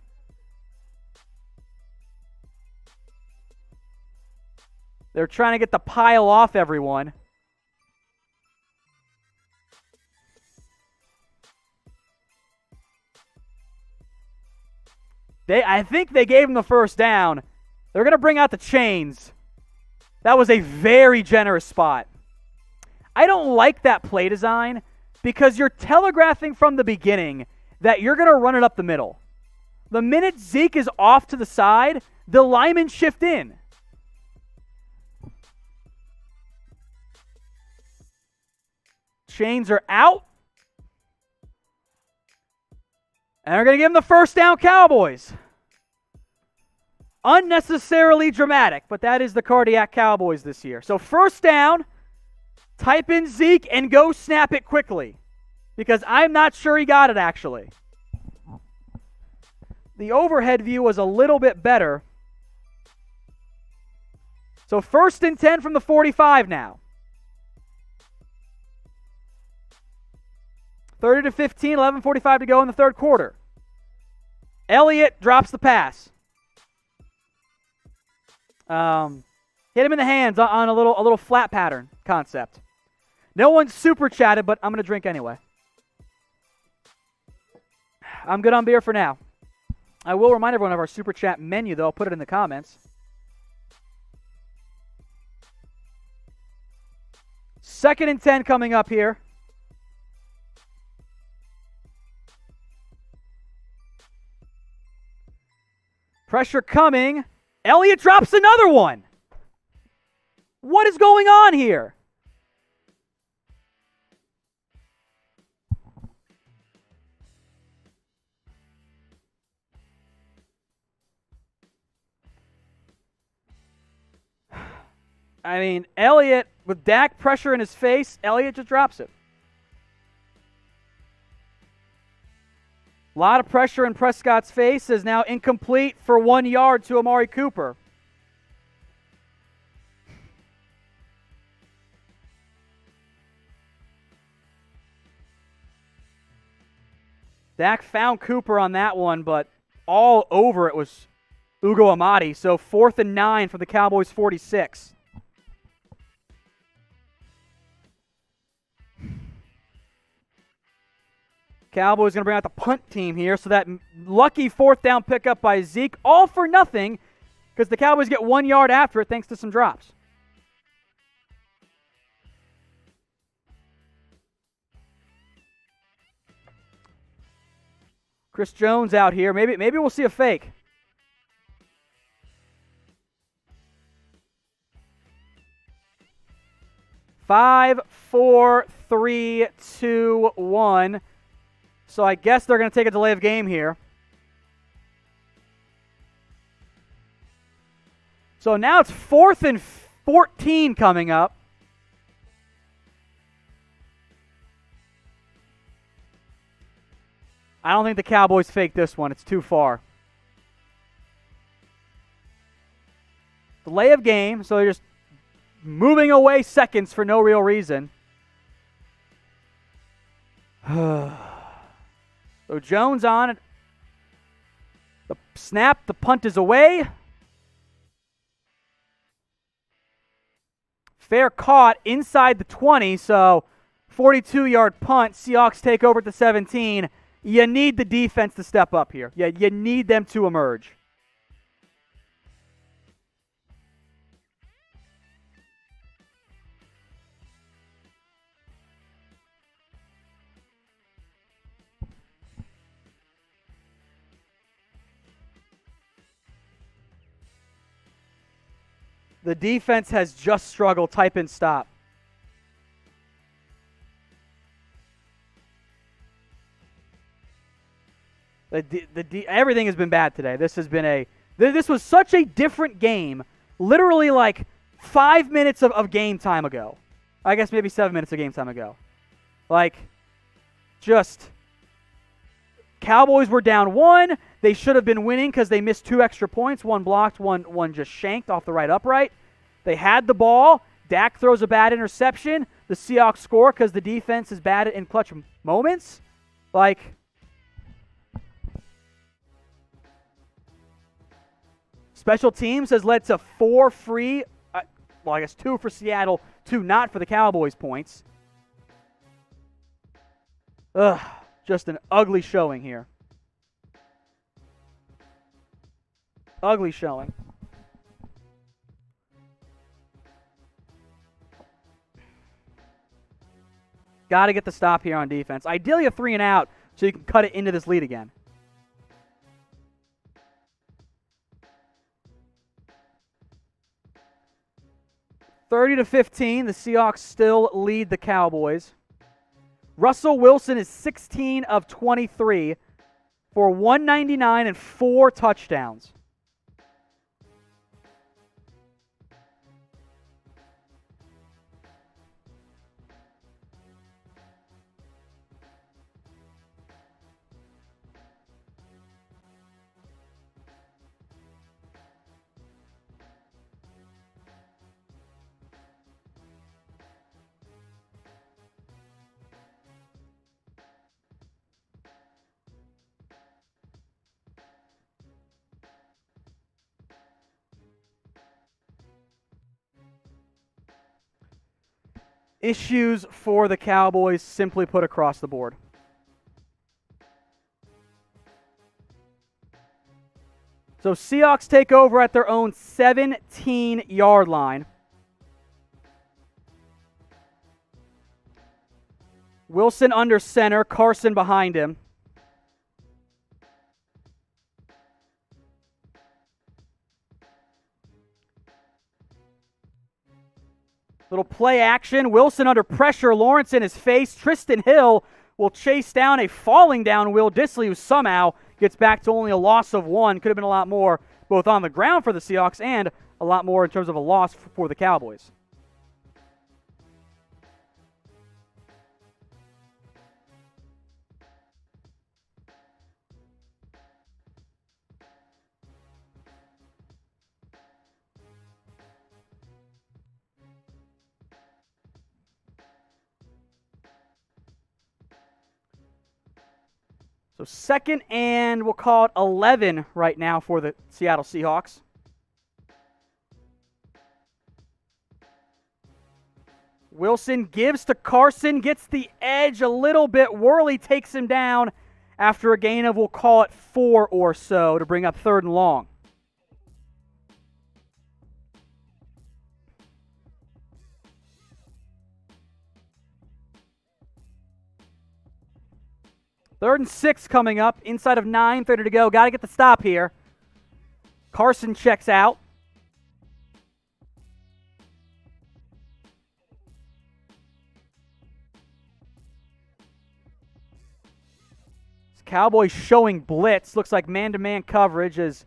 They're trying to get the pile off everyone. I think they gave him the first down. They're going to bring out the chains. That was a very generous spot. I don't like that play design because you're telegraphing from the beginning that you're going to run it up the middle. The minute Zeke is off to the side, the linemen shift in. Chains are out. And they're going to give him the first down, Cowboys. Unnecessarily dramatic, but that is the Cardiac Cowboys this year. So first down, type in Zeke and go snap it quickly. Because I'm not sure he got it, actually. the overhead view was a little bit better. So 1st and 10 from the 45 now. 30-15, 11:45 to go in the third quarter. Elliott drops the pass. Hit him in the hands on a little flat pattern concept. No one's super chatted, but I'm going to drink anyway. I'm good on beer for now. I will remind everyone of our super chat menu, though. I'll put it in the comments. 2nd and 10 coming up here. Pressure coming. Elliott drops another one. What is going on here? I mean, Elliott, with Dak pressure in his face, Elliott just drops it. A lot of pressure in Prescott's face is now incomplete for 1 yard to Amari Cooper. Dak found Cooper on that one, but all over it was Ugo Amadi. So 4th and 9 for the Cowboys 46. Cowboys going to bring out the punt team here. So that lucky 4th down pickup by Zeke, all for nothing because the Cowboys get 1 yard after it thanks to some drops. Chris Jones out here. Maybe we'll see a fake. Five, 4, 3, 2, 1. So I guess they're going to take a delay of game here. So now it's 4th and 14 coming up. I don't think the Cowboys fake this one. It's too far. Delay of game, so they're just moving away seconds for no real reason. So Jones on it. The snap, the punt is away. Fair caught inside the 20, so 42-yard punt. Seahawks take over at the 17. You need the defense to step up here. Yeah, you need them to emerge. The defense has just struggled. Type in stop. Everything has been bad today. This was such a different game. Literally like 5 minutes of game time ago. I guess maybe 7 minutes of game time ago. Like, just Cowboys were down 1. They should have been winning because they missed 2 extra points. One blocked, one just shanked off the right upright. They had the ball. Dak throws a bad interception. The Seahawks score because the defense is bad in clutch moments. Like, special teams has led to 4 free, I guess 2 for Seattle, 2 not for the Cowboys points. Ugh, just an ugly showing here. Ugly showing. Got to get the stop here on defense. Ideally a 3 and out so you can cut it into this lead again. (30-15), the Seahawks still lead the Cowboys. Russell Wilson is 16 of 23 for 199 and 4 touchdowns. Issues for the Cowboys, simply put, across the board. So Seahawks take over at their own 17-yard line. Wilson under center, Carson behind him. Little play action. Wilson under pressure. Lawrence in his face. Tristan Hill will chase down a falling down Will Dissly, who somehow gets back to only a loss of 1. Could have been a lot more both on the ground for the Seahawks and a lot more in terms of a loss for the Cowboys. So second and we'll call it 11 right now for the Seattle Seahawks. Wilson gives to Carson, gets the edge a little bit. Worley takes him down after a gain of, we'll call it 4 or so to bring up 3rd and long. Third and 6 coming up, inside of 9:30 to go. Got to get the stop here. Carson checks out. Cowboys showing blitz. Looks like man-to-man coverage as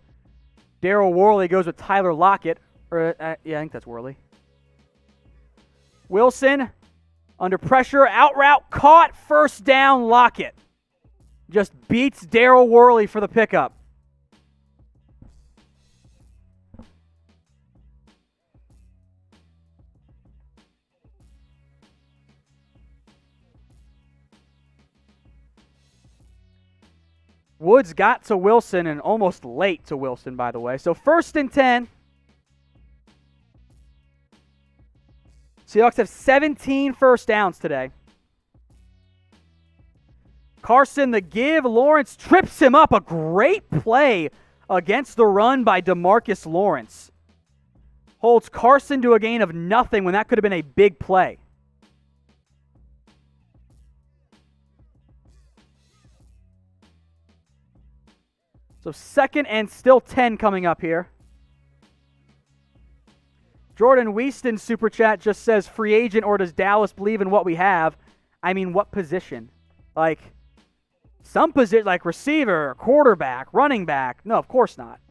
Daryl Worley goes with Tyler Lockett. Yeah, I think that's Worley. Wilson under pressure, out route, caught, 1st down, Lockett. Just beats Daryl Worley for the pickup. Woods got to Wilson and almost late to Wilson, by the way. So 1st and 10. Seahawks have 17 first downs today. Carson the give. Lawrence trips him up. A great play against the run by DeMarcus Lawrence. Holds Carson to a gain of nothing when that could have been a big play. So 2nd and still 10 coming up here. Jordan Weaston super chat just says free agent, or does Dallas believe in what we have? I mean, what position? Like, some position, like receiver, quarterback, running back. No, of course not.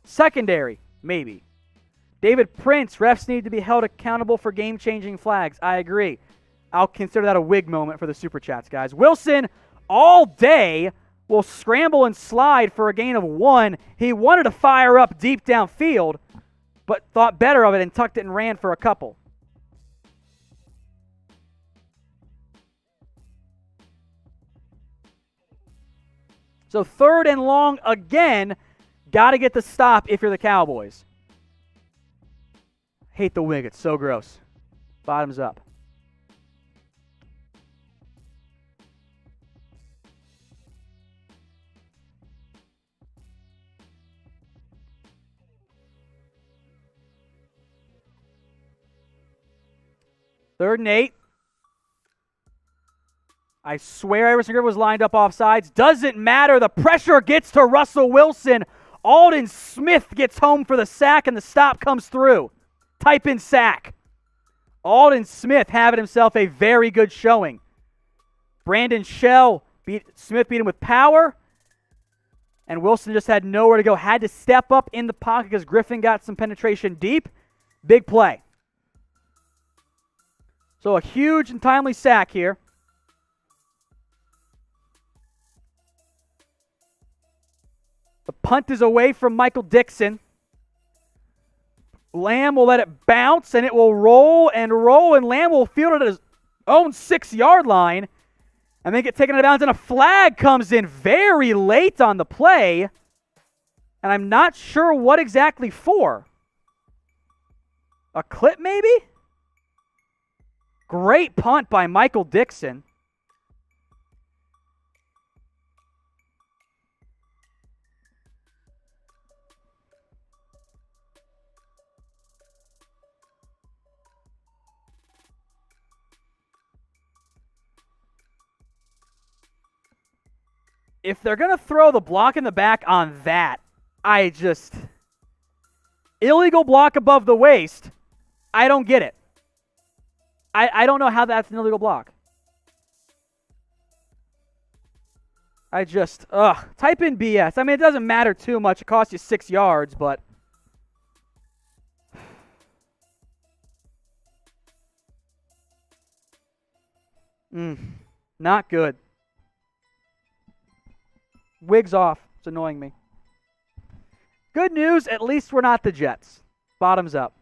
Secondary, maybe. David Prince, refs need to be held accountable for game-changing flags. I agree. I'll consider that a wig moment for the super chats, guys. Wilson, all day, will scramble and slide for a gain of 1. He wanted to fire up deep downfield, but thought better of it and tucked it and ran for a couple. So 3rd and long again. Got to get the stop if you're the Cowboys. Hate the wig. It's so gross. Bottoms up. Third and 8. I swear Everson Griffin was lined up off sides. Doesn't matter. The pressure gets to Russell Wilson. Aldon Smith gets home for the sack, and the stop comes through. Type in sack. Aldon Smith having himself a very good showing. Brandon Shell Smith beat him with power, and Wilson just had nowhere to go. Had to step up in the pocket because Griffin got some penetration deep. Big play. So a huge and timely sack here. The punt is away from Michael Dixon. Lamb will let it bounce, and it will roll, and Lamb will field it at his own 6-yard line, and then get taken out of bounds, and a flag comes in very late on the play, and I'm not sure what exactly for. A clip, maybe? Great punt by Michael Dixon. If they're going to throw the block in the back on that, illegal block above the waist, I don't get it. I don't know how that's an illegal block. Type in BS. I mean, it doesn't matter too much. It costs you 6 yards, but not good. Wigs off. It's annoying me. Good news, at least we're not the Jets. Bottoms up.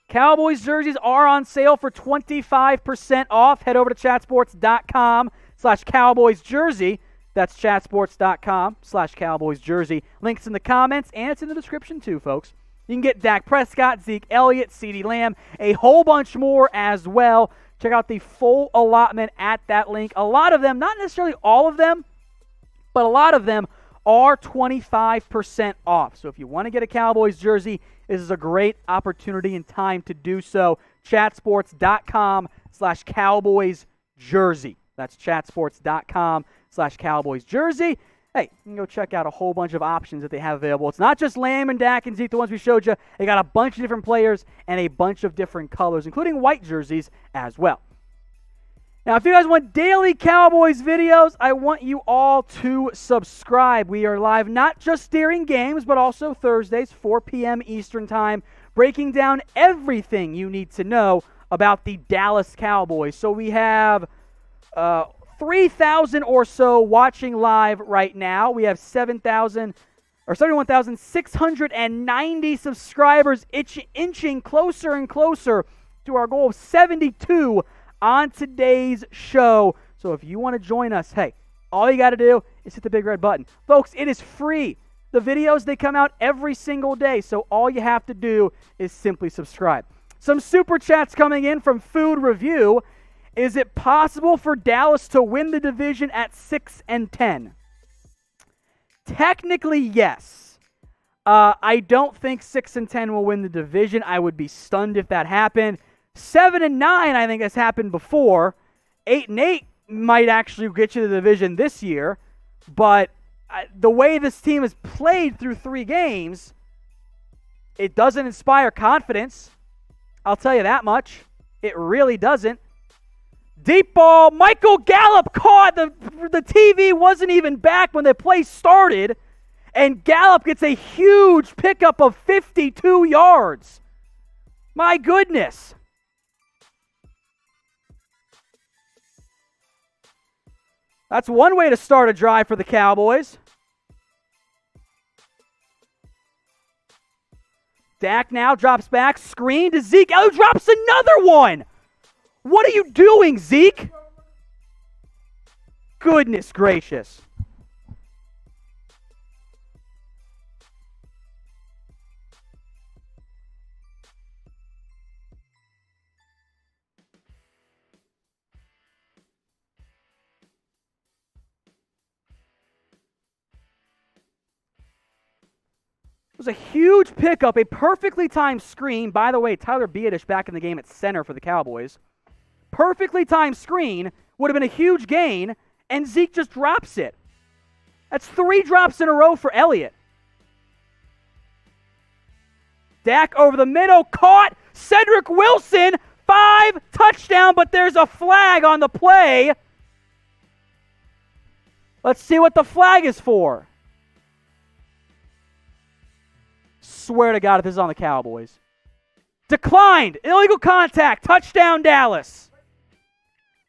Cowboys jerseys are on sale for 25% off. Head over to chatsports.com/Cowboys jersey. That's chatsports.com/Cowboys jersey. Links in the comments, and it's in the description too, folks. You can get Dak Prescott, Zeke Elliott, CeeDee Lamb, a whole bunch more as well. Check out the full allotment at that link. A lot of them, not necessarily all of them, but a lot of them are 25% off. So if you want to get a Cowboys jersey, this is a great opportunity and time to do so. Chatsports.com/Cowboys jersey. That's chatsports.com/Cowboys jersey. Hey, you can go check out a whole bunch of options that they have available. It's not just Lamb and Dak and Zeke, the ones we showed you. They got a bunch of different players and a bunch of different colors, including white jerseys as well. Now, if you guys want daily Cowboys videos, I want you all to subscribe. We are live not just during games, but also Thursdays, 4 p.m. Eastern Time, breaking down everything you need to know about the Dallas Cowboys. So we have 3,000 or so watching live right now. We have 71,690 subscribers, inching closer and closer to our goal of 72 on today's show. So if you want to join us, hey, all you got to do is hit the big red button. Folks, it is free. The videos, they come out every single day, so all you have to do is simply subscribe. Some super chats coming in from Food Review. Is it possible for Dallas to win the division at 6-10? Technically, yes. I don't think 6-10 will win the division. I would be stunned if that happened. 7-9, I think, has happened before. 8-8 might actually get you the division this year. But the way this team has played through 3 games, it doesn't inspire confidence. I'll tell you that much. It really doesn't. Deep ball. Michael Gallup caught. The TV wasn't even back when the play started. And Gallup gets a huge pickup of 52 yards. My goodness. That's one way to start a drive for the Cowboys. Dak now drops back. Screen to Zeke. Oh, drops another one. What are you doing, Zeke? Goodness gracious. It was a huge pickup, a perfectly timed screen. By the way, Tyler Biadasz back in the game at center for the Cowboys. Perfectly timed screen would have been a huge gain, and Zeke just drops it. That's 3 drops in a row for Elliott. Dak over the middle, caught. Cedric Wilson, 5, touchdown, but there's a flag on the play. Let's see what the flag is for. Swear to God if this is on the Cowboys. Declined. Illegal contact. Touchdown, Dallas.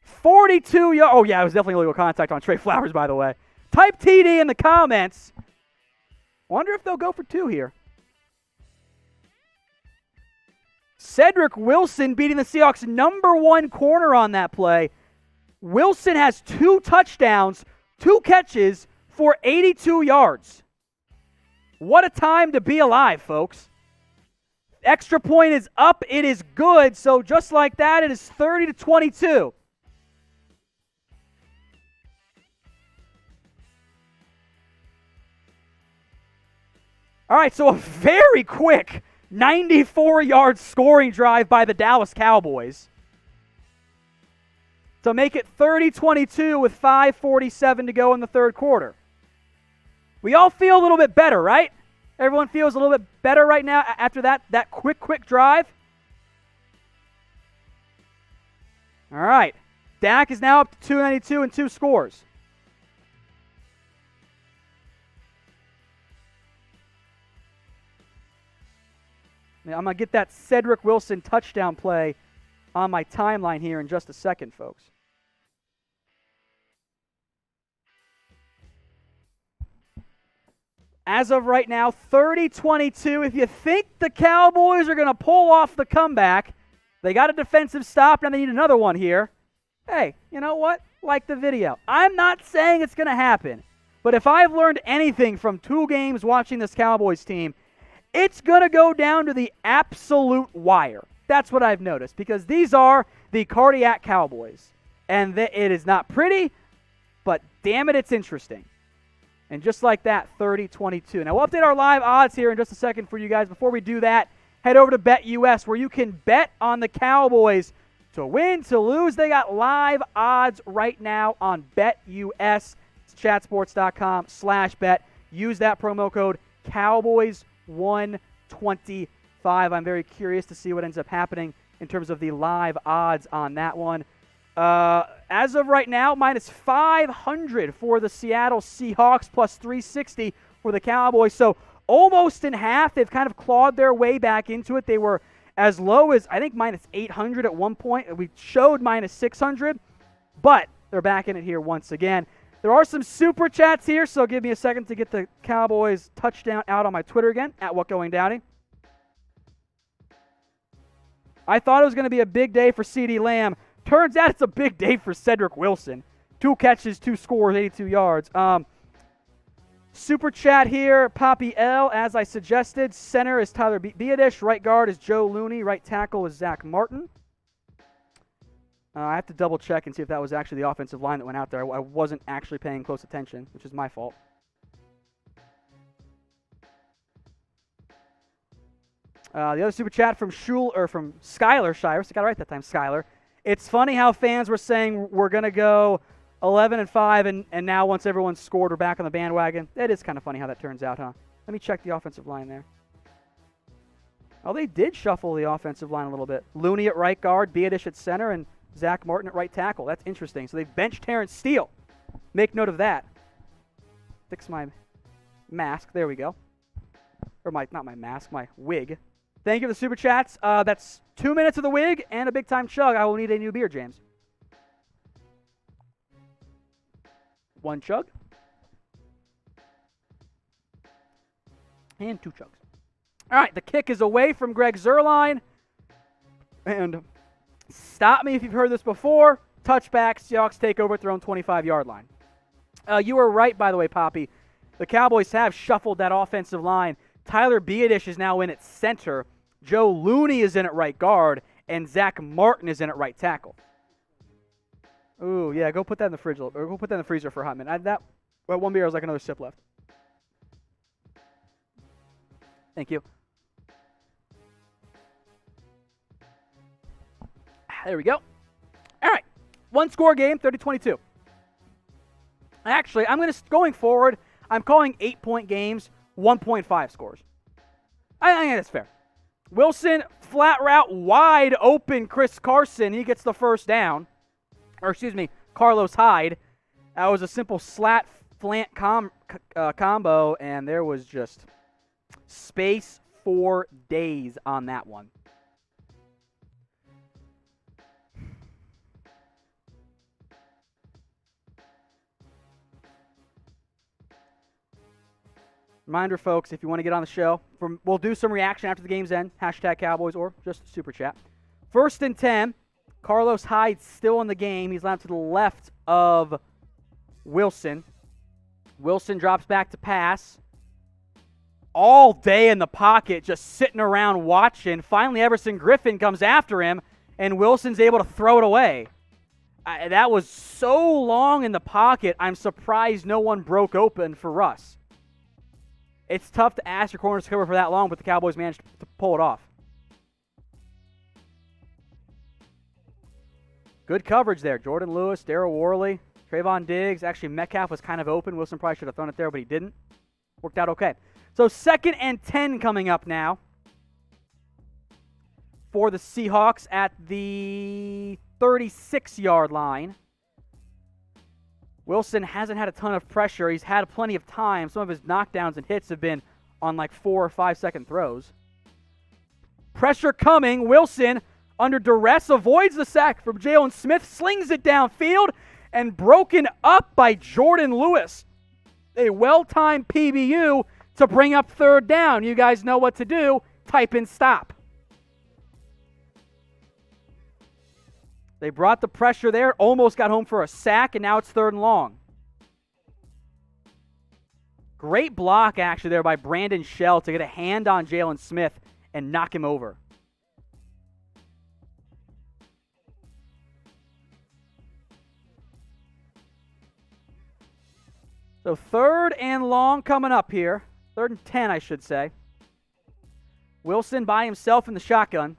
42 yards. Oh, yeah, it was definitely illegal contact on Trey Flowers, by the way. Type TD in the comments. Wonder if they'll go for 2 here. Cedric Wilson beating the Seahawks' #1 corner on that play. Wilson has 2 touchdowns, 2 catches for 82 yards. What a time to be alive, folks. Extra point is up. It is good. So just like that, it is 30-22. All right, so a very quick 94-yard scoring drive by the Dallas Cowboys to make it 30-22 with 5:47 to go in the third quarter. We all feel a little bit better, right? Everyone feels a little bit better right now after that quick drive. All right. Dak is now up to 292 and 2 scores. I'm going to get that Cedric Wilson touchdown play on my timeline here in just a second, folks. As of right now, 30-22. If you think the Cowboys are going to pull off the comeback, they got a defensive stop, and they need another one here. Hey, you know what? Like the video. I'm not saying it's going to happen, but if I've learned anything from 2 games watching this Cowboys team, it's going to go down to the absolute wire. That's what I've noticed, because these are the cardiac Cowboys. And it is not pretty, but damn it, it's interesting. And just like that, 30-22. Now, we'll update our live odds here in just a second for you guys. Before we do that, head over to BetUS, where you can bet on the Cowboys to win, to lose. They got live odds right now on BetUS. It's chatsports.com/bet. Use that promo code Cowboys125. I'm very curious to see what ends up happening in terms of the live odds on that one. As of right now, minus 500 for the Seattle Seahawks, plus 360 for the Cowboys. So almost in half. They've kind of clawed their way back into it. They were as low as, I think, minus 800 at one point. We showed minus 600, but they're back in it here once again. There are some super chats here, so give me a second to get the Cowboys touchdown out on my Twitter again, at WhatGoingDowney. I thought it was going to be a big day for CeeDee Lamb. Turns out it's a big day for Cedric Wilson. 2 catches, 2 scores, 82 yards. Super chat here, Poppy L, as I suggested. Center is Tyler Biadasz. Right guard is Joe Looney. Right tackle is Zach Martin. I have to double check and see if that was actually the offensive line that went out there. I wasn't actually paying close attention, which is my fault. The other super chat from Skylar Shires. I got it right that time, Skylar. It's funny how fans were saying we're going to go 11-5, and now once everyone's scored, we're back on the bandwagon. It is kind of funny how that turns out, huh? Let me check the offensive line there. Oh, they did shuffle the offensive line a little bit. Looney at right guard, Biadasz at center, and Zach Martin at right tackle. That's interesting. So they've benched Terrence Steele. Make note of that. Fix my mask. There we go. Or not my mask, my wig. Thank you for the super chats. That's 2 minutes of the wig and a big-time chug. I will need a new beer, James. 1 chug. And 2 chugs. All right, the kick is away from Greg Zuerlein. And stop me if you've heard this before. Touchback, Seahawks take over at their own 25-yard line. You were right, by the way, Poppy. The Cowboys have shuffled that offensive line. Tyler Biadasz is now in at center. Joe Looney is in at right guard. And Zach Martin is in at right tackle. Ooh, yeah, go put that in the fridge, or go put that in the freezer for a hot minute. That 1 beer was like another sip left. Thank you. There we go. All right, 1-score game, 30-22. Actually, going forward, I'm calling 8-point games, 1.5 scores. I think that's fair. Wilson, flat route, wide open, Chris Carson. He gets the first down. Or, excuse me, Carlos Hyde. That was a simple slant combo, and there was just space for days on that one. Reminder, folks, if you want to get on the show, we'll do some reaction after the game's end. Hashtag Cowboys or just super chat. 1st and 10. Carlos Hyde still in the game. He's lined to the left of Wilson. Wilson drops back to pass. all day in the pocket, just sitting around watching. Finally, Everson Griffin comes after him, and Wilson's able to throw it away. That was so long in the pocket, I'm surprised no one broke open for Russ. It's tough to ask your corners to cover for that long, but the Cowboys managed to pull it off. Good coverage there. Jordan Lewis, Darryl Worley, Trevon Diggs. Actually, Metcalf was kind of open. Wilson probably should have thrown it there, but he didn't. Worked out okay. So 2nd and 10 coming up now for the Seahawks at the 36-yard line. Wilson hasn't had a ton of pressure. He's had plenty of time. Some of his knockdowns and hits have been on like 4 or 5 second throws. Pressure coming. Wilson, under duress, avoids the sack from Jaylon Smith, slings it downfield, and broken up by Jordan Lewis. A well-timed PBU to bring up 3rd down. You guys know what to do. Type in stop. They brought the pressure there, almost got home for a sack, and now it's 3rd and long. Great block, actually, there by Brandon Shell to get a hand on Jaylon Smith and knock him over. So 3rd and long coming up here. 3rd and 10, I should say. Wilson by himself in the shotgun.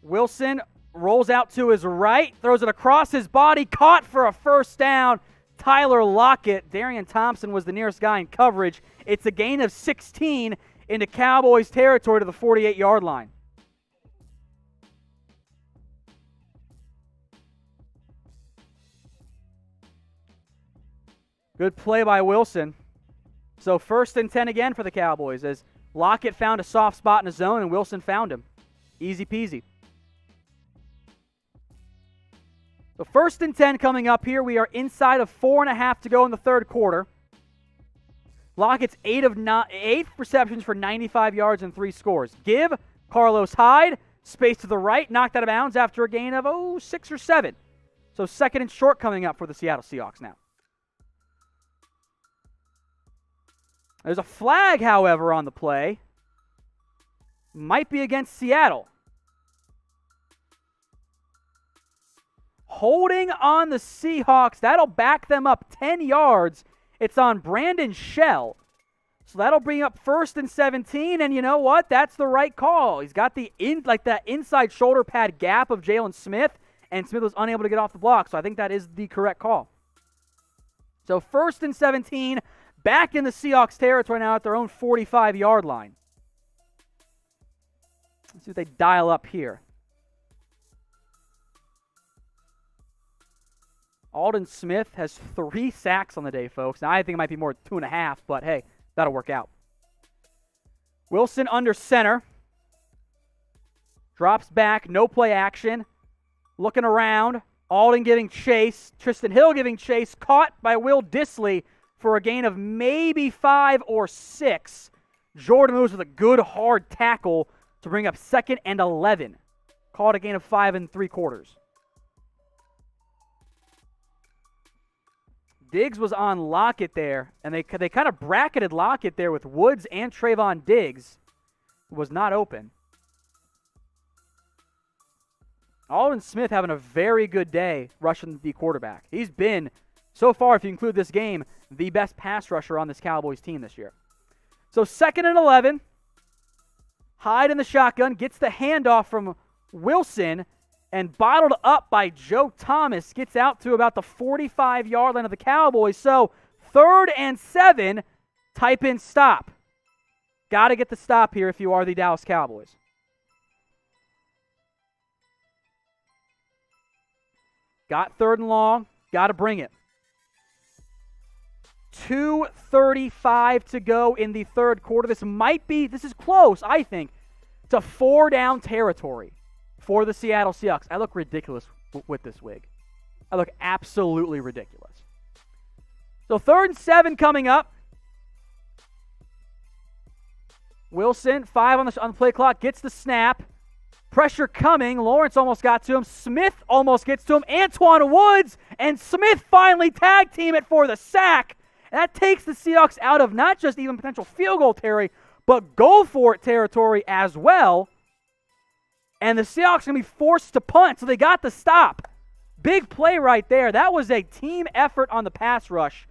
Wilson rolls out to his right, throws it across his body, caught for a 1st down. Tyler Lockett. Darian Thompson was the nearest guy in coverage. It's a gain of 16 into Cowboys territory to the 48-yard line. Good play by Wilson. So 1st and 10 again for the Cowboys as Lockett found a soft spot in his zone and Wilson found him. Easy peasy. So 1st and 10 coming up here. We are inside of 4.5 to go in the 3rd quarter. Lockett's 8 receptions for 95 yards and 3 scores. Give Carlos Hyde space to the right, knocked out of bounds after a gain of 6 or 7. So 2nd and short coming up for the Seattle Seahawks now. There's a flag, however, on the play. Might be against Seattle. Holding on the Seahawks. That'll back them up 10 yards. It's on Brandon Shell. So that'll bring up 1st and 17. And you know what? That's the right call. He's got that inside shoulder pad gap of Jaylon Smith. And Smith was unable to get off the block. So I think that is the correct call. So 1st and 17. Back in the Seahawks territory now at their own 45-yard line. Let's see what they dial up here. Aldon Smith has 3 sacks on the day, folks. Now, I think it might be more 2.5, but hey, that'll work out. Wilson under center. Drops back, no play action. Looking around. Aldon giving chase. Tristan Hill giving chase. Caught by Will Dissly for a gain of maybe 5 or 6. Jordan Lewis with a good hard tackle to bring up 2nd and 11. Called a gain of 5 3/4. Diggs was on Lockett there, and they kind of bracketed Lockett there with Woods and Trevon Diggs, who was not open. Aldon Smith having a very good day rushing the quarterback. He's been, so far, if you include this game, the best pass rusher on this Cowboys team this year. So 2nd and 11. Hyde in the shotgun, gets the handoff from Wilson, and bottled up by Joe Thomas. Gets out to about the 45-yard line of the Cowboys. So 3rd and 7, type in stop. Got to get the stop here if you are the Dallas Cowboys. Got 3rd and long. Got to bring it. 2:35 to go in the 3rd quarter. This is close, I think, to 4-down territory for the Seattle Seahawks. I look ridiculous with this wig. I look absolutely ridiculous. So 3rd and 7 coming up. Wilson, 5 on the play clock, gets the snap. Pressure coming. Lawrence almost got to him. Smith almost gets to him. Antoine Woods and Smith finally tag team it for the sack. That takes the Seahawks out of not just even potential field goal territory, but go for it territory as well. And the Seahawks are going to be forced to punt, so they got the stop. Big play right there. That was a team effort on the pass rush.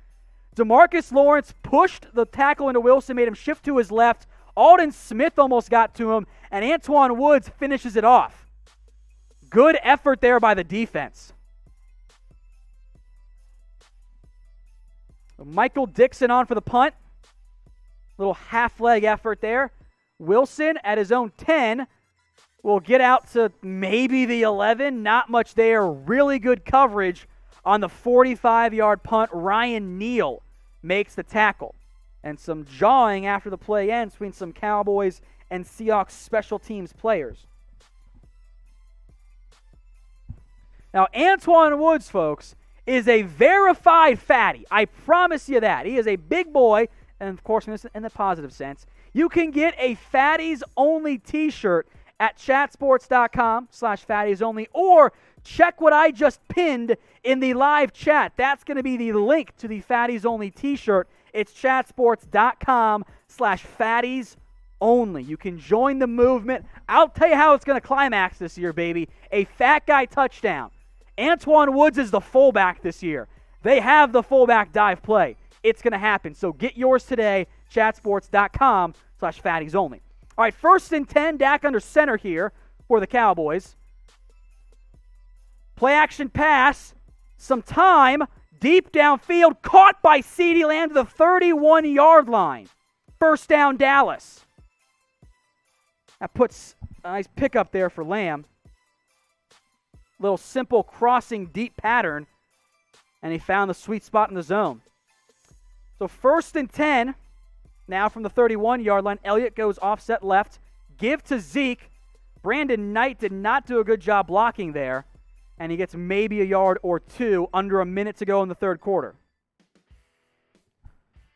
DeMarcus Lawrence pushed the tackle into Wilson, made him shift to his left. Aldon Smith almost got to him, and Antwaun Woods finishes it off. Good effort there by the defense. Michael Dixon on for the punt. Little half-leg effort there. Wilson at his own 10 will get out to maybe the 11. Not much there. Really good coverage on the 45-yard punt. Ryan Neal makes the tackle. And some jawing after the play ends between some Cowboys and Seahawks special teams players. Now, Antwaun Woods, folks, is a verified fatty. I promise you that. He is a big boy, and of course, in the positive sense. You can get a Fatties Only t-shirt at chatsports.com/fattiesonly, or check what I just pinned in the live chat. That's going to be the link to the Fatties Only t-shirt. It's chatsports.com/fattiesonly. You can join the movement. I'll tell you how it's going to climax this year, baby. A fat guy touchdown. Antwaun Woods is the fullback this year. They have the fullback dive play. It's going to happen. So get yours today, chatsports.com/fattiesonly. All right, 1st and 10, Dak under center here for the Cowboys. Play action pass, some time, deep downfield, caught by CeeDee Lamb to the 31-yard line. 1st down, Dallas. That puts a nice pickup there for Lamb. Little simple crossing deep pattern, and he found the sweet spot in the zone. So 1st and 10, now from the 31-yard line. Elliott goes offset left. Give to Zeke. Brandon Knight did not do a good job blocking there, and he gets maybe a yard or two under a minute to go in the third quarter.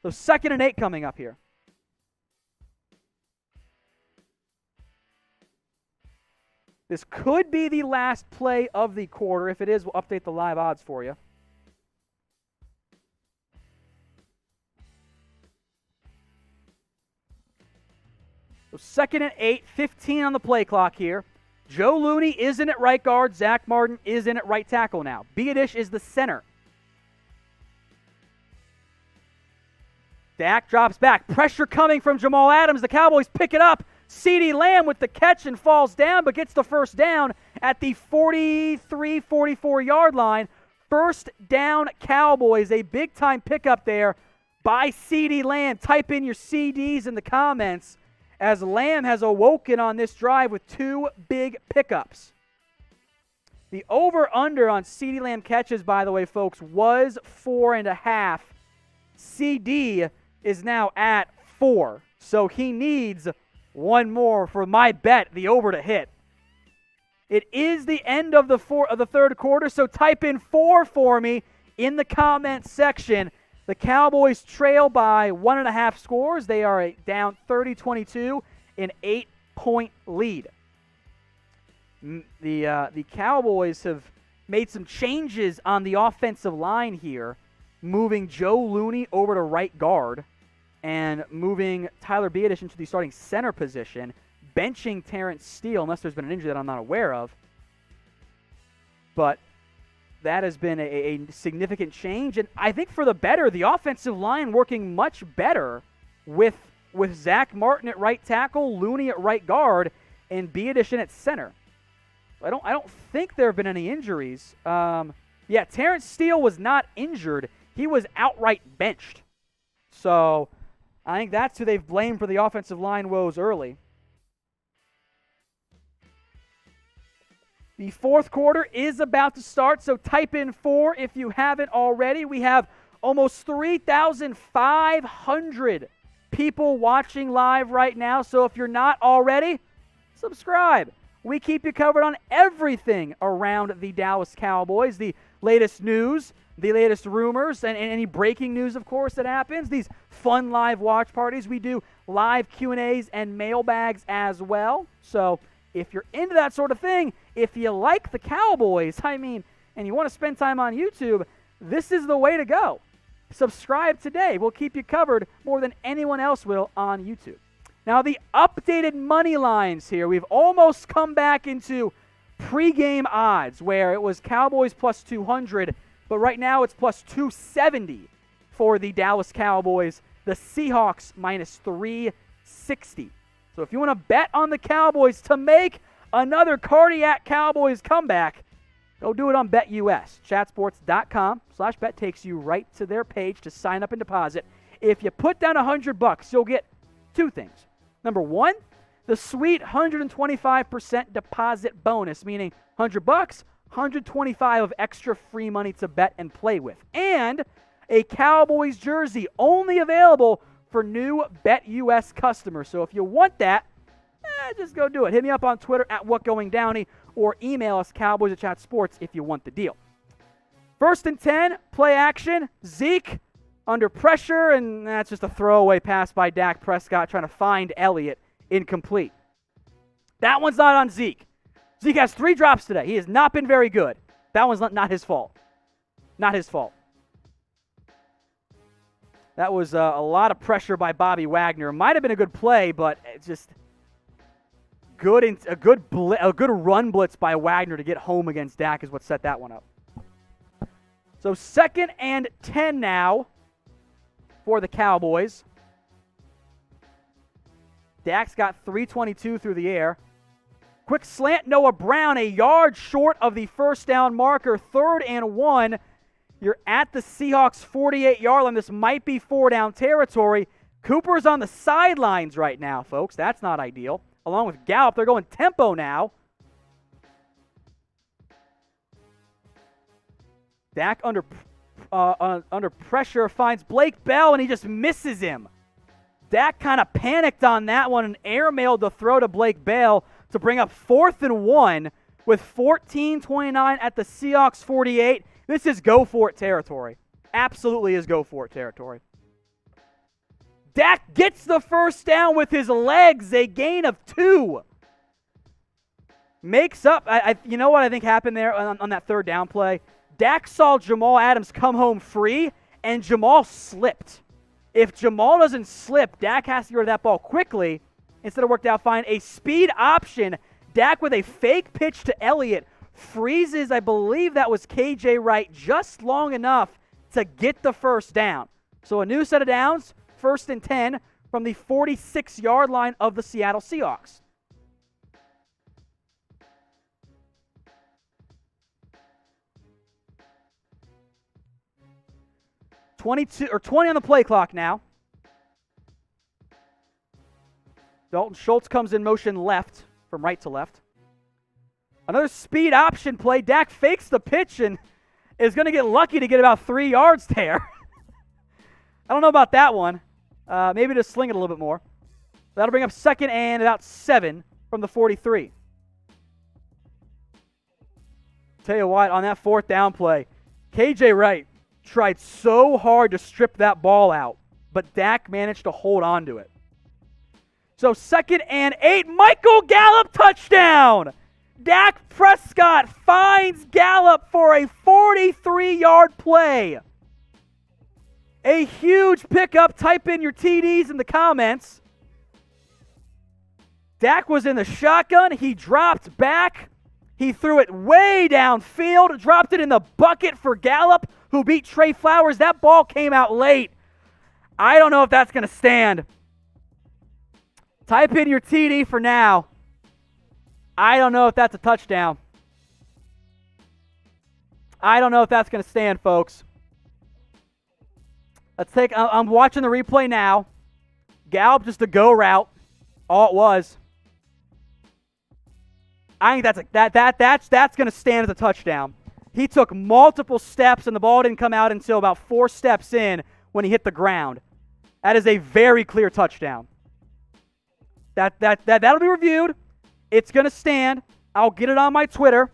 So 2nd and 8 coming up here. This could be the last play of the quarter. If it is, we'll update the live odds for you. So 2nd and 8, 15 on the play clock here. Joe Looney is in at right guard. Zach Martin is in at right tackle now. Biadish is the center. Dak drops back. Pressure coming from Jamal Adams. The Cowboys pick it up. CeeDee Lamb with the catch and falls down, but gets the 1st down at the 43, 44-yard line. 1st down, Cowboys. A big-time pickup there by CeeDee Lamb. Type in your CDs in the comments, as Lamb has awoken on this drive with 2 big pickups. The over-under on CeeDee Lamb catches, by the way, folks, was 4.5. CeeDee is now at 4, so he needs one more for my bet, the over to hit. It is the end of the third quarter, so type in 4 for me in the comments section. The Cowboys trail by 1.5 scores. They are down 30-22, an 8-point lead. The Cowboys have made some changes on the offensive line here, moving Joe Looney over to right guard and moving Tyler Biadish into the starting center position, benching Terrence Steele, unless there's been an injury that I'm not aware of. But that has been a significant change, and I think for the better. The offensive line working much better with Zach Martin at right tackle, Looney at right guard, and Biadish in at center. I don't think there have been any injuries. Yeah, Terrence Steele was not injured. He was outright benched. So I think that's who they've blamed for the offensive line woes early. The fourth quarter is about to start, so type in 4 if you haven't already. We have almost 3,500 people watching live right now, so if you're not already, subscribe. We keep you covered on everything around the Dallas Cowboys, the latest news, the latest rumors, and any breaking news, of course, that happens. These fun live watch parties. We do live Q&As and mailbags as well. So if you're into that sort of thing, if you like the Cowboys, and you want to spend time on YouTube, this is the way to go. Subscribe today. We'll keep you covered more than anyone else will on YouTube. Now, the updated money lines here. We've almost come back into pregame odds where it was Cowboys plus 200, but right now it's plus 270 for the Dallas Cowboys. The Seahawks minus 360. So if you want to bet on the Cowboys to make another cardiac Cowboys comeback, go do it on BetUS. Chatsports.com/bet takes you right to their page to sign up and deposit. If you put down $100, you'll get two things. Number one, the sweet 125% deposit bonus, meaning $100, 125 of extra free money to bet and play with. And a Cowboys jersey only available for new BetUS customers. So if you want that, just go do it. Hit me up on Twitter at WhatGoingDowney or email us Cowboys@ChatSports if you want the deal. 1st and 10, play action. Zeke under pressure, and that's just a throwaway pass by Dak Prescott trying to find Elliott. Incomplete. That one's not on Zeke. Zeke has 3 drops today. He has not been very good. That one's not his fault. Not his fault. That was a lot of pressure by Bobby Wagner. Might have been a good play, but it's just a good run blitz by Wagner to get home against Dak is what set that one up. So 2nd and 10 now for the Cowboys. Dak's got 322 through the air. Quick slant, Noah Brown, a yard short of the first down marker. 3rd and 1. You're at the Seahawks 48-yard line. This might be 4-down territory. Cooper's on the sidelines right now, folks. That's not ideal. Along with Gallup, they're going tempo now. Dak under pressure finds Blake Bell, and he just misses him. Dak kind of panicked on that one and airmailed the throw to Blake Bell to bring up 4th and 1 with 14:29 at the Seahawks 48. This is go-for-it territory. Absolutely is go-for-it territory. Dak gets the first down with his legs, a gain of 2. Makes up. You know what I think happened there on that 3rd down play? Dak saw Jamal Adams come home free, and Jamal slipped. If Jamal doesn't slip, Dak has to get rid of that ball quickly. Instead, it worked out fine. A speed option. Dak with a fake pitch to Elliott freezes, I believe that was KJ Wright, just long enough to get the first down. So a new set of downs, 1st and 10 from the 46-yard line of the Seattle Seahawks. $20 on the play clock now. Dalton Schultz comes in motion left, from right to left. Another speed option play. Dak fakes the pitch and is going to get lucky to get about 3 yards there. I don't know about that one. Maybe just sling it a little bit more. That'll bring up 2nd and about 7 from the 43. Tell you what, on that 4th down play, KJ Wright tried so hard to strip that ball out, but Dak managed to hold on to it. So 2nd and 8, Michael Gallup touchdown! Dak Prescott finds Gallup for a 43-yard play. A huge pickup. Type in your TDs in the comments. Dak was in the shotgun. He dropped back. He threw it way downfield, dropped it in the bucket for Gallup, who beat Trey Flowers. That ball came out late. I don't know if that's going to stand. Type in your TD for now. I don't know if that's a touchdown. I don't know if that's going to stand, folks. I'm watching the replay now. Gallup just a go route. All it was. I think that's going to stand as a touchdown. He took multiple steps, and the ball didn't come out until about 4 steps in when he hit the ground. That is a very clear touchdown. That'll be reviewed. It's going to stand. I'll get it on my Twitter.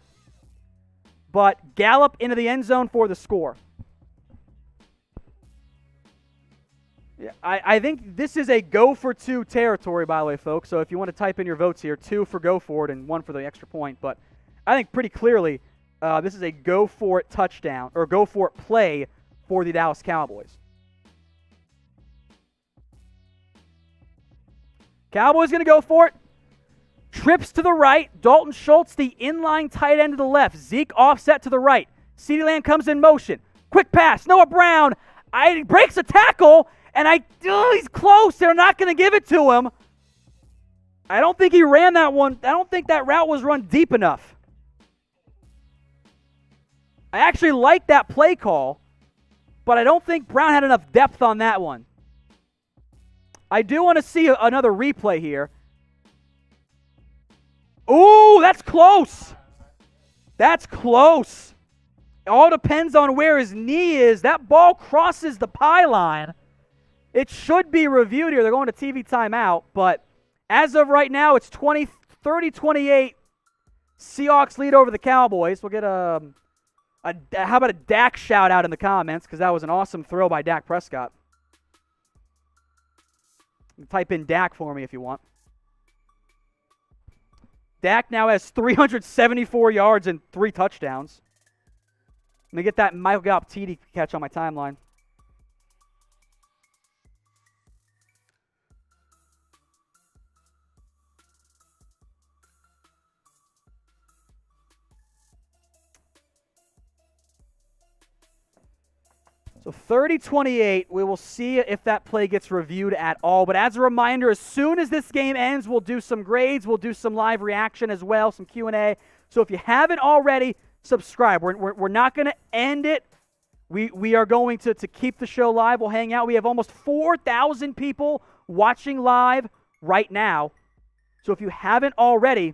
But Gallup into the end zone for the score. Yeah, I think this is a go for 2 territory, by the way, folks. So if you want to type in your votes here, 2 for go for it and 1 for the extra point. But I think pretty clearly this is a go for it touchdown or go for it play for the Dallas Cowboys. Cowboys going to go for it. Trips to the right. Dalton Schultz, the inline tight end to the left. Zeke offset to the right. CeeDee Lamb comes in motion. Quick pass. Noah Brown breaks a tackle, and he's close. They're not going to give it to him. I don't think he ran that one. I don't think that route was run deep enough. I actually like that play call, but I don't think Brown had enough depth on that one. I do want to see another replay here. Ooh, that's close. That's close. It all depends on where his knee is. That ball crosses the pylon. It should be reviewed here. They're going to TV timeout, but as of right now, it's 30-28. Seahawks lead over the Cowboys. We'll get how about a Dak shout out in the comments, because that was an awesome throw by Dak Prescott. You can type in Dak for me if you want. Dak now has 374 yards and 3 touchdowns. Let me get that Michael Gallup TD catch on my timeline. So 30-28, we will see if that play gets reviewed at all. But as a reminder, as soon as this game ends, we'll do some grades. We'll do some live reaction as well, some Q&A. So if you haven't already, subscribe. We're not going to end it. We are going to keep the show live. We'll hang out. We have almost 4,000 people watching live right now. So if you haven't already,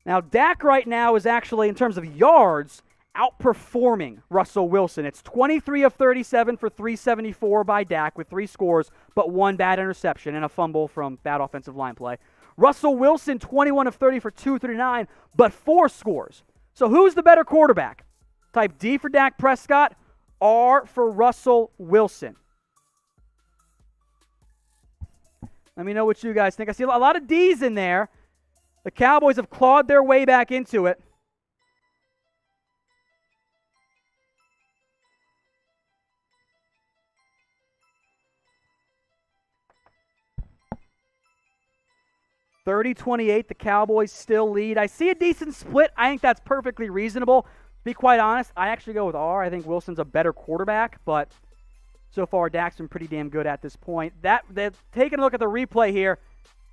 now, Dak right now is actually, in terms of yards, outperforming Russell Wilson. It's 23 of 37 for 374 by Dak with 3 scores, but 1 bad interception and a fumble from bad offensive line play. Russell Wilson, 21 of 30 for 239, but 4 scores. So who's the better quarterback? Type D for Dak Prescott, R for Russell Wilson. Let me know what you guys think. I see a lot of D's in there. The Cowboys have clawed their way back into it. (30-28), the Cowboys still lead. I see a decent split. I think that's perfectly reasonable. To be quite honest, I actually go with R. I think Wilson's a better quarterback, but so far Dak's been pretty damn good at this point. Taking a look at the replay here,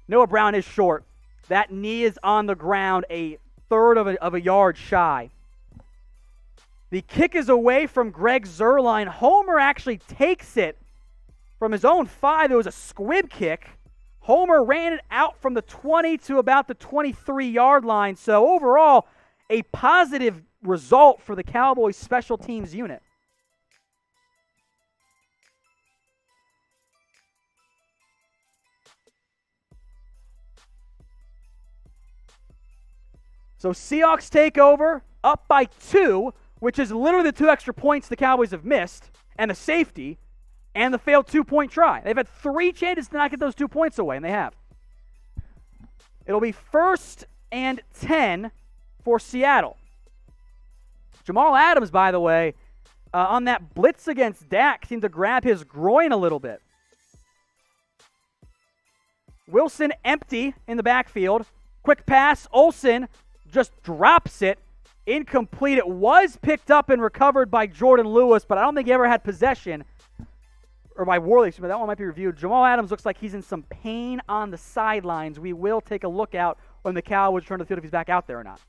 Noah Brown is short. That knee is on the ground a third of a yard shy. The kick is away from Greg Zuerlein. Homer actually takes it from his own 5. It was a squib kick. Homer ran it out from the 20 to about the 23-yard line. So overall, a positive result for the Cowboys special teams unit. So Seahawks take over, up by 2, which is literally the 2 extra points the Cowboys have missed, and the safety, and the failed 2-point try. They've had 3 chances to not get those 2 points away, and they have. It'll be 1st and 10 for Seattle. Jamal Adams, by the way, on that blitz against Dak, seemed to grab his groin a little bit. Wilson empty in the backfield. Quick pass, Olsen just drops it. Incomplete. It was picked up and recovered by Jordan Lewis, but I don't think he ever had possession. Or by Worley, but that one might be reviewed. Jamal Adams looks like he's in some pain on the sidelines. We will take a look out when the Cowboys return to the field if he's back out there or not.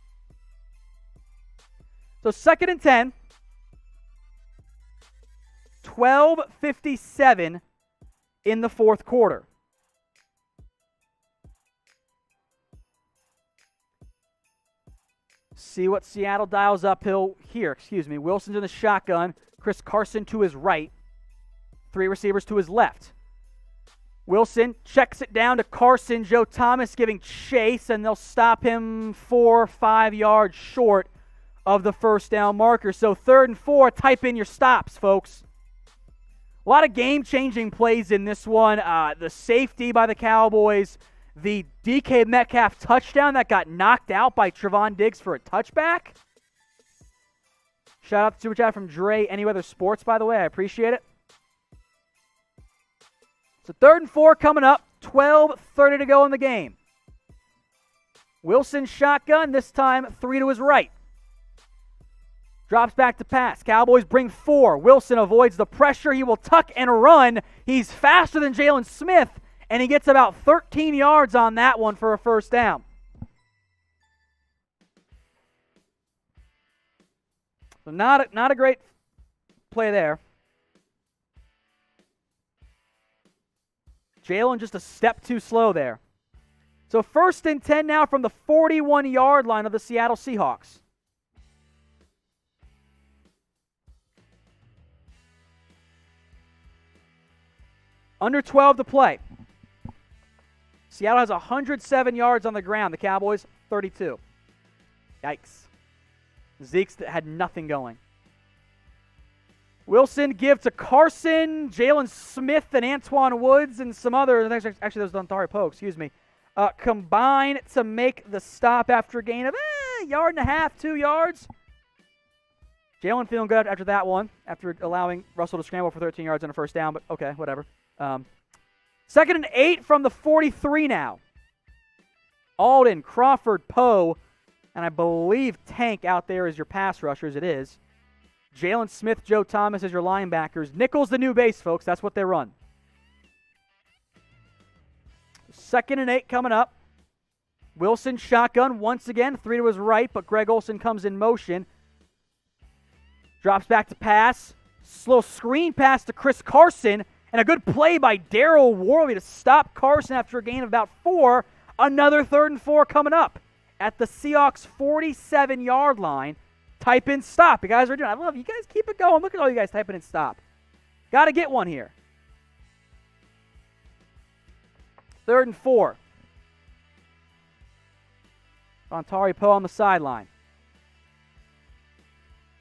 So 2nd and 10. 12:57 in the 4th quarter. See what Seattle dials uphill here. Wilson's in the shotgun. Chris Carson to his right. 3 receivers to his left. Wilson checks it down to Carson. Joe Thomas giving chase, and they'll stop him 4 or 5 yards short of the first down marker. So 3rd and 4, type in your stops, folks. A lot of game-changing plays in this one. The safety by the Cowboys, the DK Metcalf touchdown that got knocked out by Trevon Diggs for a touchback. Shout out to Super Chat from Dre Anyweather Sports, by the way. I appreciate it. So 3rd and 4 coming up. 12:30 to go in the game. Wilson shotgun, this time 3 to his right. Drops back to pass. Cowboys bring 4. Wilson avoids the pressure. He will tuck and run. He's faster than Jaylon Smith, and he gets about 13 yards on that one for a first down. So not a great play there. Jaylon just a step too slow there. So 1st and 10 now from the 41-yard line of the Seattle Seahawks. Under 12 to play. Seattle has 107 yards on the ground. The Cowboys, 32. Yikes. Zeke's had nothing going. Wilson give to Carson, Jaylon Smith, and Antoine Woods, and some other. Actually, that was Dontari Poe, excuse me. Combine to make the stop after a gain of a yard and a half, 2 yards. Jaylon feeling good after that one, after allowing Russell to scramble for 13 yards on a first down, but okay, whatever. 2nd and 8 from the 43 now. Aldon, Crawford, Poe, and I believe Tank out there is your pass rushers. It is. Jaylon Smith, Joe Thomas as your linebackers. Nickel's the new base, folks. That's what they run. 2nd and 8 coming up. Wilson shotgun once again. 3 to his right, but Greg Olsen comes in motion. Drops back to pass. Slow screen pass to Chris Carson. And a good play by Daryl Worley to stop Carson after a gain of about 4. Another 3rd and 4 coming up at the Seahawks 47-yard line. Type in stop. You guys are doing it. I love you guys. Keep it going. Look at all you guys typing in stop. Got to get one here. 3rd and 4. Dontari Poe on the sideline.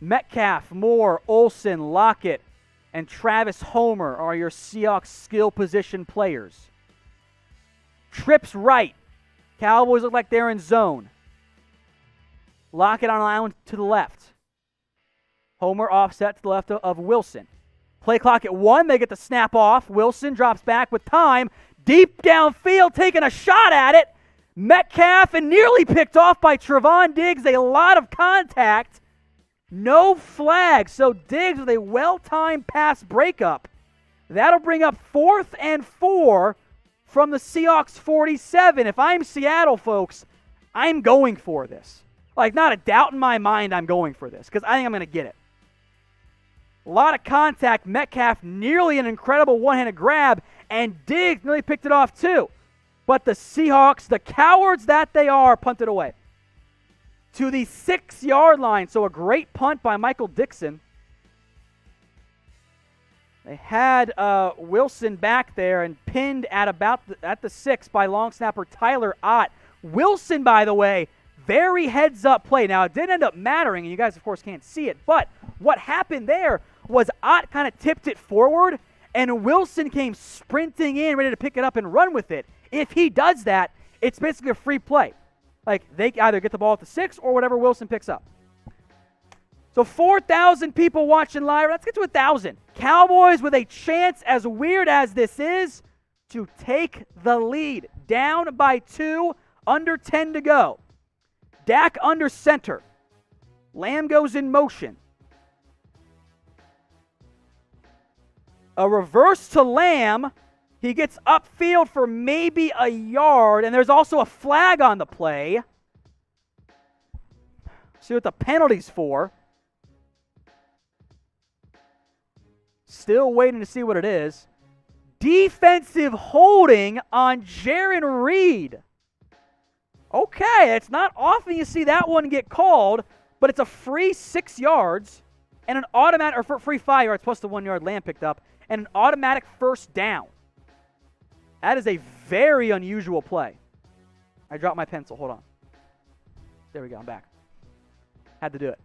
Metcalf, Moore, Olsen, Lockett, and Travis Homer are your Seahawks skill position players. Trips right. Cowboys look like they're in zone. Lockett on an island to the left. Homer offset to the left of Wilson. Play clock at 1. They get the snap off. Wilson drops back with time. Deep downfield, taking a shot at it. Metcalf and nearly picked off by Trevon Diggs. A lot of contact. No flag. So Diggs with a well-timed pass breakup. That'll bring up 4th and 4 from the Seahawks 47. If I'm Seattle, folks, I'm going for this. Like, not a doubt in my mind I'm going for this because I think I'm going to get it. A lot of contact. Metcalf nearly an incredible one-handed grab, and Diggs nearly picked it off too. But the Seahawks, the cowards that they are, punted away to the 6-yard line. So a great punt by Michael Dixon. They had Wilson back there and pinned at about at the 6 by long snapper Tyler Ott. Wilson, by the way, very heads-up play. Now, it didn't end up mattering, and you guys, of course, can't see it. But what happened there was Ott kind of tipped it forward, and Wilson came sprinting in, ready to pick it up and run with it. If he does that, it's basically a free play. Like, they either get the ball at the 6 or whatever Wilson picks up. So 4,000 people watching live. Let's get to 1,000. Cowboys with a chance, as weird as this is, to take the lead. Down by 2, under 10 to go. Dak under center. Lamb goes in motion. A reverse to Lamb. He gets upfield for maybe a yard, and there's also a flag on the play. See what the penalty's for. Still waiting to see what it is. Defensive holding on Jaron Reed. Okay, it's not often you see that one get called, but it's a free 6 yards and an automatic, or free 5 yards plus the 1 yard Lamb picked up, and an automatic first down. That is a very unusual play. I dropped my pencil. Hold on. There we go. I'm back. Had to do it.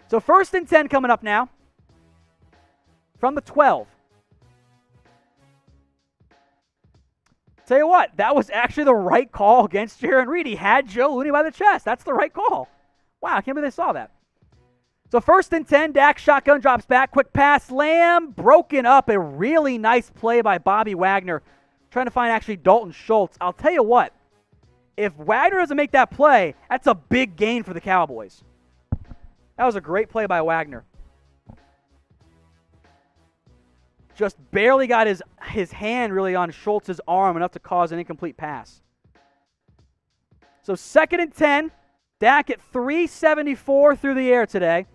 So 1st and 10 coming up now. From the 12. Tell you what, that was actually the right call against Jarran Reed. He had Joe Looney by the chest. That's the right call. Wow, I can't believe they saw that. So 1st and 10, Dak shotgun drops back. Quick pass, Lamb broken up. A really nice play by Bobby Wagner. Trying to find actually Dalton Schultz. I'll tell you what, if Wagner doesn't make that play, that's a big gain for the Cowboys. That was a great play by Wagner. Just barely got his hand really on Schultz's arm enough to cause an incomplete pass. So 2nd and 10. Dak at 374 through the air today.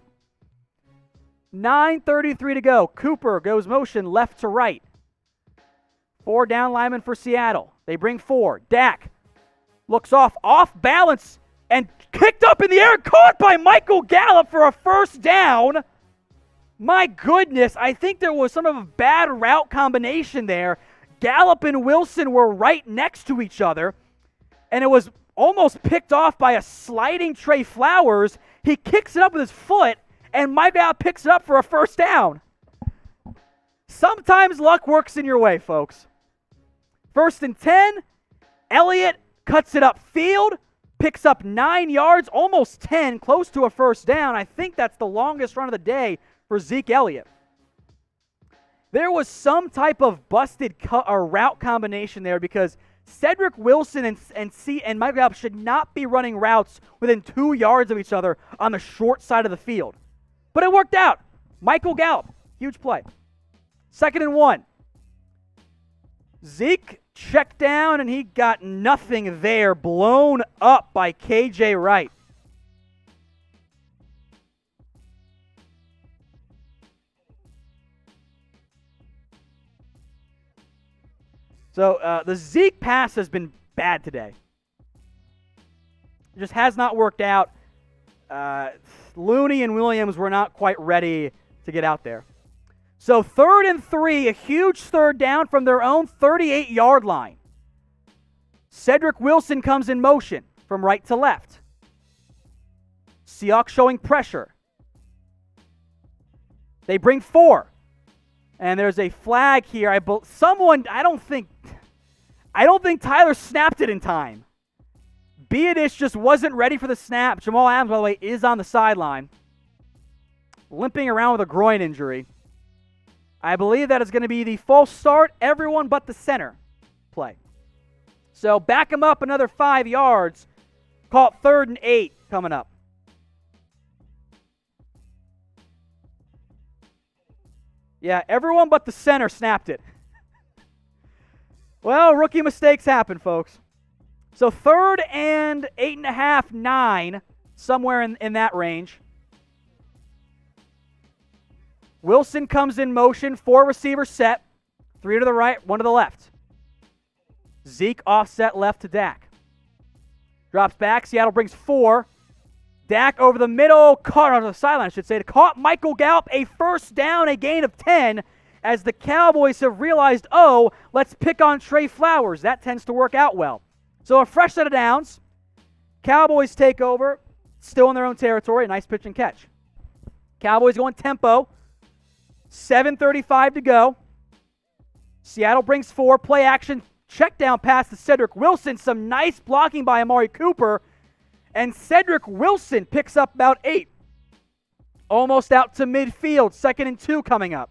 9:33 to go. Cooper goes motion left to right. 4 down linemen for Seattle. They bring 4. Dak looks off balance, and kicked up in the air, caught by Michael Gallup for a 1st down. My goodness, I think there was some of a bad route combination there. Gallup and Wilson were right next to each other, and it was almost picked off by a sliding Trey Flowers. He kicks it up with his foot, and Mike Gallup picks it up for a 1st down. Sometimes luck works in your way, folks. 1st and 10, Elliott cuts it upfield, picks up 9 yards, almost 10, close to a 1st down. I think that's the longest run of the day for Zeke Elliott. There was some type of busted route combination there because Cedric Wilson and Michael Gallup should not be running routes within 2 yards of each other on the short side of the field. But it worked out. Michael Gallup, huge play. 2nd and 1. Zeke checked down, and he got nothing there. Blown up by KJ Wright. So the Zeke pass has been bad today. It just has not worked out. Looney and Williams were not quite ready to get out there. So 3rd and 3, a huge 3rd down from their own 38-yard line. Cedric Wilson comes in motion from right to left. Seahawks showing pressure. They bring 4. And there's a flag here. I don't think Tyler snapped it in time. Biadish just wasn't ready for the snap. Jamal Adams, by the way, is on the sideline, limping around with a groin injury. I believe that is going to be the false start, everyone but the center play. So back him up another 5 yards. Call it 3rd and 8 coming up. Yeah, everyone but the center snapped it. Well, rookie mistakes happen, folks. So 3rd and 8.5, 9, somewhere in that range. Wilson comes in motion, 4 receivers set, 3 to the right, 1 to the left. Zeke offset left to Dak. Drops back, Seattle brings 4. Dak over the middle, caught on the sideline, I should say, caught Michael Gallup, a 1st down, a gain of 10, as the Cowboys have realized, let's pick on Trey Flowers. That tends to work out well. So a fresh set of downs. Cowboys take over, still in their own territory, a nice pitch and catch. Cowboys going tempo, 7:35 to go. Seattle brings 4, play action, check down pass to Cedric Wilson, some nice blocking by Amari Cooper, and Cedric Wilson picks up about 8. Almost out to midfield, 2nd and 2 coming up.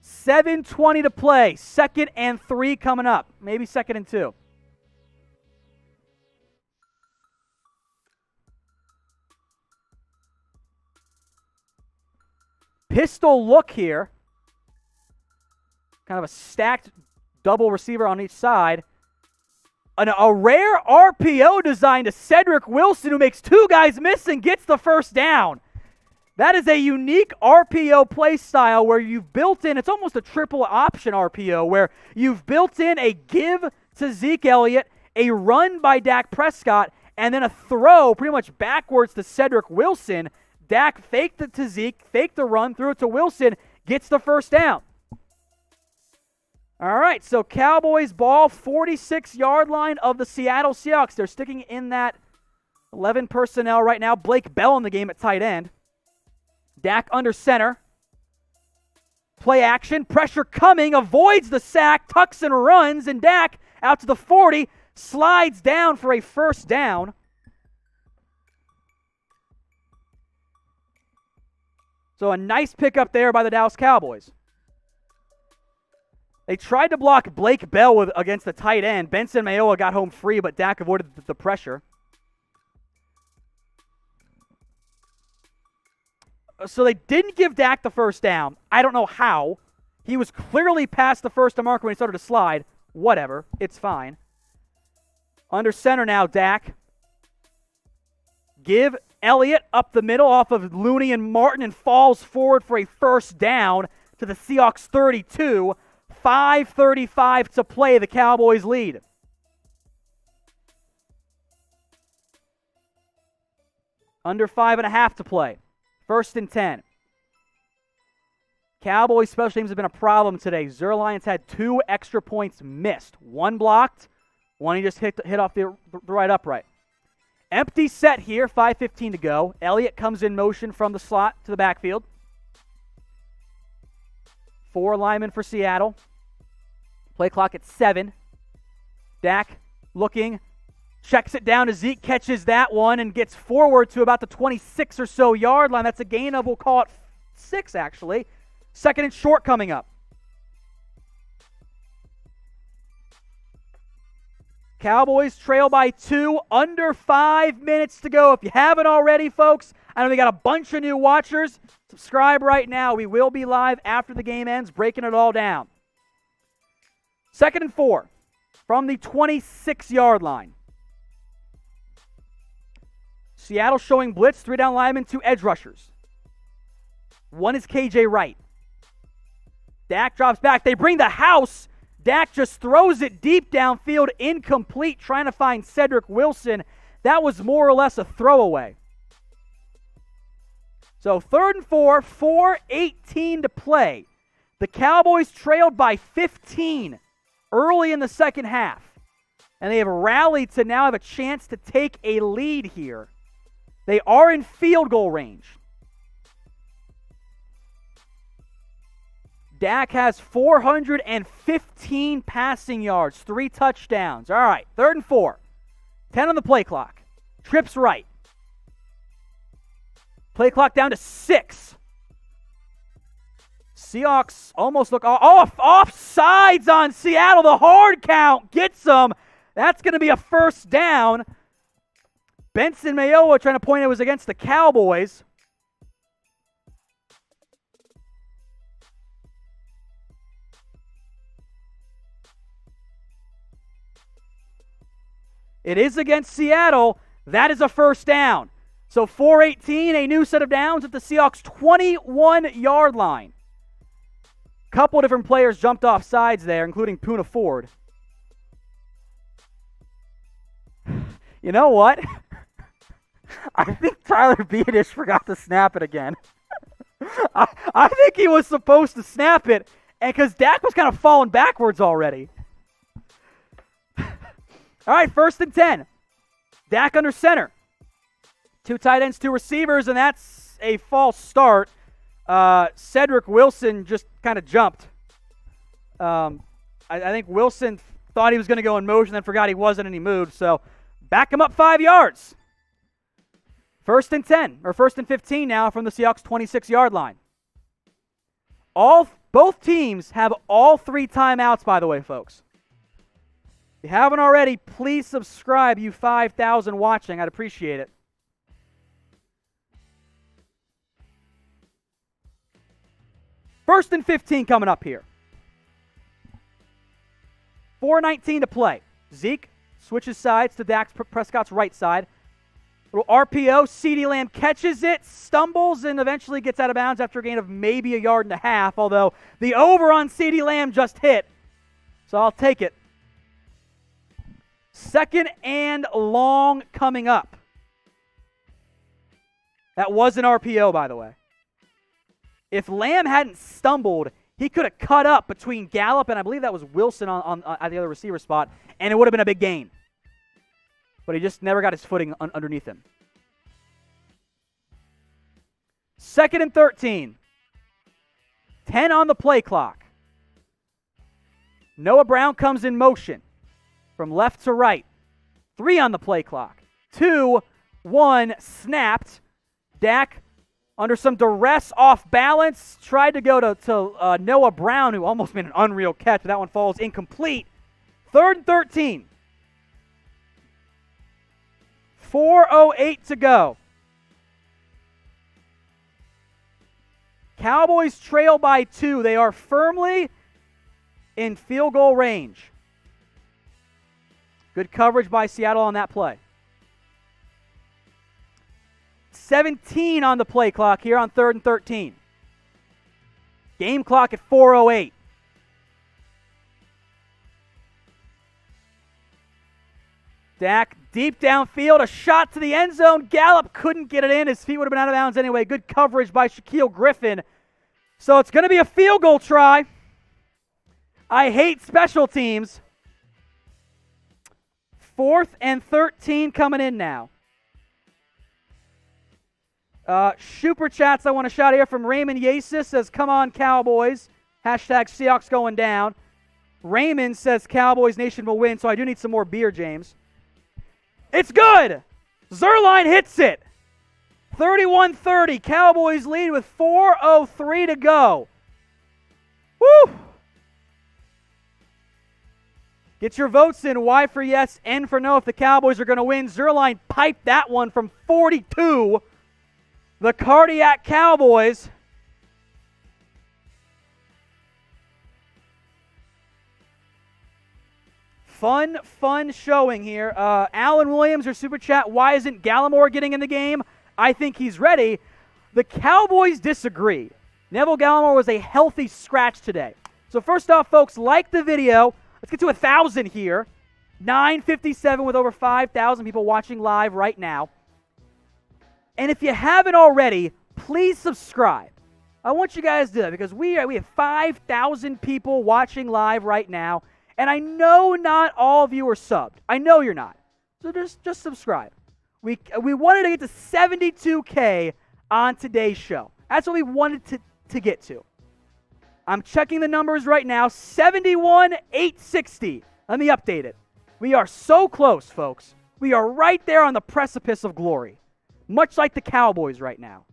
$7:20 to play, 2nd and 3 coming up, maybe 2nd and 2. Pistol look here. Kind of a stacked double receiver on each side. A rare RPO designed to Cedric Wilson, who makes 2 guys miss and gets the 1st down. That is a unique RPO play style where you've built in, it's almost a triple option RPO, where you've built in a give to Zeke Elliott, a run by Dak Prescott, and then a throw pretty much backwards to Cedric Wilson. Dak faked it to Zeke, faked the run, threw it to Wilson, gets the 1st down. All right, so Cowboys ball, 46-yard line of the Seattle Seahawks. They're sticking in that 11 personnel right now. Blake Bell in the game at tight end. Dak under center. Play action, pressure coming, avoids the sack, tucks and runs, and Dak out to the 40, slides down for a first down. So a nice pickup there by the Dallas Cowboys. They tried to block Blake Bell against the tight end. Benson Mayowa got home free, but Dak avoided the pressure. So they didn't give Dak the first down. I don't know how. He was clearly past the first marker when he started to slide. Whatever. It's fine. Under center now, Dak. Give Elliott up the middle off of Looney and Martin and falls forward for a first down to the Seahawks 32. 5:35 to play. The Cowboys lead. Under 5.5 to play. 1st and 10. Cowboys special teams have been a problem today. Zerlion's had 2 extra points missed. 1 blocked, 1 he just hit off the right upright. Empty set here, 5:15 to go. Elliott comes in motion from the slot to the backfield. 4 linemen for Seattle. Play clock at 7. Dak looking. Checks it down to Zeke, catches that one, and gets forward to about the 26 or so yard line. That's a gain of, we'll call it 6, actually. 2nd and short coming up. Cowboys trail by 2, under 5 minutes to go. If you haven't already, folks, I know we got a bunch of new watchers. Subscribe right now. We will be live after the game ends, breaking it all down. 2nd and 4 from the 26-yard line. Seattle showing blitz, 3 down linemen, 2 edge rushers. 1 is KJ Wright. Dak drops back. They bring the house. Dak just throws it deep downfield, incomplete, trying to find Cedric Wilson. That was more or less a throwaway. So 3rd and 4, 4:18 to play. The Cowboys trailed by 15 early in the second half. And they have rallied to now have a chance to take a lead here. They are in field goal range. Dak has 415 passing yards, 3 touchdowns. All right, 3rd and 4. 10 on the play clock. Trips right. Play clock down to 6. Seahawks almost look offsides on Seattle. The hard count gets them. That's going to be a first down. Benson Mayowa trying to point it was against the Cowboys. It is against Seattle. That is a first down. So 4:18, a new set of downs at the Seahawks 21-yard line. Couple different players jumped off sides there, including Poona Ford. You know what? I think Tyler Beadish forgot to snap it again. I think he was supposed to snap it, and because Dak was kind of falling backwards already. All right, 1st and 10. Dak under center. 2 tight ends, 2 receivers, and that's a false start. Cedric Wilson just kind of jumped. I think Wilson thought he was going to go in motion, then forgot he wasn't, and he moved. So back him up 5 yards. 1st and 10, or 1st and 15 now from the Seahawks 26-yard line. Both teams have all 3 timeouts, by the way, folks. If you haven't already, please subscribe, you 5,000 watching. I'd appreciate it. First and 15 coming up here. 4:19 to play. Zeke switches sides to Dak Prescott's right side. Little RPO, CeeDee Lamb catches it, stumbles, and eventually gets out of bounds after a gain of maybe 1.5 yards, although the over on CeeDee Lamb just hit. So I'll take it. 2nd and long coming up. That was an RPO, by the way. If Lamb hadn't stumbled, he could have cut up between Gallup and I believe that was Wilson on at the other receiver spot, and it would have been a big gain. But he just never got his footing underneath him. 2nd and 13. 10 on the play clock. Noah Brown comes in motion from left to right. 3 on the play clock. 2, 1, snapped. Dak, under some duress, off balance, tried to go to Noah Brown, who almost made an unreal catch. That one falls incomplete. 3rd and 13. 4:08 to go. Cowboys trail by 2. They are firmly in field goal range. Good coverage by Seattle on that play. 17 on the play clock here on 3rd and 13. Game clock at 4:08. Dak deep downfield, a shot to the end zone. Gallup couldn't get it in. His feet would have been out of bounds anyway. Good coverage by Shaquille Griffin. So it's going to be a field goal try. I hate special teams. 4th and 13 coming in now. Super chats I want to shout here from Raymond Yasis says, come on Cowboys. Hashtag Seahawks going down. Raymond says Cowboys Nation will win, so I do need some more beer, James. It's good! Zuerlein hits it. 31-30. Cowboys lead with 4:03 to go. Woo! Get your votes in. Y for yes, N for no if the Cowboys are going to win. Zuerlein piped that one from 42. The Cardiac Cowboys. Fun showing here. Alan Williams, your super chat, why isn't Gallimore getting in the game? I think he's ready. The Cowboys disagree. Neville Gallimore was a healthy scratch today. So first off, folks, like the video. Let's get to 1,000 here. 9:57 with over 5,000 people watching live right now. And if you haven't already, please subscribe. I want you guys to do that because we have 5,000 people watching live right now. And I know not all of you are subbed. I know you're not. So just subscribe. We wanted to get to 72K on today's show. That's what we wanted to get to. I'm checking the numbers right now. 71,860. Let me update it. We are so close, folks. We are right there on the precipice of glory. Much like the Cowboys right now.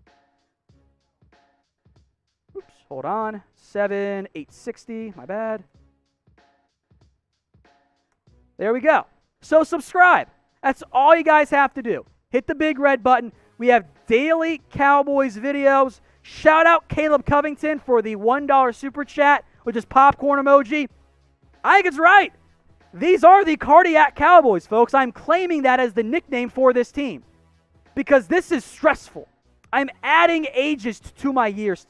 Oops, hold on. 7,860. My bad. There we go. So subscribe. That's all you guys have to do. Hit the big red button. We have daily Cowboys videos. Shout out Caleb Covington for the $1 super chat, which is popcorn emoji. I think it's right. These are the Cardiac Cowboys, folks. I'm claiming that as the nickname for this team because this is stressful. I'm adding ages to my years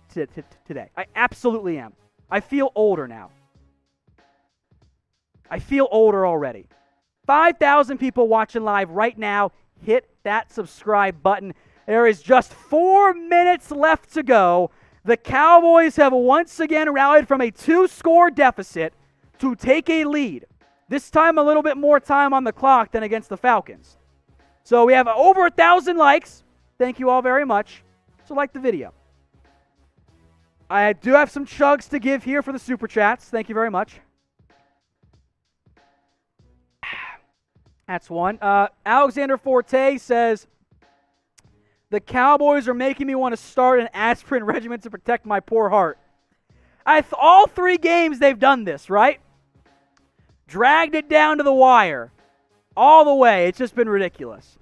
today. I absolutely am. I feel older now. I feel older already. 5,000 people watching live right now. Hit that subscribe button. There is just 4 minutes left to go. The Cowboys have once again rallied from a 2-score deficit to take a lead. This time a little bit more time on the clock than against the Falcons. So we have over 1,000 likes. Thank you all very much. So like the video. I do have some chugs to give here for the super chats. Thank you very much. That's one. Alexander Forte says, the Cowboys are making me want to start an aspirin regimen to protect my poor heart. All 3 games they've done this, right? Dragged it down to the wire. All the way. It's just been ridiculous.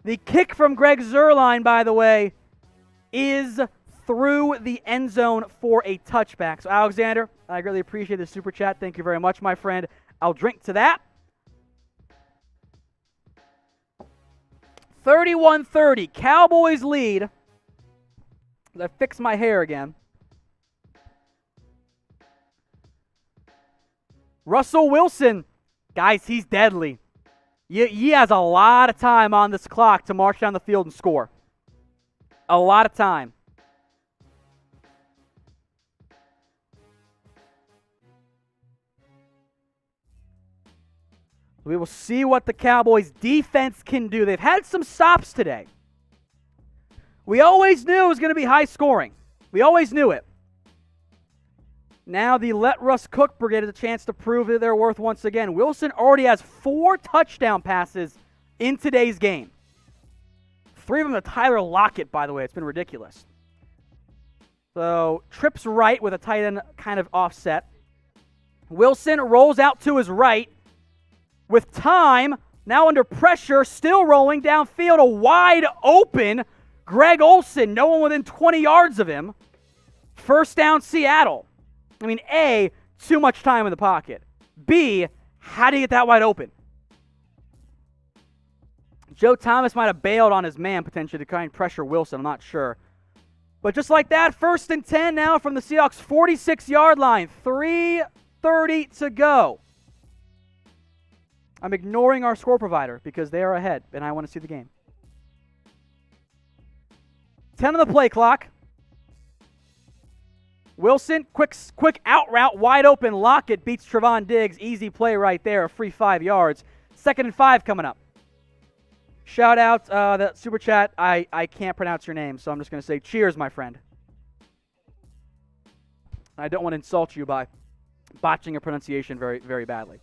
The kick from Greg Zuerlein, by the way, is through the end zone for a touchback. So, Alexander, I greatly appreciate the super chat. Thank you very much, my friend. I'll drink to that. 31-30. Cowboys lead. I fixed my hair again. Russell Wilson. Guys, he's deadly. He has a lot of time on this clock to march down the field and score. A lot of time. We will see what the Cowboys defense can do. They've had some stops today. We always knew it was going to be high scoring. We always knew it. Now the Let Russ Cook Brigade has a chance to prove that they're worth once again. Wilson already has 4 touchdown passes in today's game. 3 of them to Tyler Lockett, by the way. It's been ridiculous. So trips right with a tight end kind of offset. Wilson rolls out to his right with time. Now under pressure, still rolling downfield. A wide open Greg Olsen. No one within 20 yards of him. First down, Seattle. I mean, A, too much time in the pocket. B, how do you get that wide open? Joe Thomas might have bailed on his man potentially to try and pressure Wilson. I'm not sure. But just like that, 1st and 10 now from the Seahawks 46-yard line. 3:30 to go. I'm ignoring our score provider because they are ahead, and I want to see the game. 10 on the play clock. Wilson, quick out route, wide open. Lockett beats Trevon Diggs. Easy play right there, a free 5 yards. 2nd and 5 coming up. Shout out the super chat. I can't pronounce your name, so I'm just going to say cheers, my friend. I don't want to insult you by botching your pronunciation very, very badly.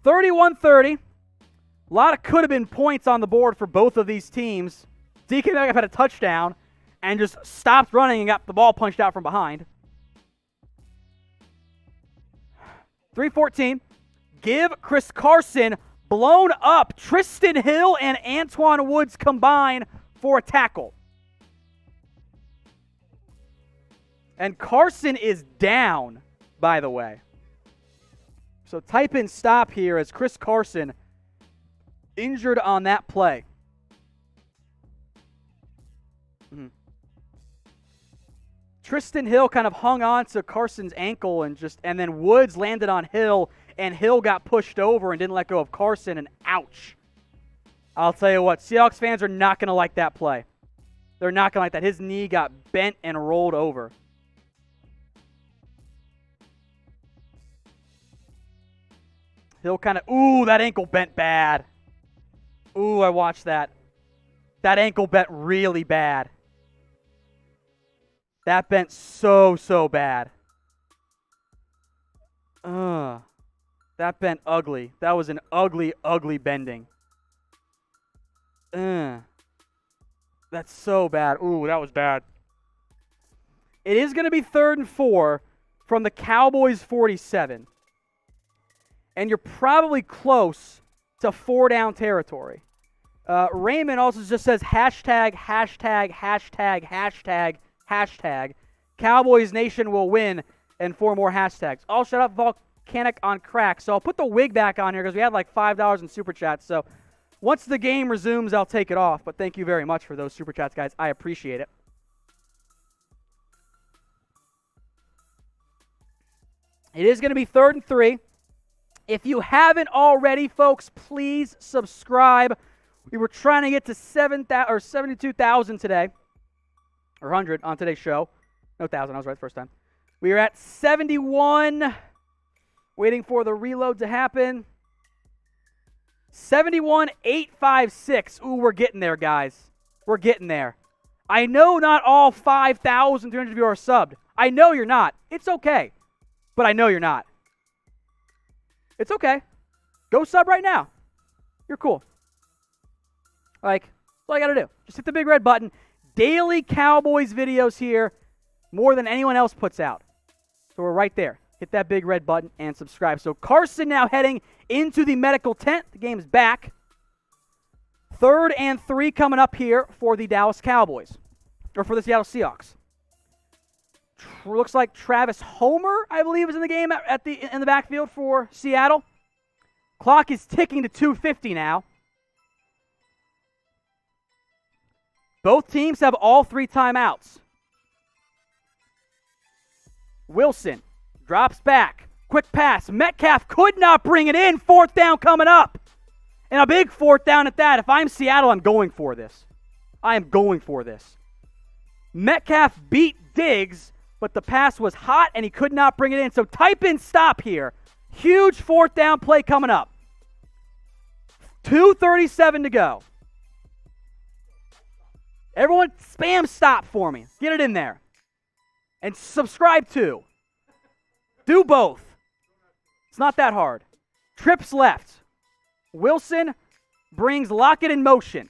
31-30. A lot of could have been points on the board for both of these teams. DK Metcalf had a touchdown and just stopped running and got the ball punched out from behind. 3:14. Give Chris Carson blown up. Tristan Hill and Antoine Woods combine for a tackle. And Carson is down, by the way. So type in stop here as Chris Carson injured on that play. Tristan Hill kind of hung on to Carson's ankle and then Woods landed on Hill and Hill got pushed over and didn't let go of Carson, and ouch. I'll tell you what, Seahawks fans are not going to like that play. They're not going to like that. His knee got bent and rolled over. Hill kind of, ooh, that ankle bent bad. Ooh, I watched that. That ankle bent really bad. That bent so bad. That bent ugly. That was an ugly bending. That's so bad. Ooh, that was bad. It is going to be 3rd and 4 from the Cowboys 47. And you're probably close to 4-down territory. Raymond also just says hashtag. Cowboys Nation will win, and 4 more hashtags. I'll shut up Volcanic on crack. So I'll put the wig back on here because we had like $5 in super chats. So once the game resumes, I'll take it off. But thank you very much for those super chats, guys. I appreciate it. It is going to be 3rd and 3. If you haven't already, folks, please subscribe. We were trying to get to 72,000 today. Or 100 on today's show. No, 1,000. I was right the first time. We are at 71. Waiting for the reload to happen. 71,856. Ooh, we're getting there, guys. We're getting there. I know not all 5,300 of you are subbed. I know you're not. It's okay. But I know you're not. It's okay. Go sub right now. You're cool. Like, that's all you got to do. Just hit the big red button. Daily Cowboys videos here, more than anyone else puts out. So we're right there. Hit that big red button and subscribe. So Carson now heading into the medical tent. The game's back. 3rd and 3 coming up here for the Dallas Cowboys. Or for the Seattle Seahawks. Looks like Travis Homer, I believe, is in the game in the backfield for Seattle. Clock is ticking to 2:50 now. Both teams have all 3 timeouts. Wilson drops back. Quick pass. Metcalf could not bring it in. 4th down coming up. And a big 4th down at that. If I'm Seattle, I'm going for this. I am going for this. Metcalf beat Diggs, but the pass was hot and he could not bring it in. So type in stop here. Huge 4th down play coming up. 2:37 to go. Everyone spam stop for me. Get it in there. And subscribe too. Do both. It's not that hard. Trips left. Wilson brings Lockett in motion.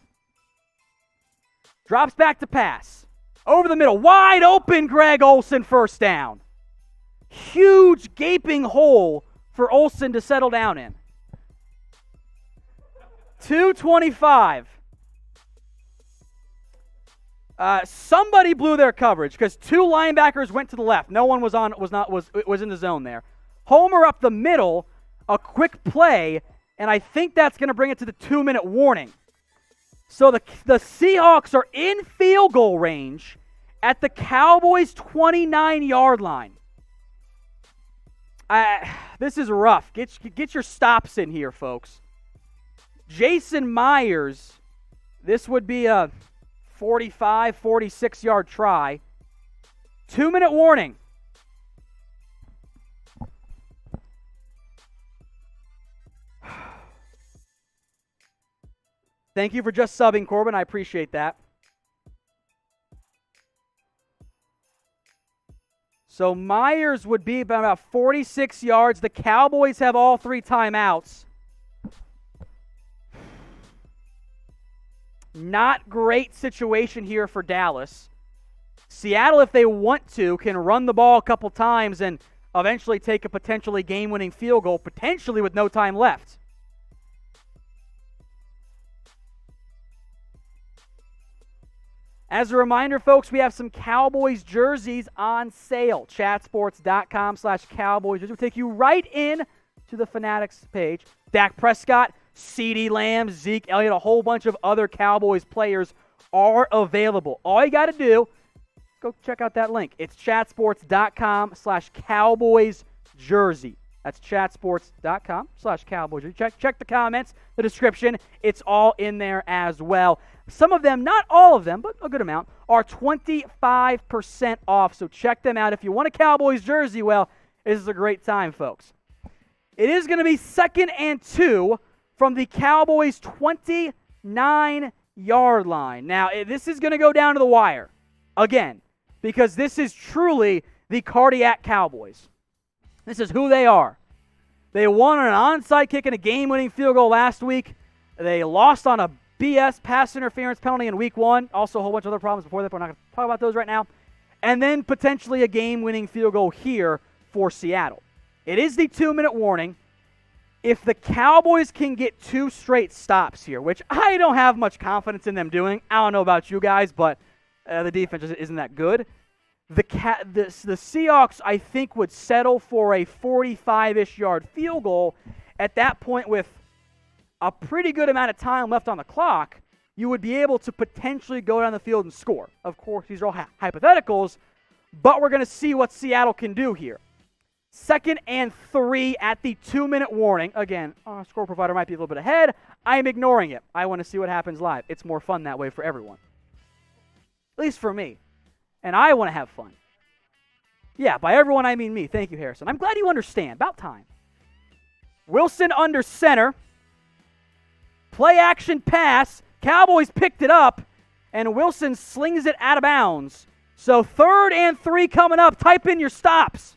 Drops back to pass. Over the middle. Wide open, Greg Olsen, first down. Huge gaping hole for Olsen to settle down in. 2:25. Somebody blew their coverage because two linebackers went to the left. No one was in the zone there. Homer up the middle, a quick play, and I think that's going to bring it to the 2-minute warning. So the Seahawks are in field goal range at the Cowboys' 29-yard line. This is rough. Get your stops in here, folks. Jason Myers, this would be a 45, 46-yard try. 2-minute warning. Thank you for just subbing, Corbin. I appreciate that. So Myers would be about 46 yards. The Cowboys have all 3 timeouts. Not great situation here for Dallas. Seattle, if they want to, can run the ball a couple times and eventually take a potentially game-winning field goal, potentially with no time left. As a reminder, folks, we have some Cowboys jerseys on sale. Chatsports.com/Cowboys. This will take you right in to the Fanatics page. Dak Prescott, CeeDee Lamb, Zeke, Elliott, a whole bunch of other Cowboys players are available. All you got to do, go check out that link. It's chatsports.com/Cowboys jersey. That's chatsports.com/Cowboys. Check the comments, the description. It's all in there as well. Some of them, not all of them, but a good amount, are 25% off. So check them out. If you want a Cowboys jersey, well, this is a great time, folks. It is going to be 2nd and 2 from the Cowboys' 29-yard line. Now, this is going to go down to the wire again, because this is truly the cardiac Cowboys. This is who they are. They won on an onside kick and a game-winning field goal last week. They lost on a BS pass interference penalty in week 1. Also a whole bunch of other problems before that, but we're not going to talk about those right now. And then potentially a game-winning field goal here for Seattle. It is the 2-minute warning. If the Cowboys can get 2 straight stops here, which I don't have much confidence in them doing. I don't know about you guys, but the defense isn't that good. The Seahawks, I think, would settle for a 45-ish yard field goal. At that point, with a pretty good amount of time left on the clock, you would be able to potentially go down the field and score. Of course, these are all hypotheticals, but we're going to see what Seattle can do here. 2nd and 3 at the 2-minute warning. Again, our score provider might be a little bit ahead. I'm ignoring it. I want to see what happens live. It's more fun that way for everyone. At least for me. And I want to have fun. Yeah, by everyone I mean me. Thank you, Harrison. I'm glad you understand. About time. Wilson under center. Play action pass. Cowboys picked it up. And Wilson slings it out of bounds. So 3rd and 3 coming up. Type in your stops.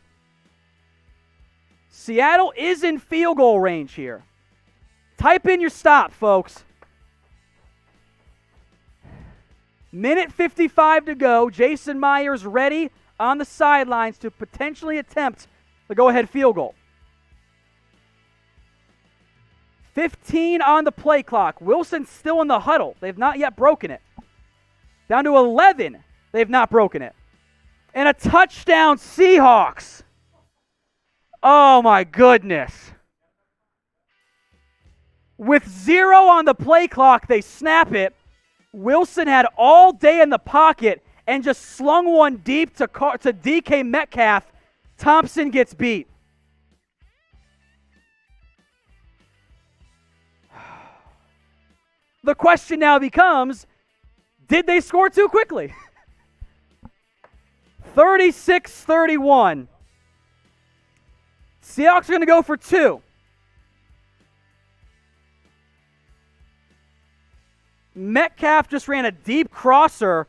Seattle is in field goal range here. Type in your stop, folks. Minute 55 to go. Jason Myers ready on the sidelines to potentially attempt the go-ahead field goal. 15 on the play clock. Wilson's still in the huddle. They've not yet broken it. Down to 11. They've not broken it. And a touchdown, Seahawks. Oh, my goodness. With 0 on the play clock, they snap it. Wilson had all day in the pocket and just slung one deep to DK Metcalf. Thompson gets beat. The question now becomes, did they score too quickly? 36-31. Seahawks are going to go for 2. Metcalf just ran a deep crosser,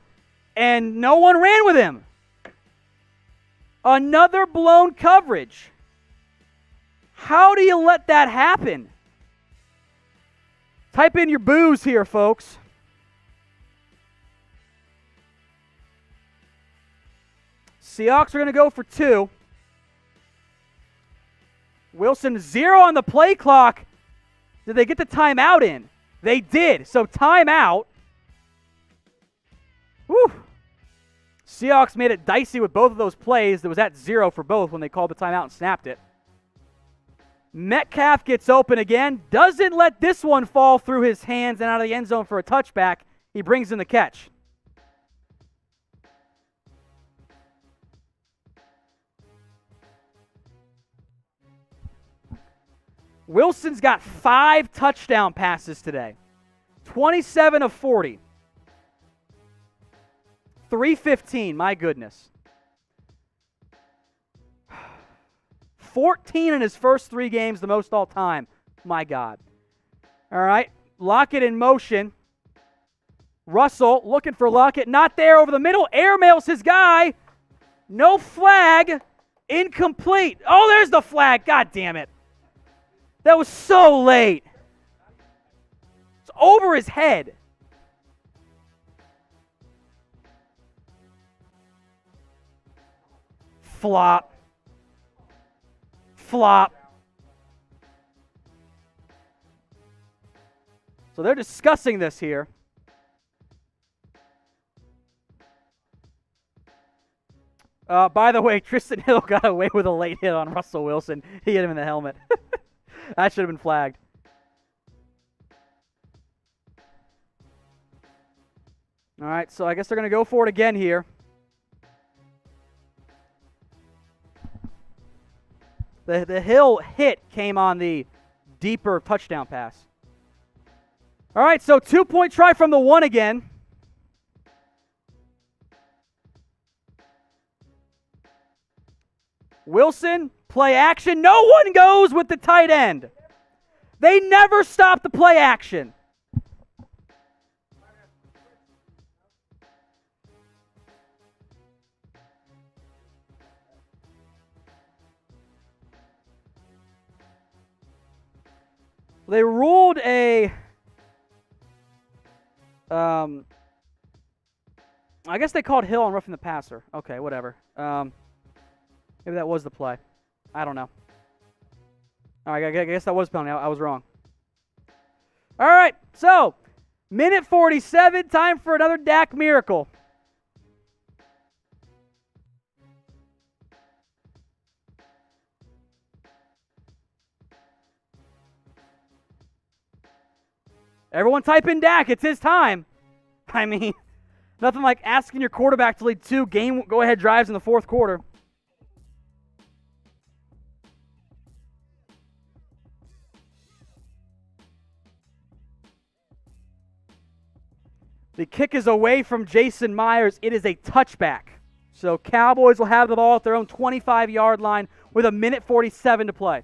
and no one ran with him. Another blown coverage. How do you let that happen? Type in your boos here, folks. Seahawks are going to go for 2. Wilson 0 on the play clock. Did they get the timeout in? They did. So timeout. Whew. Seahawks made it dicey with both of those plays. It was at 0 for both when they called the timeout and snapped it. Metcalf gets open again. Doesn't let this one fall through his hands and out of the end zone for a touchback. He brings in the catch. Wilson's got 5 touchdown passes today. 27 of 40. 315, my goodness. 14 in his first 3 games, the most all time. My God. All right, Lockett in motion. Russell looking for Lockett. Not there over the middle. Airmails his guy. No flag. Incomplete. Oh, there's the flag. God damn it. That was so late. It's over his head. Flop. Flop. So they're discussing this here. By the way, Tristan Hill got away with a late hit on Russell Wilson. He hit him in the helmet. That should have been flagged. All right, so I guess they're going to go for it again here. The Hill hit came on the deeper touchdown pass. All right, so 2-point try from the 1 again. Wilson, play action. No one goes with the tight end. They never stop the play action. They ruled a, I guess they called Hill on roughing the passer. Okay, whatever. Maybe that was the play. I don't know. All right, I guess that was penalty. I was wrong. All right, so minute 47, time for another Dak miracle. Everyone type in Dak. It's his time. I mean, nothing like asking your quarterback to lead 2 go-ahead drives in the fourth quarter. The kick is away from Jason Myers. It is a touchback. So Cowboys will have the ball at their own 25-yard line with a minute 47 to play.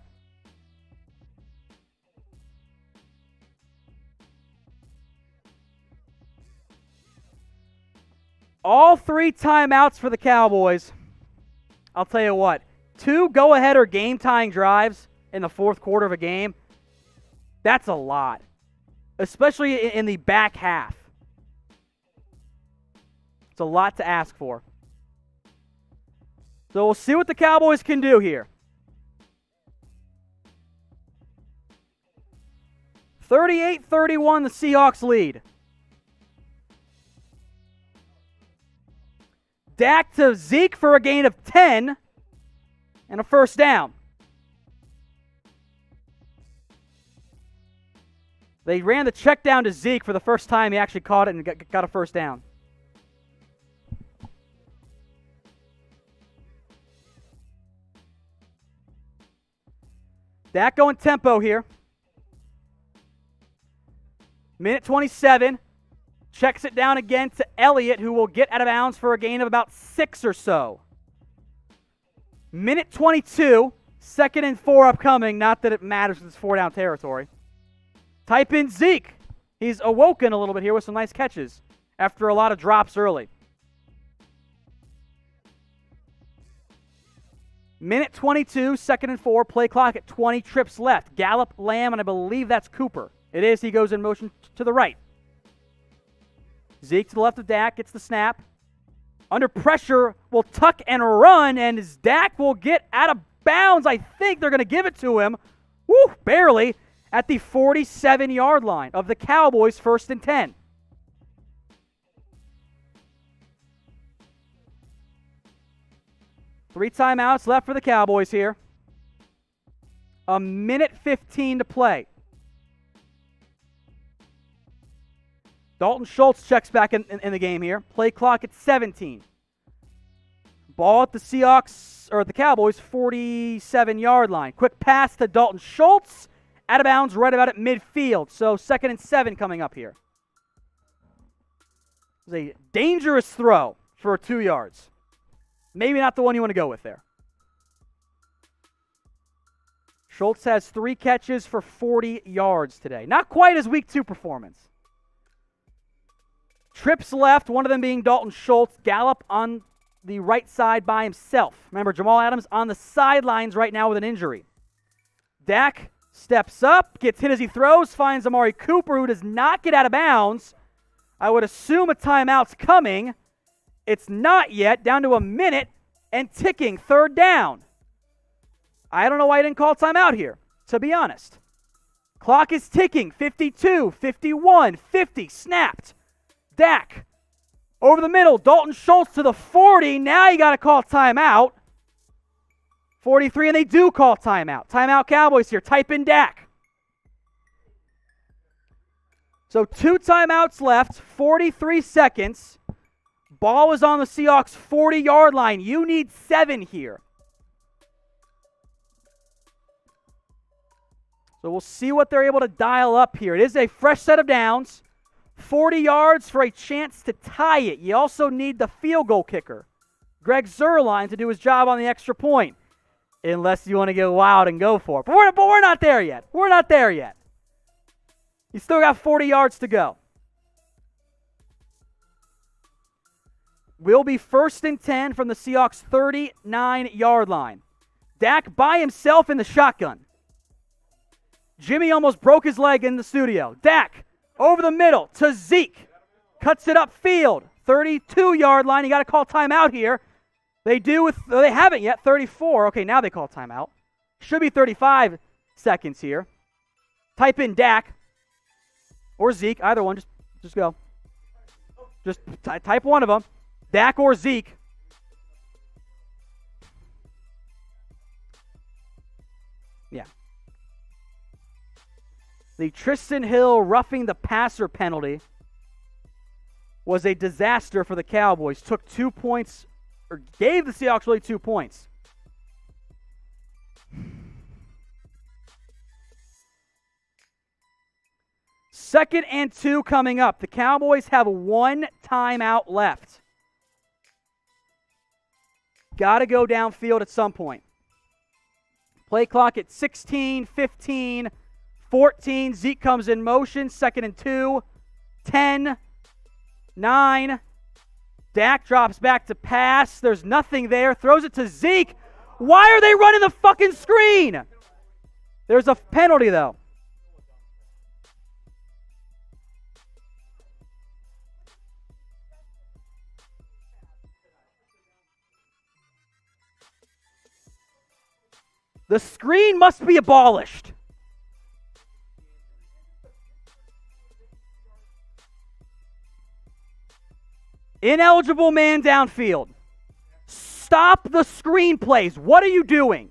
All 3 timeouts for the Cowboys. I'll tell you what, 2 go-ahead or game-tying drives in the fourth quarter of a game, that's a lot, especially in the back half. It's a lot to ask for. So we'll see what the Cowboys can do here. 38-31, the Seahawks lead. Dak to Zeke for a gain of 10 and a first down. They ran the check down to Zeke for the first time. He actually caught it and got a first down. Dak going tempo here. Minute 27. Checks it down again to Elliott, who will get out of bounds for a gain of about 6 or so. Minute 22. 2nd and 4 upcoming. Not that it matters, it's 4-down territory. Type in Zeke. He's awoken a little bit here with some nice catches after a lot of drops early. Minute 22, 2nd and 4, play clock at 20, trips left. Gallup, Lamb, and I believe that's Cooper. It is. He goes in motion to the right. Zeke to the left of Dak, gets the snap. Under pressure, will tuck and run, and Dak will get out of bounds. I think they're going to give it to him. Woo, barely. At the 47-yard line of the Cowboys, 1st and 10. Three timeouts left for the Cowboys here. A minute 15 to play. Dalton Schultz checks back in the game here. Play clock at 17. Ball at the Seahawks, or at the Cowboys, 47-yard line. Quick pass to Dalton Schultz. Out of bounds right about at midfield. So 2nd and 7 coming up here. It was a dangerous throw for 2 yards. Maybe not the one you want to go with there. Schultz has 3 catches for 40 yards today. Not quite his week 2 performance. Trips left, one of them being Dalton Schultz. Gallup on the right side by himself. Remember, Jamal Adams on the sidelines right now with an injury. Dak steps up, gets hit as he throws, finds Amari Cooper, who does not get out of bounds. I would assume a timeout's coming. It's not yet. Down to a minute and ticking. 3rd down. I don't know why he didn't call timeout here, to be honest. Clock is ticking. 52, 51, 50. Snapped. Dak over the middle. Dalton Schultz to the 40. Now you got to call timeout. 43, and they do call timeout. Timeout Cowboys here. Type in Dak. So 2 timeouts left, 43 seconds. Ball is on the Seahawks' 40-yard line. You need 7 here. So we'll see what they're able to dial up here. It is a fresh set of downs. 40 yards for a chance to tie it. You also need the field goal kicker, Greg Zuerlein, to do his job on the extra point. Unless you want to go wild and go for it. But we're not there yet. We're not there yet. You still got 40 yards to go. Will be 1st and 10 from the Seahawks' 39-yard line. Dak by himself in the shotgun. Jimmy almost broke his leg in the studio. Dak over the middle to Zeke. Cuts it upfield. 32-yard line. You got to call timeout here. They haven't yet. 34. Okay, now they call timeout. Should be 35 seconds here. Type in Dak or Zeke. Either one. Just go. Just type one of them. Dak or Zeke. Yeah. The Tristan Hill roughing the passer penalty was a disaster for the Cowboys. Took 2 points, or gave the Seahawks really 2 points. Second and 2 coming up. The Cowboys have 1 timeout left. Got to go downfield at some point. Play clock at 16, 15, 14. Zeke comes in motion. 2nd and 2. 10, 9. Dak drops back to pass. There's nothing there. Throws it to Zeke. Why are they running the fucking screen? There's a penalty, though. The screen must be abolished. Ineligible man downfield. Stop the screen plays. What are you doing?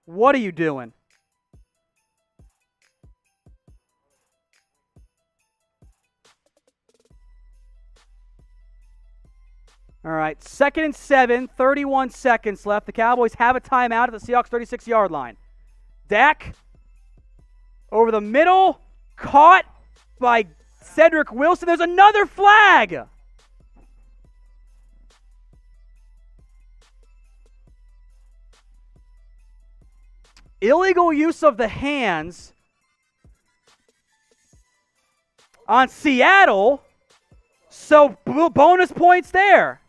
What are you doing? All right, 2nd and 7, 31 seconds left. The Cowboys have a timeout at the Seahawks' 36-yard line. Dak Over the middle, caught by Cedric Wilson. There's another flag. Illegal use of the hands on Seattle. So bonus points there.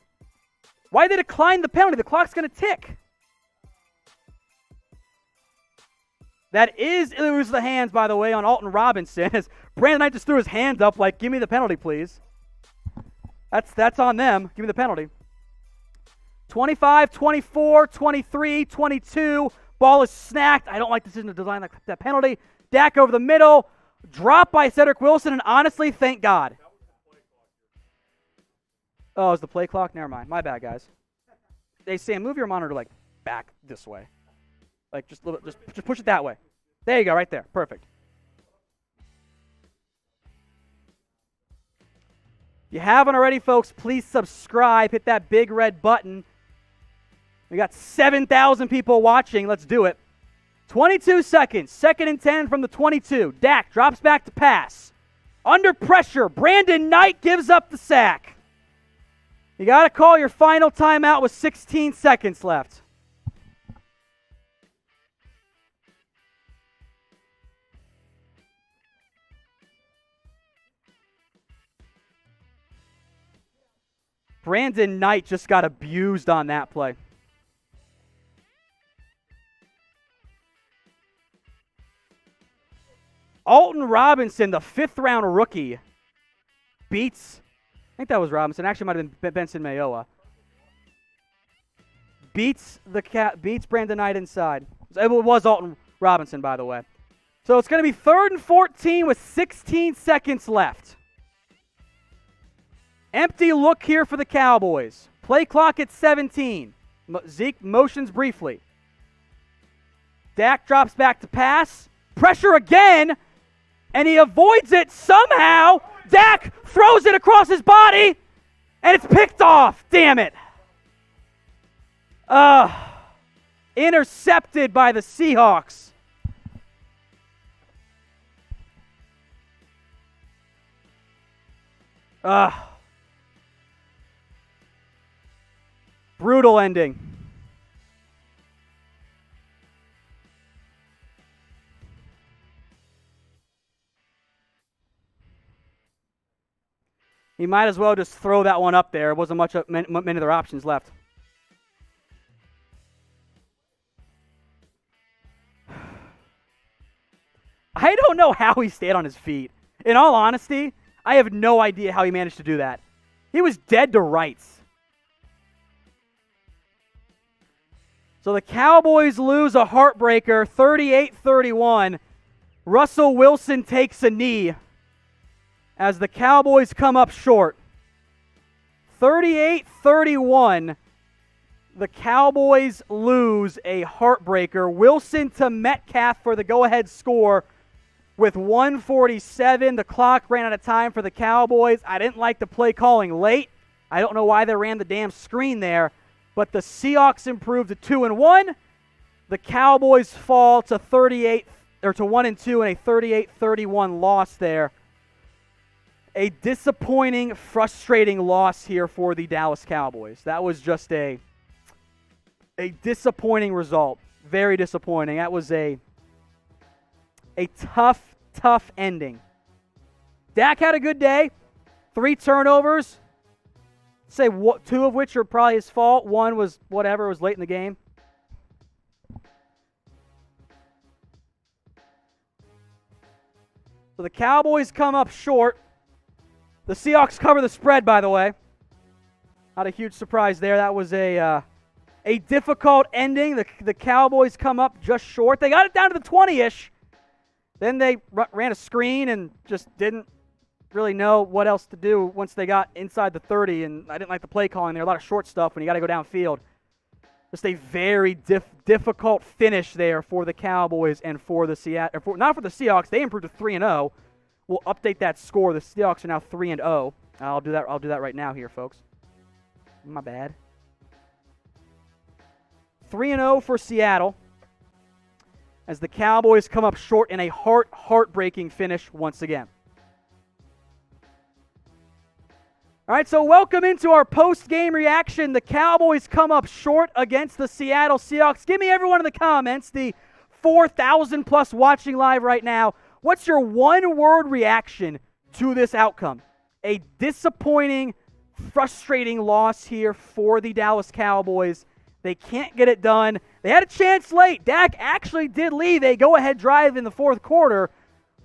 Why did they decline the penalty? The clock's going to tick. That is illegal use of the hands, by the way, on Alton Robinson. As Brandon Knight just threw his hands up like, give me the penalty, please. That's on them. Give me the penalty. 25, 24, 23, 22. Ball is snacked. I don't like the decision to design that penalty. Dak over the middle. Dropped by Cedric Wilson, and honestly, thank God. Oh, it's the play clock? Never mind. My bad, guys. Hey, Sam, move your monitor, like, back this way. Like, just push it that way. There you go, right there. Perfect. If you haven't already, folks, please subscribe. Hit that big red button. We got 7,000 people watching. Let's do it. 22 seconds. 2nd and 10 from the 22. Dak drops back to pass. Under pressure. Brandon Knight gives up the sack. You got to call your final timeout with 16 seconds left. Brandon Knight just got abused on that play. Alton Robinson, the 5th-round rookie, beats, I think that was Robinson. Actually, might have been Benson Mayowa. Beats Brandon Knight inside. It was Alton Robinson, by the way. So it's going to be 3rd and 14 with 16 seconds left. Empty look here for the Cowboys. Play clock at 17. Zeke motions briefly. Dak drops back to pass. Pressure again. And he avoids it somehow. Dak throws it across his body. And it's picked off. Damn it. Intercepted by the Seahawks. Brutal ending. He might as well just throw that one up there. There wasn't many other options left. I don't know how he stayed on his feet. In all honesty, I have no idea how he managed to do that. He was dead to rights. So the Cowboys lose a heartbreaker, 38-31. Russell Wilson takes a knee as the Cowboys come up short. 38-31. The Cowboys lose a heartbreaker. Wilson to Metcalf for the go-ahead score with 1:47. The clock ran out of time for the Cowboys. I didn't like the play calling late. I don't know why they ran the damn screen there. But the Seahawks improved to 2-1. The Cowboys fall to 1-2 in a 38-31 loss there. A disappointing, frustrating loss here for the Dallas Cowboys. That was just a disappointing result. Very disappointing. That was a tough ending. Dak had a good day. 3 turnovers. Say 2 of which are probably his fault. 1 was whatever. It was late in the game. So the Cowboys come up short. The Seahawks cover the spread, by the way. Not a huge surprise there. That was a difficult ending. The Cowboys come up just short. They got it down to the 20-ish. Then they ran a screen and just didn't really know what else to do once they got inside the 30, and I didn't like the play calling there. A lot of short stuff when you got to go downfield. Just a very difficult finish there for the Cowboys and for the not for the Seahawks. They improved to 3-0. We'll update that score. The Seahawks are now 3-0. I'll do that right now here, folks. My bad. 3-0 for Seattle. as the Cowboys come up short in a heartbreaking finish once again. All right, so welcome into our post-game reaction. The Cowboys come up short against the Seattle Seahawks. Give me everyone in the comments, the 4,000 plus watching live right now. What's your one-word reaction to this outcome? A disappointing, frustrating loss here for the Dallas Cowboys. They can't get it done. They had a chance late. Dak actually did leave a go-ahead drive in the fourth quarter,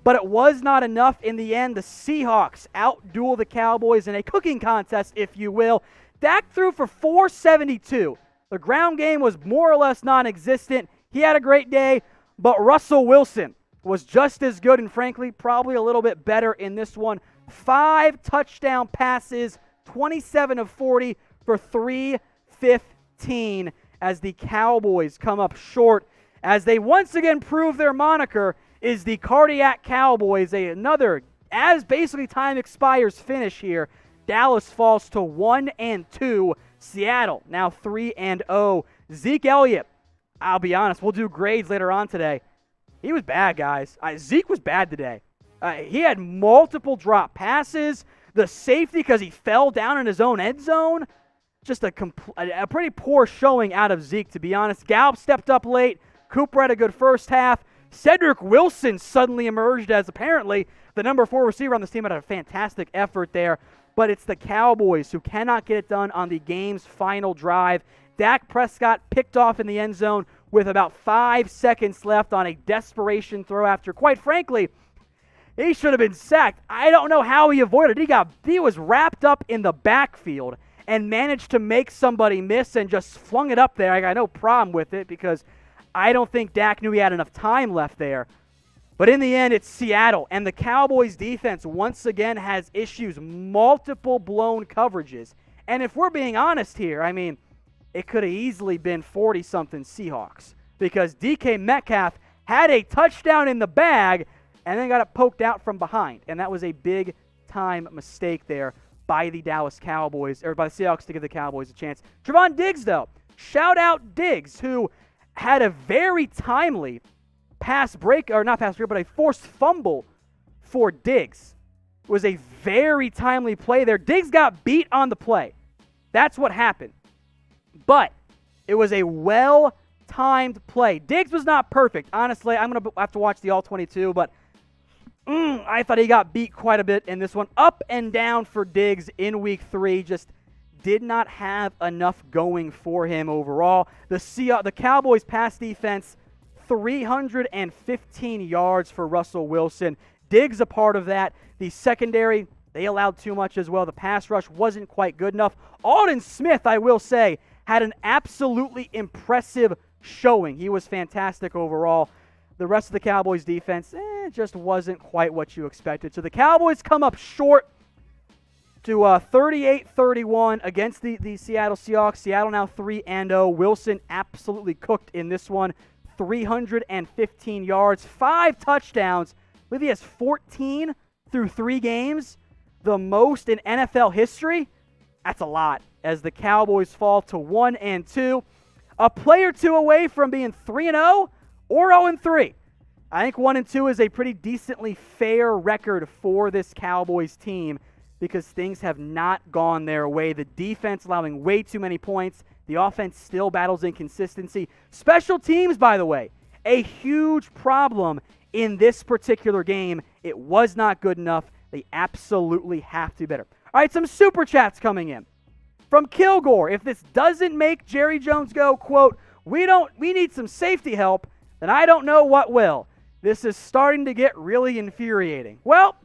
but it was not enough in the end. The Seahawks outduel the Cowboys in a cooking contest, if you will. Dak threw for 472. The ground game was more or less non-existent. He had a great day, but Russell Wilson was just as good and, frankly, probably a little bit better in this one. 5 touchdown passes, 27 of 40 for 315 as the Cowboys come up short as they once again prove their moniker is the Cardiac Cowboys. Another, as basically time expires, finish here. Dallas falls to 1-2. Seattle now 3-0. Zeke Elliott, I'll be honest, we'll do grades later on today. He was bad, guys. Zeke was bad today. He had multiple drop passes. The safety, because he fell down in his own end zone. Just a pretty poor showing out of Zeke, to be honest. Gallup stepped up late. Cooper had a good first half. Cedric Wilson suddenly emerged as apparently the number 4 receiver on this team. Had a fantastic effort there. But it's the Cowboys who cannot get it done on the game's final drive. Dak Prescott picked off in the end zone with about 5 seconds left on a desperation throw after, quite frankly, he should have been sacked. I don't know how he avoided it. He was wrapped up in the backfield and managed to make somebody miss and just flung it up there. I got no problem with it because I don't think Dak knew he had enough time left there. But in the end, it's Seattle, and the Cowboys' defense once again has issues, multiple blown coverages. And if we're being honest here, I mean, it could have easily been 40-something Seahawks because DK Metcalf had a touchdown in the bag and then got it poked out from behind. And that was a big-time mistake there by the Dallas Cowboys, or by the Seahawks to give the Cowboys a chance. Trevon Diggs, though. Shout out Diggs, who had a very timely but a forced fumble for Diggs. It was a very timely play there. Diggs got beat on the play. That's what happened. But it was a well-timed play. Diggs was not perfect. Honestly, I'm going to have to watch the All-22, but I thought he got beat quite a bit in this one. Up and down for Diggs in Week 3. Just did not have enough going for him overall. The Cowboys' pass defense, 315 yards for Russell Wilson. Diggs a part of that. The secondary, they allowed too much as well. The pass rush wasn't quite good enough. Aldon Smith, I will say, had an absolutely impressive showing. He was fantastic overall. The rest of the Cowboys' defense just wasn't quite what you expected. So the Cowboys come up short to 38-31 against the Seattle Seahawks. Seattle now 3-0. Wilson absolutely cooked in this one. 315 yards, 5 touchdowns. I believe he has 14 through 3 games, the most in NFL history. That's a lot as the Cowboys fall to 1-2. A play or two away from being 3-0 or 0-3. I think 1-2 is a pretty decently fair record for this Cowboys team because things have not gone their way. The defense allowing way too many points. The offense still battles inconsistency. Special teams, by the way, a huge problem in this particular game. It was not good enough. They absolutely have to be better. All right, some super chats coming in. From Kilgore, if this doesn't make Jerry Jones go, quote, we need some safety help, then I don't know what will. This is starting to get really infuriating. Well,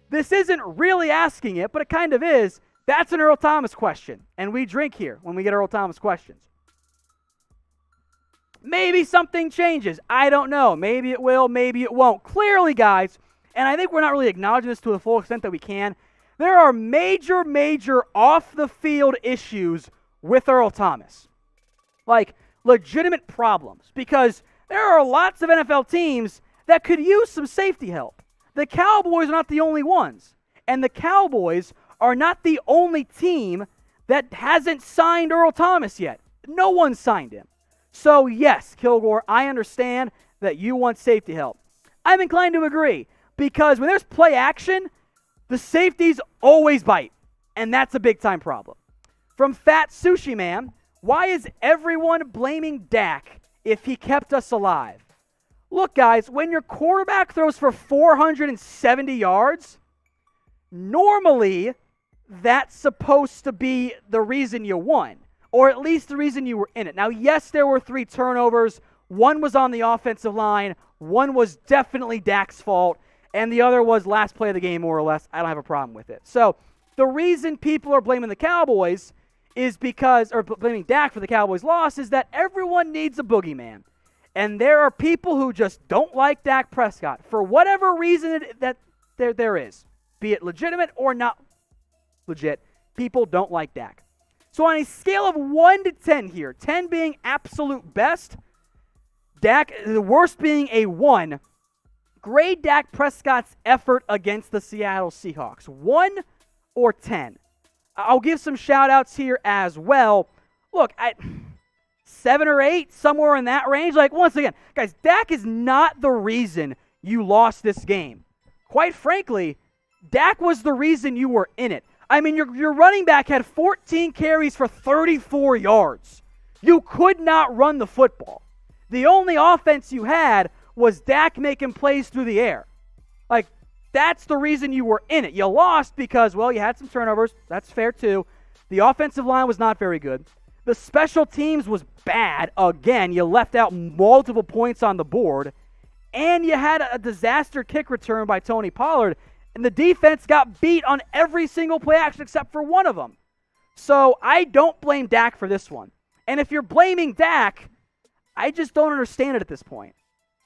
this isn't really asking it, but it kind of is. That's an Earl Thomas question, and we drink here when we get Earl Thomas questions. Maybe something changes. I don't know. Maybe it will, maybe it won't. Clearly, guys, and I think we're not really acknowledging this to the full extent that we can, there are major off-the-field issues with Earl Thomas. Like, legitimate problems, because there are lots of NFL teams that could use some safety help. The Cowboys are not the only ones, and the Cowboys are not the only team that hasn't signed Earl Thomas yet. No one signed him. So, yes, Kilgore, I understand that you want safety help. I'm inclined to agree because when there's play action, the safeties always bite, and that's a big-time problem. From Fat Sushi Man, why is everyone blaming Dak if he kept us alive? Look, guys, when your quarterback throws for 470 yards, normally that's supposed to be the reason you won, or at least the reason you were in it. Now, yes, there were 3 turnovers. One was on the offensive line. One was definitely Dak's fault, and the other was last play of the game, more or less. I don't have a problem with it. So the reason people are blaming the Cowboys is because, or blaming Dak for the Cowboys' loss, is that everyone needs a boogeyman. And there are people who just don't like Dak Prescott for whatever reason that there is, be it legitimate or not legit. People don't like Dak. So on a scale of 1 to 10 here, 10 being absolute best, Dak, the worst being a 1, grade Dak Prescott's effort against the Seattle Seahawks. 1 or 10? I'll give some shout-outs here as well. Look, 7 or 8, somewhere in that range. Like, once again, guys, Dak is not the reason you lost this game. Quite frankly, Dak was the reason you were in it. I mean, your running back had 14 carries for 34 yards. You could not run the football. The only offense you had was Dak making plays through the air. Like, that's the reason you were in it. You lost because, well, you had some turnovers. That's fair, too. The offensive line was not very good. The special teams was bad. Again, you left out multiple points on the board. And you had a disaster kick return by Tony Pollard. And the defense got beat on every single play action except for one of them. So I don't blame Dak for this one. And if you're blaming Dak, I just don't understand it at this point.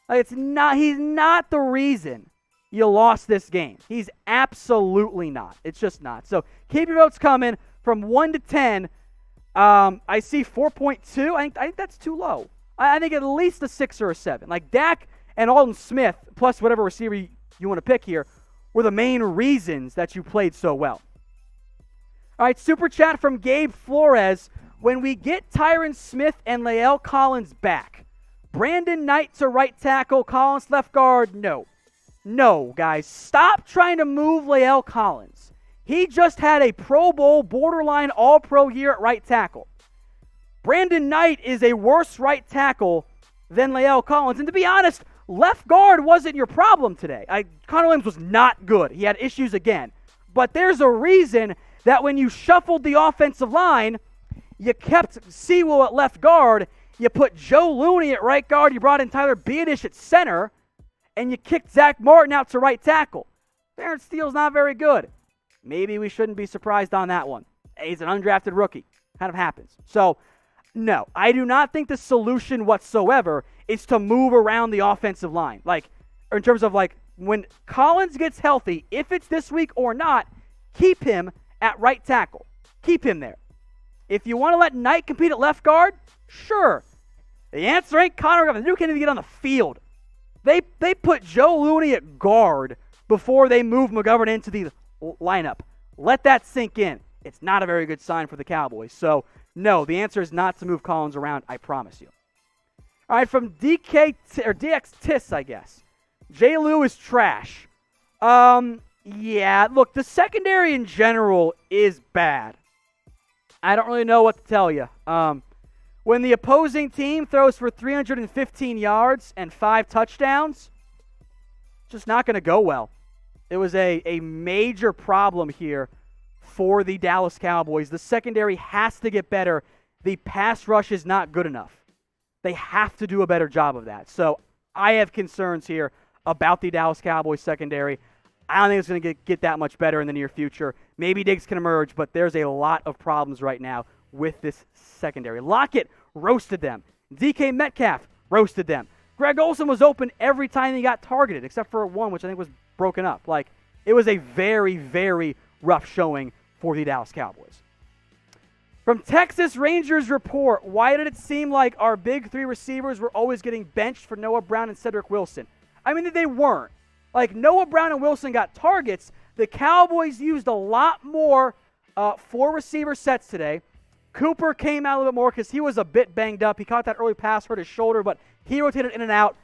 Like, he's not the reason you lost this game. He's absolutely not. It's just not. So keep your votes coming from 1 to 10. I see 4.2. I think that's too low. I think at least a 6 or a 7. Like, Dak and Aldon Smith, plus whatever receiver you want to pick here, were the main reasons that you played so well. All right, super chat from Gabe Flores. When we get Tyron Smith and Lael Collins back, Brandon Knight to right tackle, Collins left guard, no. No, guys, stop trying to move Lael Collins. He just had a Pro Bowl, borderline All-Pro year at right tackle. Brandon Knight is a worse right tackle than Lael Collins. And to be honest, left guard wasn't your problem today. Connor Williams was not good. He had issues again. But there's a reason that when you shuffled the offensive line, you kept Sewell at left guard, you put Joe Looney at right guard, you brought in Tyler Biadish at center, and you kicked Zach Martin out to right tackle. Terrence Steele's not very good. Maybe we shouldn't be surprised on that one. He's an undrafted rookie. Kind of happens. So, no, I do not think the solution whatsoever is to move around the offensive line. Like, or in terms of, like, when Collins gets healthy, if it's this week or not, keep him at right tackle. Keep him there. If you want to let Knight compete at left guard, sure. The answer ain't Connor McGovern. They can't even get on the field. They put Joe Looney at guard before they moved McGovern into the lineup. Let that sink in. It's not a very good sign for the Cowboys. So, no, the answer is not to move Collins around, I promise you. All right, from DX Tiss, I guess. J. Lou is trash. Yeah, look, the secondary in general is bad. I don't really know what to tell you. When the opposing team throws for 315 yards and 5 touchdowns, it's just not going to go well. It was a major problem here for the Dallas Cowboys. The secondary has to get better. The pass rush is not good enough. They have to do a better job of that. So I have concerns here about the Dallas Cowboys secondary. I don't think it's going to get that much better in the near future. Maybe Diggs can emerge, but there's a lot of problems right now with this secondary. Lockett roasted them. DK Metcalf roasted them. Greg Olsen was open every time he got targeted, except for one, which I think was broken up. Like, it was a very, very rough showing for the Dallas Cowboys. From Texas Rangers Report, why did it seem like our big 3 receivers were always getting benched for Noah Brown and Cedric Wilson? I mean, they weren't. Like, Noah Brown and Wilson got targets. The Cowboys used a lot more 4 receiver sets today. Cooper came out a little bit more because he was a bit banged up. He caught that early pass, hurt his shoulder, but he rotated in and out.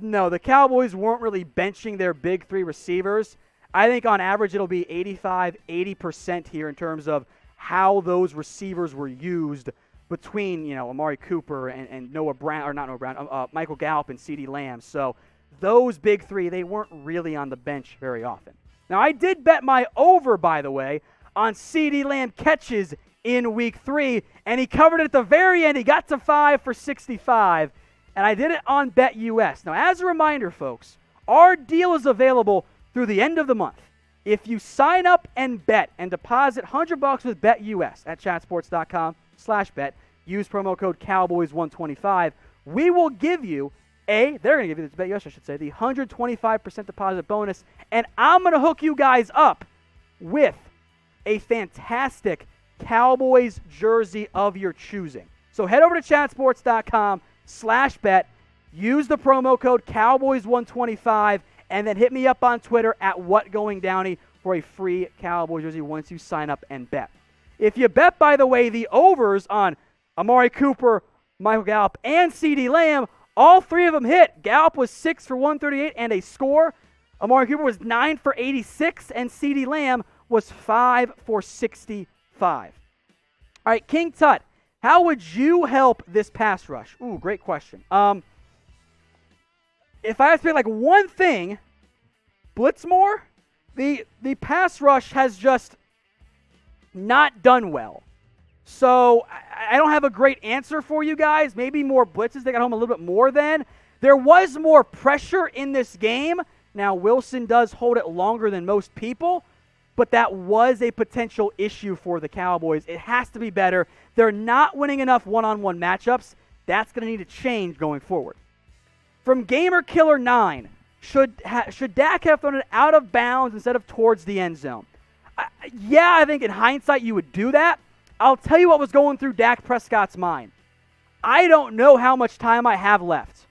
No, the Cowboys weren't really benching their big three receivers. I think on average it'll be 80% here in terms of how those receivers were used between, Amari Cooper and Michael Gallup and CeeDee Lamb. So those big three, they weren't really on the bench very often. Now, I did bet my over, by the way, on CeeDee Lamb catches in week 3, and he covered it at the very end. He got to 5 for 65, and I did it on BetUS. Now, as a reminder, folks, our deal is available through the end of the month. If you sign up and bet and deposit $100 with BetUS at chatsports.com/bet, use promo code Cowboys125, we will give you they're going to give you, BetUS I should say, the 125% deposit bonus, and I'm going to hook you guys up with a fantastic Cowboys jersey of your choosing. So head over to chatsports.com/bet, use the promo code Cowboys125, and then hit me up on Twitter at WhatGoingDowney for a free Cowboys jersey once you sign up and bet. If you bet, by the way, the overs on Amari Cooper, Michael Gallup, and CeeDee Lamb, all three of them hit. Gallup was 6 for 138 and a score. Amari Cooper was 9 for 86, and CeeDee Lamb was 5 for 65. All right, King Tut, how would you help this pass rush? Ooh, great question. If I have to pick one thing, blitz more. The pass rush has just not done well. So I don't have a great answer for you guys. Maybe more blitzes. They got home a little bit more then. There was more pressure in this game. Now, Wilson does hold it longer than most people, but that was a potential issue for the Cowboys. It has to be better. They're not winning enough one-on-one matchups. That's going to need to change going forward. From Gamer Killer 9, should Dak have thrown it out of bounds instead of towards the end zone? I think in hindsight you would do that. I'll tell you what was going through Dak Prescott's mind. I don't know how much time I have left.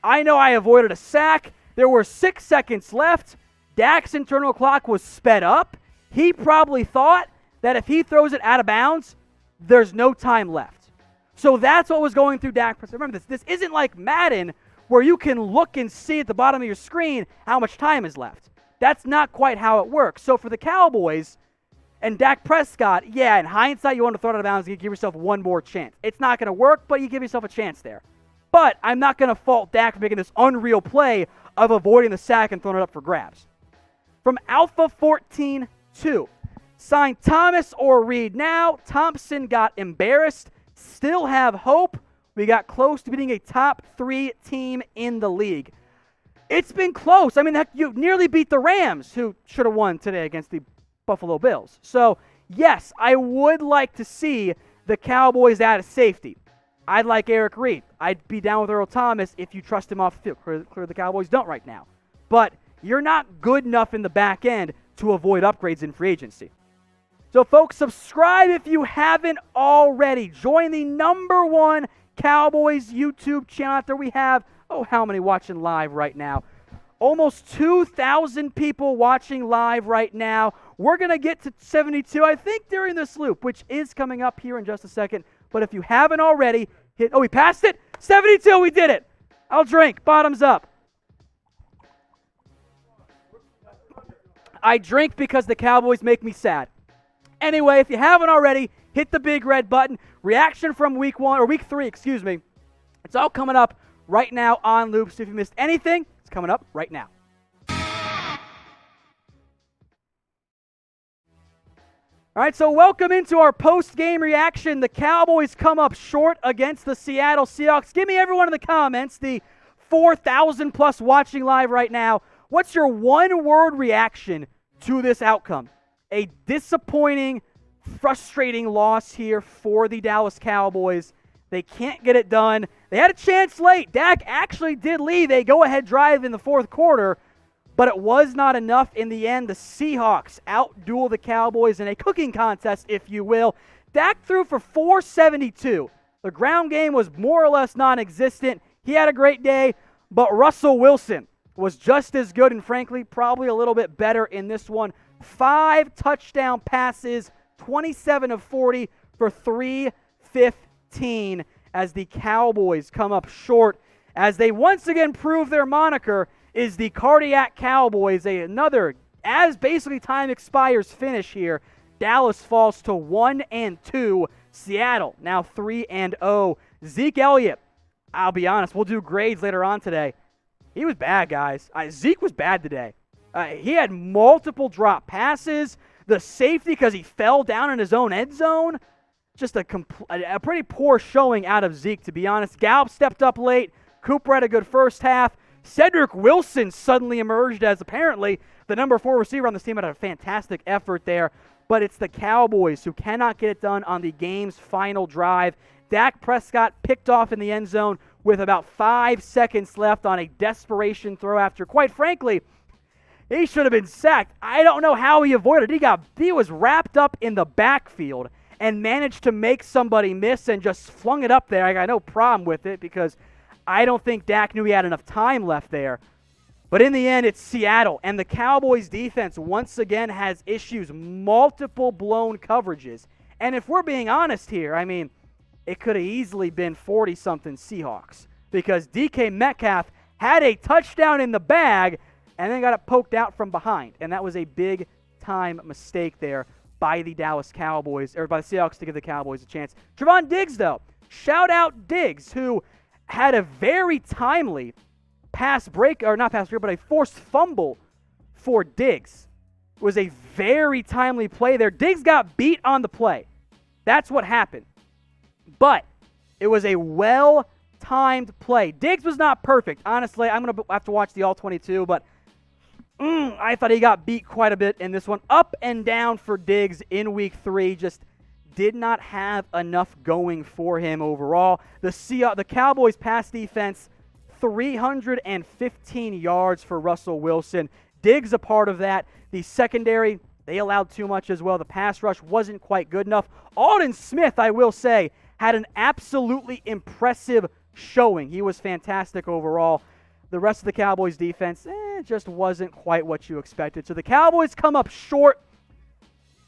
I know I avoided a sack. There were 6 seconds left. Dak's internal clock was sped up. He probably thought that if he throws it out of bounds, there's no time left. So that's what was going through Dak Prescott. Remember, this isn't like Madden where you can look and see at the bottom of your screen how much time is left. That's not quite how it works. So for the Cowboys and Dak Prescott, in hindsight, you want to throw it out of bounds and give yourself one more chance. It's not going to work, but you give yourself a chance there. But I'm not going to fault Dak for making this unreal play of avoiding the sack and throwing it up for grabs. From Alpha 14-2, sign Thomas or Reed now. Thompson got embarrassed. Still have hope. We got close to beating a top 3 team in the league. It's been close. I mean, heck, you nearly beat the Rams, who should have won today against the Buffalo Bills. So, yes, I would like to see the Cowboys out of safety. I'd like Eric Reed. I'd be down with Earl Thomas if you trust him off the field. Clearly the Cowboys don't right now. But you're not good enough in the back end to avoid upgrades in free agency. So, folks, subscribe if you haven't already. Join the #1 Cowboys YouTube channel out there. We have, how many watching live right now? Almost 2,000 people watching live right now. We're going to get to 72, I think, during this loop, which is coming up here in just a second. But if you haven't already, we passed it? 72, we did it. I'll drink. Bottoms up. I drink because the Cowboys make me sad. Anyway, if you haven't already, hit the big red button. Reaction from week 3, excuse me. It's all coming up right now on loop. So if you missed anything, it's coming up right now. All right, so welcome into our post-game reaction. The Cowboys come up short against the Seattle Seahawks. Give me everyone in the comments, the 4,000 plus watching live right now. What's your one-word reaction to this outcome? A disappointing, frustrating loss here for the Dallas Cowboys. They can't get it done. They had a chance late. Dak actually did lead a go-ahead drive in the fourth quarter, but it was not enough in the end. The Seahawks outduel the Cowboys in a cooking contest, if you will. Dak threw for 472. The ground game was more or less non-existent. He had a great day, but Russell Wilson was just as good and, frankly, probably a little bit better in this one. 5 touchdown passes, 27 of 40 for 315 as the Cowboys come up short. as they once again prove their moniker is the Cardiac Cowboys. Another, as basically time expires, finish here. Dallas falls to 1-2. Seattle now 3-0. Zeke Elliott, I'll be honest, we'll do grades later on today. He was bad, guys. Zeke was bad today. He had multiple drop passes. The safety, because he fell down in his own end zone. Just a pretty poor showing out of Zeke, to be honest. Gallup stepped up late. Cooper had a good first half. Cedric Wilson suddenly emerged as apparently the number 4 receiver on this team. Had a fantastic effort there. But it's the Cowboys who cannot get it done on the game's final drive. Dak Prescott picked off in the end zone with about 5 seconds left on a desperation throw after, quite frankly, he should have been sacked. I don't know how he avoided it. He was wrapped up in the backfield and managed to make somebody miss and just flung it up there. I got no problem with it because I don't think Dak knew he had enough time left there. But in the end, it's Seattle, and the Cowboys' defense once again has issues, multiple blown coverages. And if we're being honest here, I mean, it could have easily been 40-something Seahawks because DK Metcalf had a touchdown in the bag and then got it poked out from behind. And that was a big-time mistake there by the Dallas Cowboys, or by the Seahawks to give the Cowboys a chance. Trevon Diggs, though. Shout out Diggs, who had a very timely but a forced fumble for Diggs. It was a very timely play there. Diggs got beat on the play. That's what happened. But it was a well-timed play. Diggs was not perfect. Honestly, I'm going to have to watch the All-22, but I thought he got beat quite a bit in this one. Up and down for Diggs in Week 3. Just did not have enough going for him overall. The Cowboys' pass defense, 315 yards for Russell Wilson. Diggs a part of that. The secondary, they allowed too much as well. The pass rush wasn't quite good enough. Aldon Smith, I will say, had an absolutely impressive showing. He was fantastic overall. The rest of the Cowboys defense just wasn't quite what you expected. So the Cowboys come up short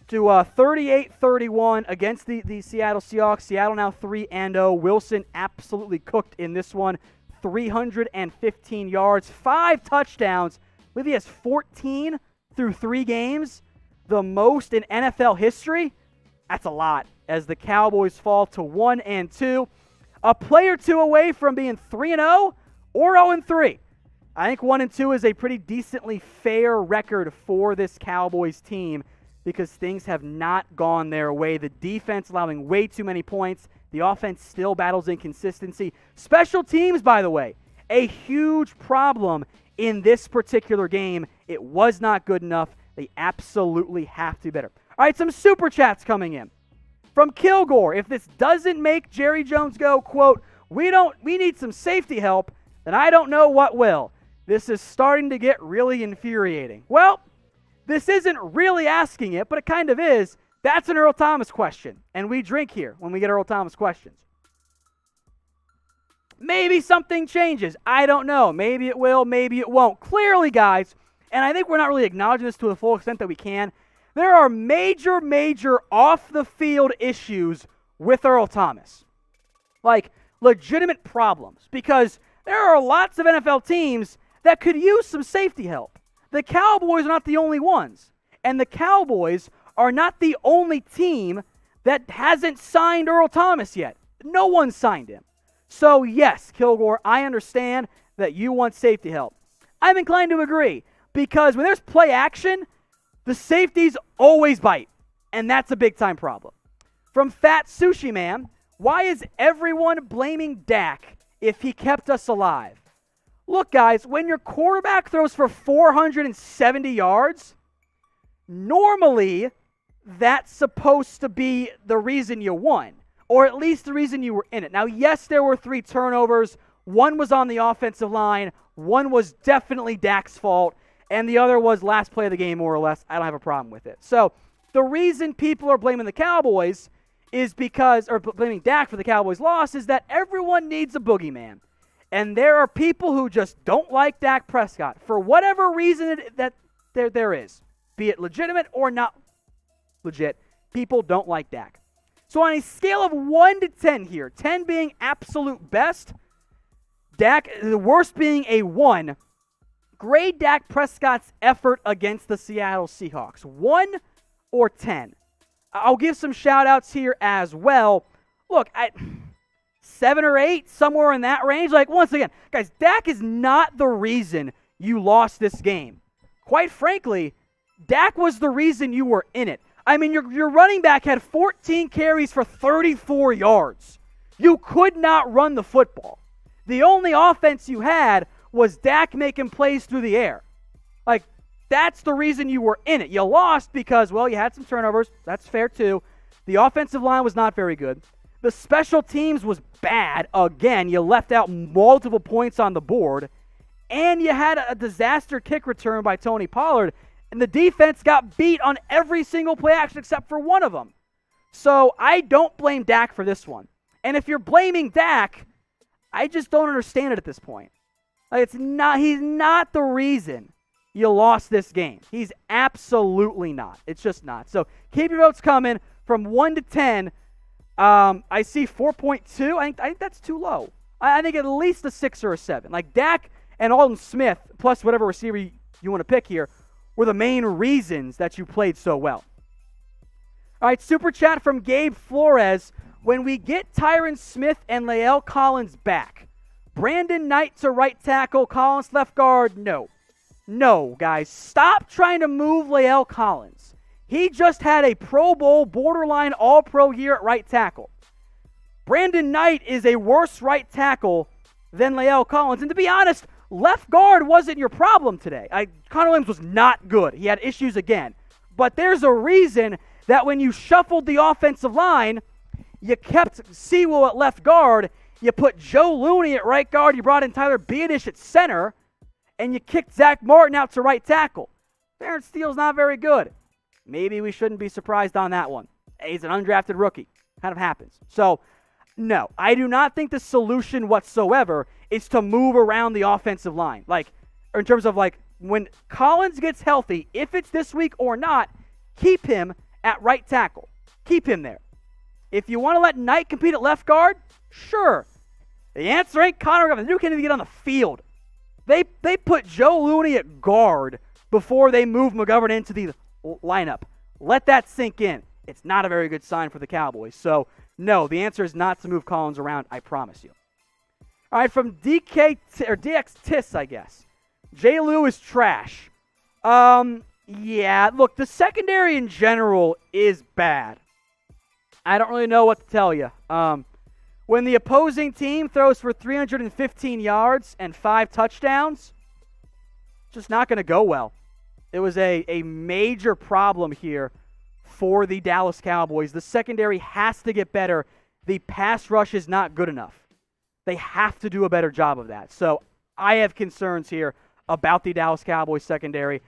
to 38-31 against the Seattle Seahawks. Seattle now 3-0. Wilson absolutely cooked in this one. 315 yards, 5 touchdowns. I believe he has 14 through 3 games, the most in NFL history. That's a lot as the Cowboys fall to 1-2. A play or two away from being 3-0 or 0-3. I think 1-2 is a pretty decently fair record for this Cowboys team because things have not gone their way. The defense allowing way too many points. The offense still battles inconsistency. Special teams, by the way, a huge problem in this particular game. It was not good enough. They absolutely have to be better. All right, some super chats coming in. From Kilgore, if this doesn't make Jerry Jones go, quote, we need some safety help, then I don't know what will. This is starting to get really infuriating. Well, this isn't really asking it, but it kind of is. That's an Earl Thomas question, and we drink here when we get Earl Thomas questions. Maybe something changes. I don't know. Maybe it will, maybe it won't. Clearly, guys, and I think we're not really acknowledging this to the full extent that we can, there are major off-the-field issues with Earl Thomas. Like, legitimate problems, because there are lots of NFL teams that could use some safety help. The Cowboys are not the only ones, and the Cowboys are not the only team that hasn't signed Earl Thomas yet. No one signed him. So, yes, Kilgore, I understand that you want safety help. I'm inclined to agree, because when there's play action, the safeties always bite, and that's a big-time problem. From Fat Sushi Man, why is everyone blaming Dak if he kept us alive? Look, guys, when your quarterback throws for 470 yards, normally that's supposed to be the reason you won, or at least the reason you were in it. Now, yes, there were 3 turnovers. One was on the offensive line. One was definitely Dak's fault. And the other was last play of the game, more or less. I don't have a problem with it. So the reason people are blaming the Cowboys is because, or blaming Dak for the Cowboys' loss, is that everyone needs a boogeyman. And there are people who just don't like Dak Prescott for whatever reason that there is, be it legitimate or not legit. People don't like Dak. So on a scale of 1 to 10 here, 10 being absolute best, Dak, the worst being a 1. Grade Dak Prescott's effort against the Seattle Seahawks. 1 or 10? I'll give some shout-outs here as well. Look, 7 or 8, somewhere in that range. Like, once again, guys, Dak is not the reason you lost this game. Quite frankly, Dak was the reason you were in it. I mean, your running back had 14 carries for 34 yards. You could not run the football. The only offense you had was Dak making plays through the air. Like, that's the reason you were in it. You lost because, well, you had some turnovers. That's fair, too. The offensive line was not very good. The special teams was bad. Again, you left out multiple points on the board. And you had a disaster kick return by Tony Pollard. And the defense got beat on every single play action except for one of them. So I don't blame Dak for this one. And if you're blaming Dak, I just don't understand it at this point. Like, he's not the reason you lost this game. He's absolutely not. It's just not. So keep your votes coming from 1 to 10. I see 4.2. I think that's too low. I think at least a 6 or a 7. Like, Dak and Aldon Smith, plus whatever receiver you want to pick here, were the main reasons that you played so well. All right, super chat from Gabe Flores. When we get Tyron Smith and Lael Collins back, Brandon Knight to right tackle, Collins left guard, no. No, guys, stop trying to move Lael Collins. He just had a Pro Bowl, borderline All-Pro year at right tackle. Brandon Knight is a worse right tackle than Lael Collins. And to be honest, left guard wasn't your problem today. Connor Williams was not good. He had issues again. But there's a reason that when you shuffled the offensive line, you kept Sewell at left guard, you put Joe Looney at right guard, you brought in Tyler Biadish at center, and you kicked Zach Martin out to right tackle. Terrence Steele's not very good. Maybe we shouldn't be surprised on that one. He's an undrafted rookie. Kind of happens. So, no, I do not think the solution whatsoever is to move around the offensive line. Like, in terms of, like, when Collins gets healthy, if it's this week or not, keep him at right tackle. Keep him there. If you want to let Knight compete at left guard, sure. The answer ain't Connor McGovern. They can't even get on the field. They put Joe Looney at guard before they moved McGovern into the lineup. Let that sink in. It's not a very good sign for the Cowboys. So, no, the answer is not to move Collins around, I promise you. All right, from DX Tiss, I guess. J. Lou is trash. Yeah, look, the secondary in general is bad. I don't really know what to tell you. When the opposing team throws for 315 yards and 5 touchdowns, it's just not going to go well. It was a major problem here for the Dallas Cowboys. The secondary has to get better. The pass rush is not good enough. They have to do a better job of that. So I have concerns here about the Dallas Cowboys secondary.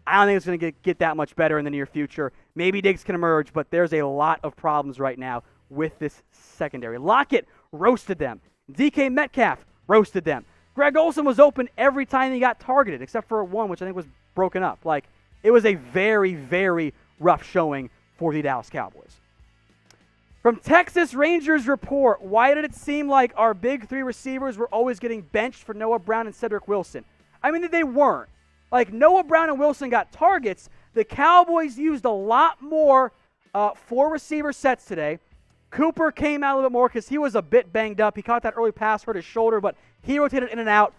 I don't think it's going to get that much better in the near future. Maybe Diggs can emerge, but there's a lot of problems right now with this secondary. Lockett roasted them. DK Metcalf roasted them. Greg Olsen was open every time he got targeted, except for one, which I think was broken up. Like, it was a very, very rough showing for the Dallas Cowboys. From Texas Rangers Report, why did it seem like our big 3 receivers were always getting benched for Noah Brown and Cedric Wilson? I mean, they weren't. Like, Noah Brown and Wilson got targets. The Cowboys used a lot more 4 receiver sets today. Cooper came out a little bit more because he was a bit banged up. He caught that early pass, hurt his shoulder, but he rotated in and out.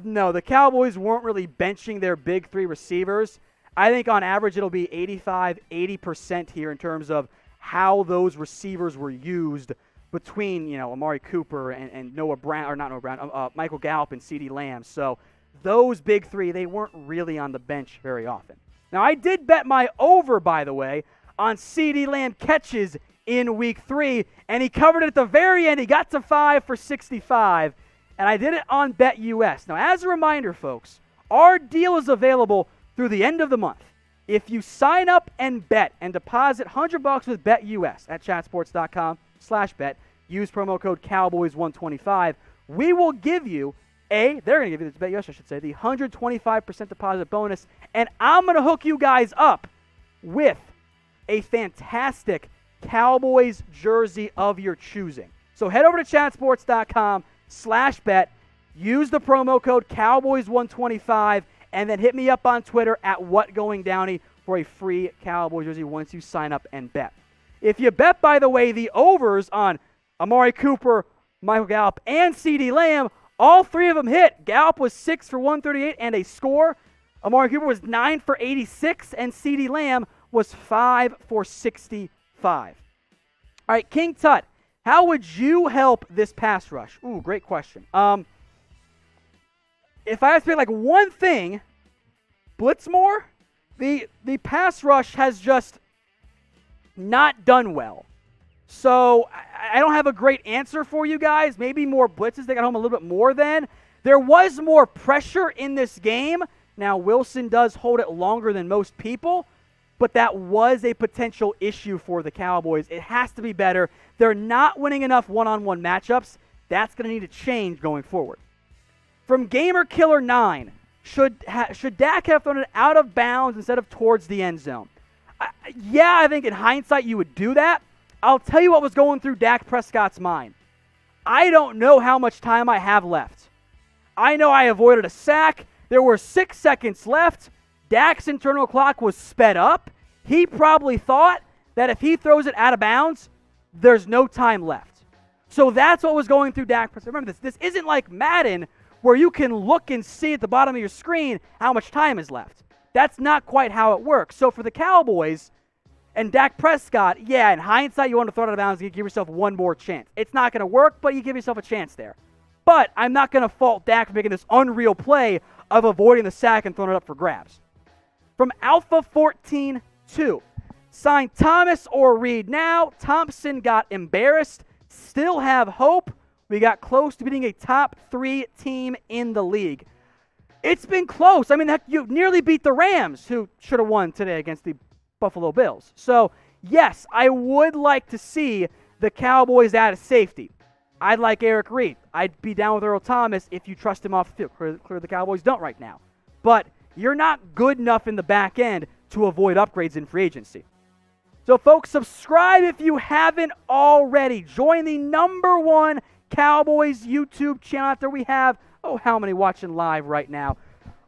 No, the Cowboys weren't really benching their big 3 receivers. I think on average it'll be 85-80% here in terms of how those receivers were used between, Amari Cooper and Noah Brown, or not Noah Brown, Michael Gallup and CeeDee Lamb. So those big 3, they weren't really on the bench very often. Now, I did bet my over, by the way, on CeeDee Lamb catches in week 3, and he covered it at the very end. He got to 5 for 65, and I did it on BetUS. Now, as a reminder, folks, our deal is available through the end of the month. If you sign up and bet and deposit $100 with BetUS at chatsports.com/bet, use promo code Cowboys125, we will give you they're going to give you this BetUS, I should say, the 125% deposit bonus, and I'm going to hook you guys up with a fantastic Cowboys jersey of your choosing. So head over to chatsports.com/bet, use the promo code Cowboys125, and then hit me up on Twitter at WhatGoingDowney for a free Cowboys jersey once you sign up and bet. If you bet, by the way, the overs on Amari Cooper, Michael Gallup, and CeeDee Lamb, all three of them hit. Gallup was 6 for 138 and a score. Amari Cooper was 9 for 86, and CeeDee Lamb was 5 for 65. All right, King Tut, how would you help this pass rush? Ooh, great question. If I have to pick like one thing, blitz more. The pass rush has just not done well. So I don't have a great answer for you guys. Maybe more blitzes. They got home a little bit more then. There was more pressure in this game. Now, Wilson does hold it longer than most people, but that was a potential issue for the Cowboys. It has to be better. They're not winning enough one-on-one matchups. That's going to need to change going forward. From Gamer Killer 9, should Dak have thrown it out of bounds instead of towards the end zone? Yeah, I think in hindsight you would do that. I'll tell you what was going through Dak Prescott's mind. I don't know how much time I have left. I know I avoided a sack. There were 6 seconds left. Dak's internal clock was sped up. He probably thought that if he throws it out of bounds, there's no time left. So that's what was going through Dak Prescott. Remember, this isn't like Madden where you can look and see at the bottom of your screen how much time is left. That's not quite how it works. So for the Cowboys and Dak Prescott, yeah, in hindsight, you want to throw it out of bounds and give yourself one more chance. It's not going to work, but you give yourself a chance there. But I'm not going to fault Dak for making this unreal play of avoiding the sack and throwing it up for grabs. From Alpha 14-2, sign Thomas or Reed now. Thompson got embarrassed. Still have hope. We got close to beating a top 3 team in the league. It's been close. I mean, heck, you nearly beat the Rams, who should have won today against the Buffalo Bills. So, yes, I would like to see the Cowboys add a safety. I'd like Eric Reed. I'd be down with Earl Thomas if you trust him off the field. Clearly the Cowboys don't right now. But you're not good enough in the back end to avoid upgrades in free agency. So, folks, subscribe if you haven't already. Join the #1 Cowboys YouTube channel out there. We have, how many watching live right now?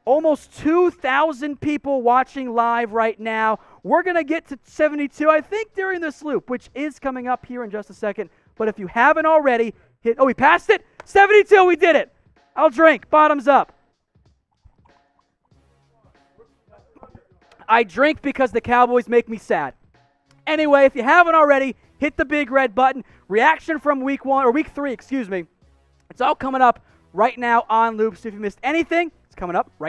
Almost 2,000 people watching live right now. We're going to get to 72, I think, during this loop, which is coming up here in just a second. But if you haven't already, we passed it? 72, we did it. I'll drink. Bottoms up. I drink because the Cowboys make me sad. Anyway, if you haven't already, hit the big red button. Reaction from week 3, It's all coming up right now on Loop. So if you missed anything, it's coming up right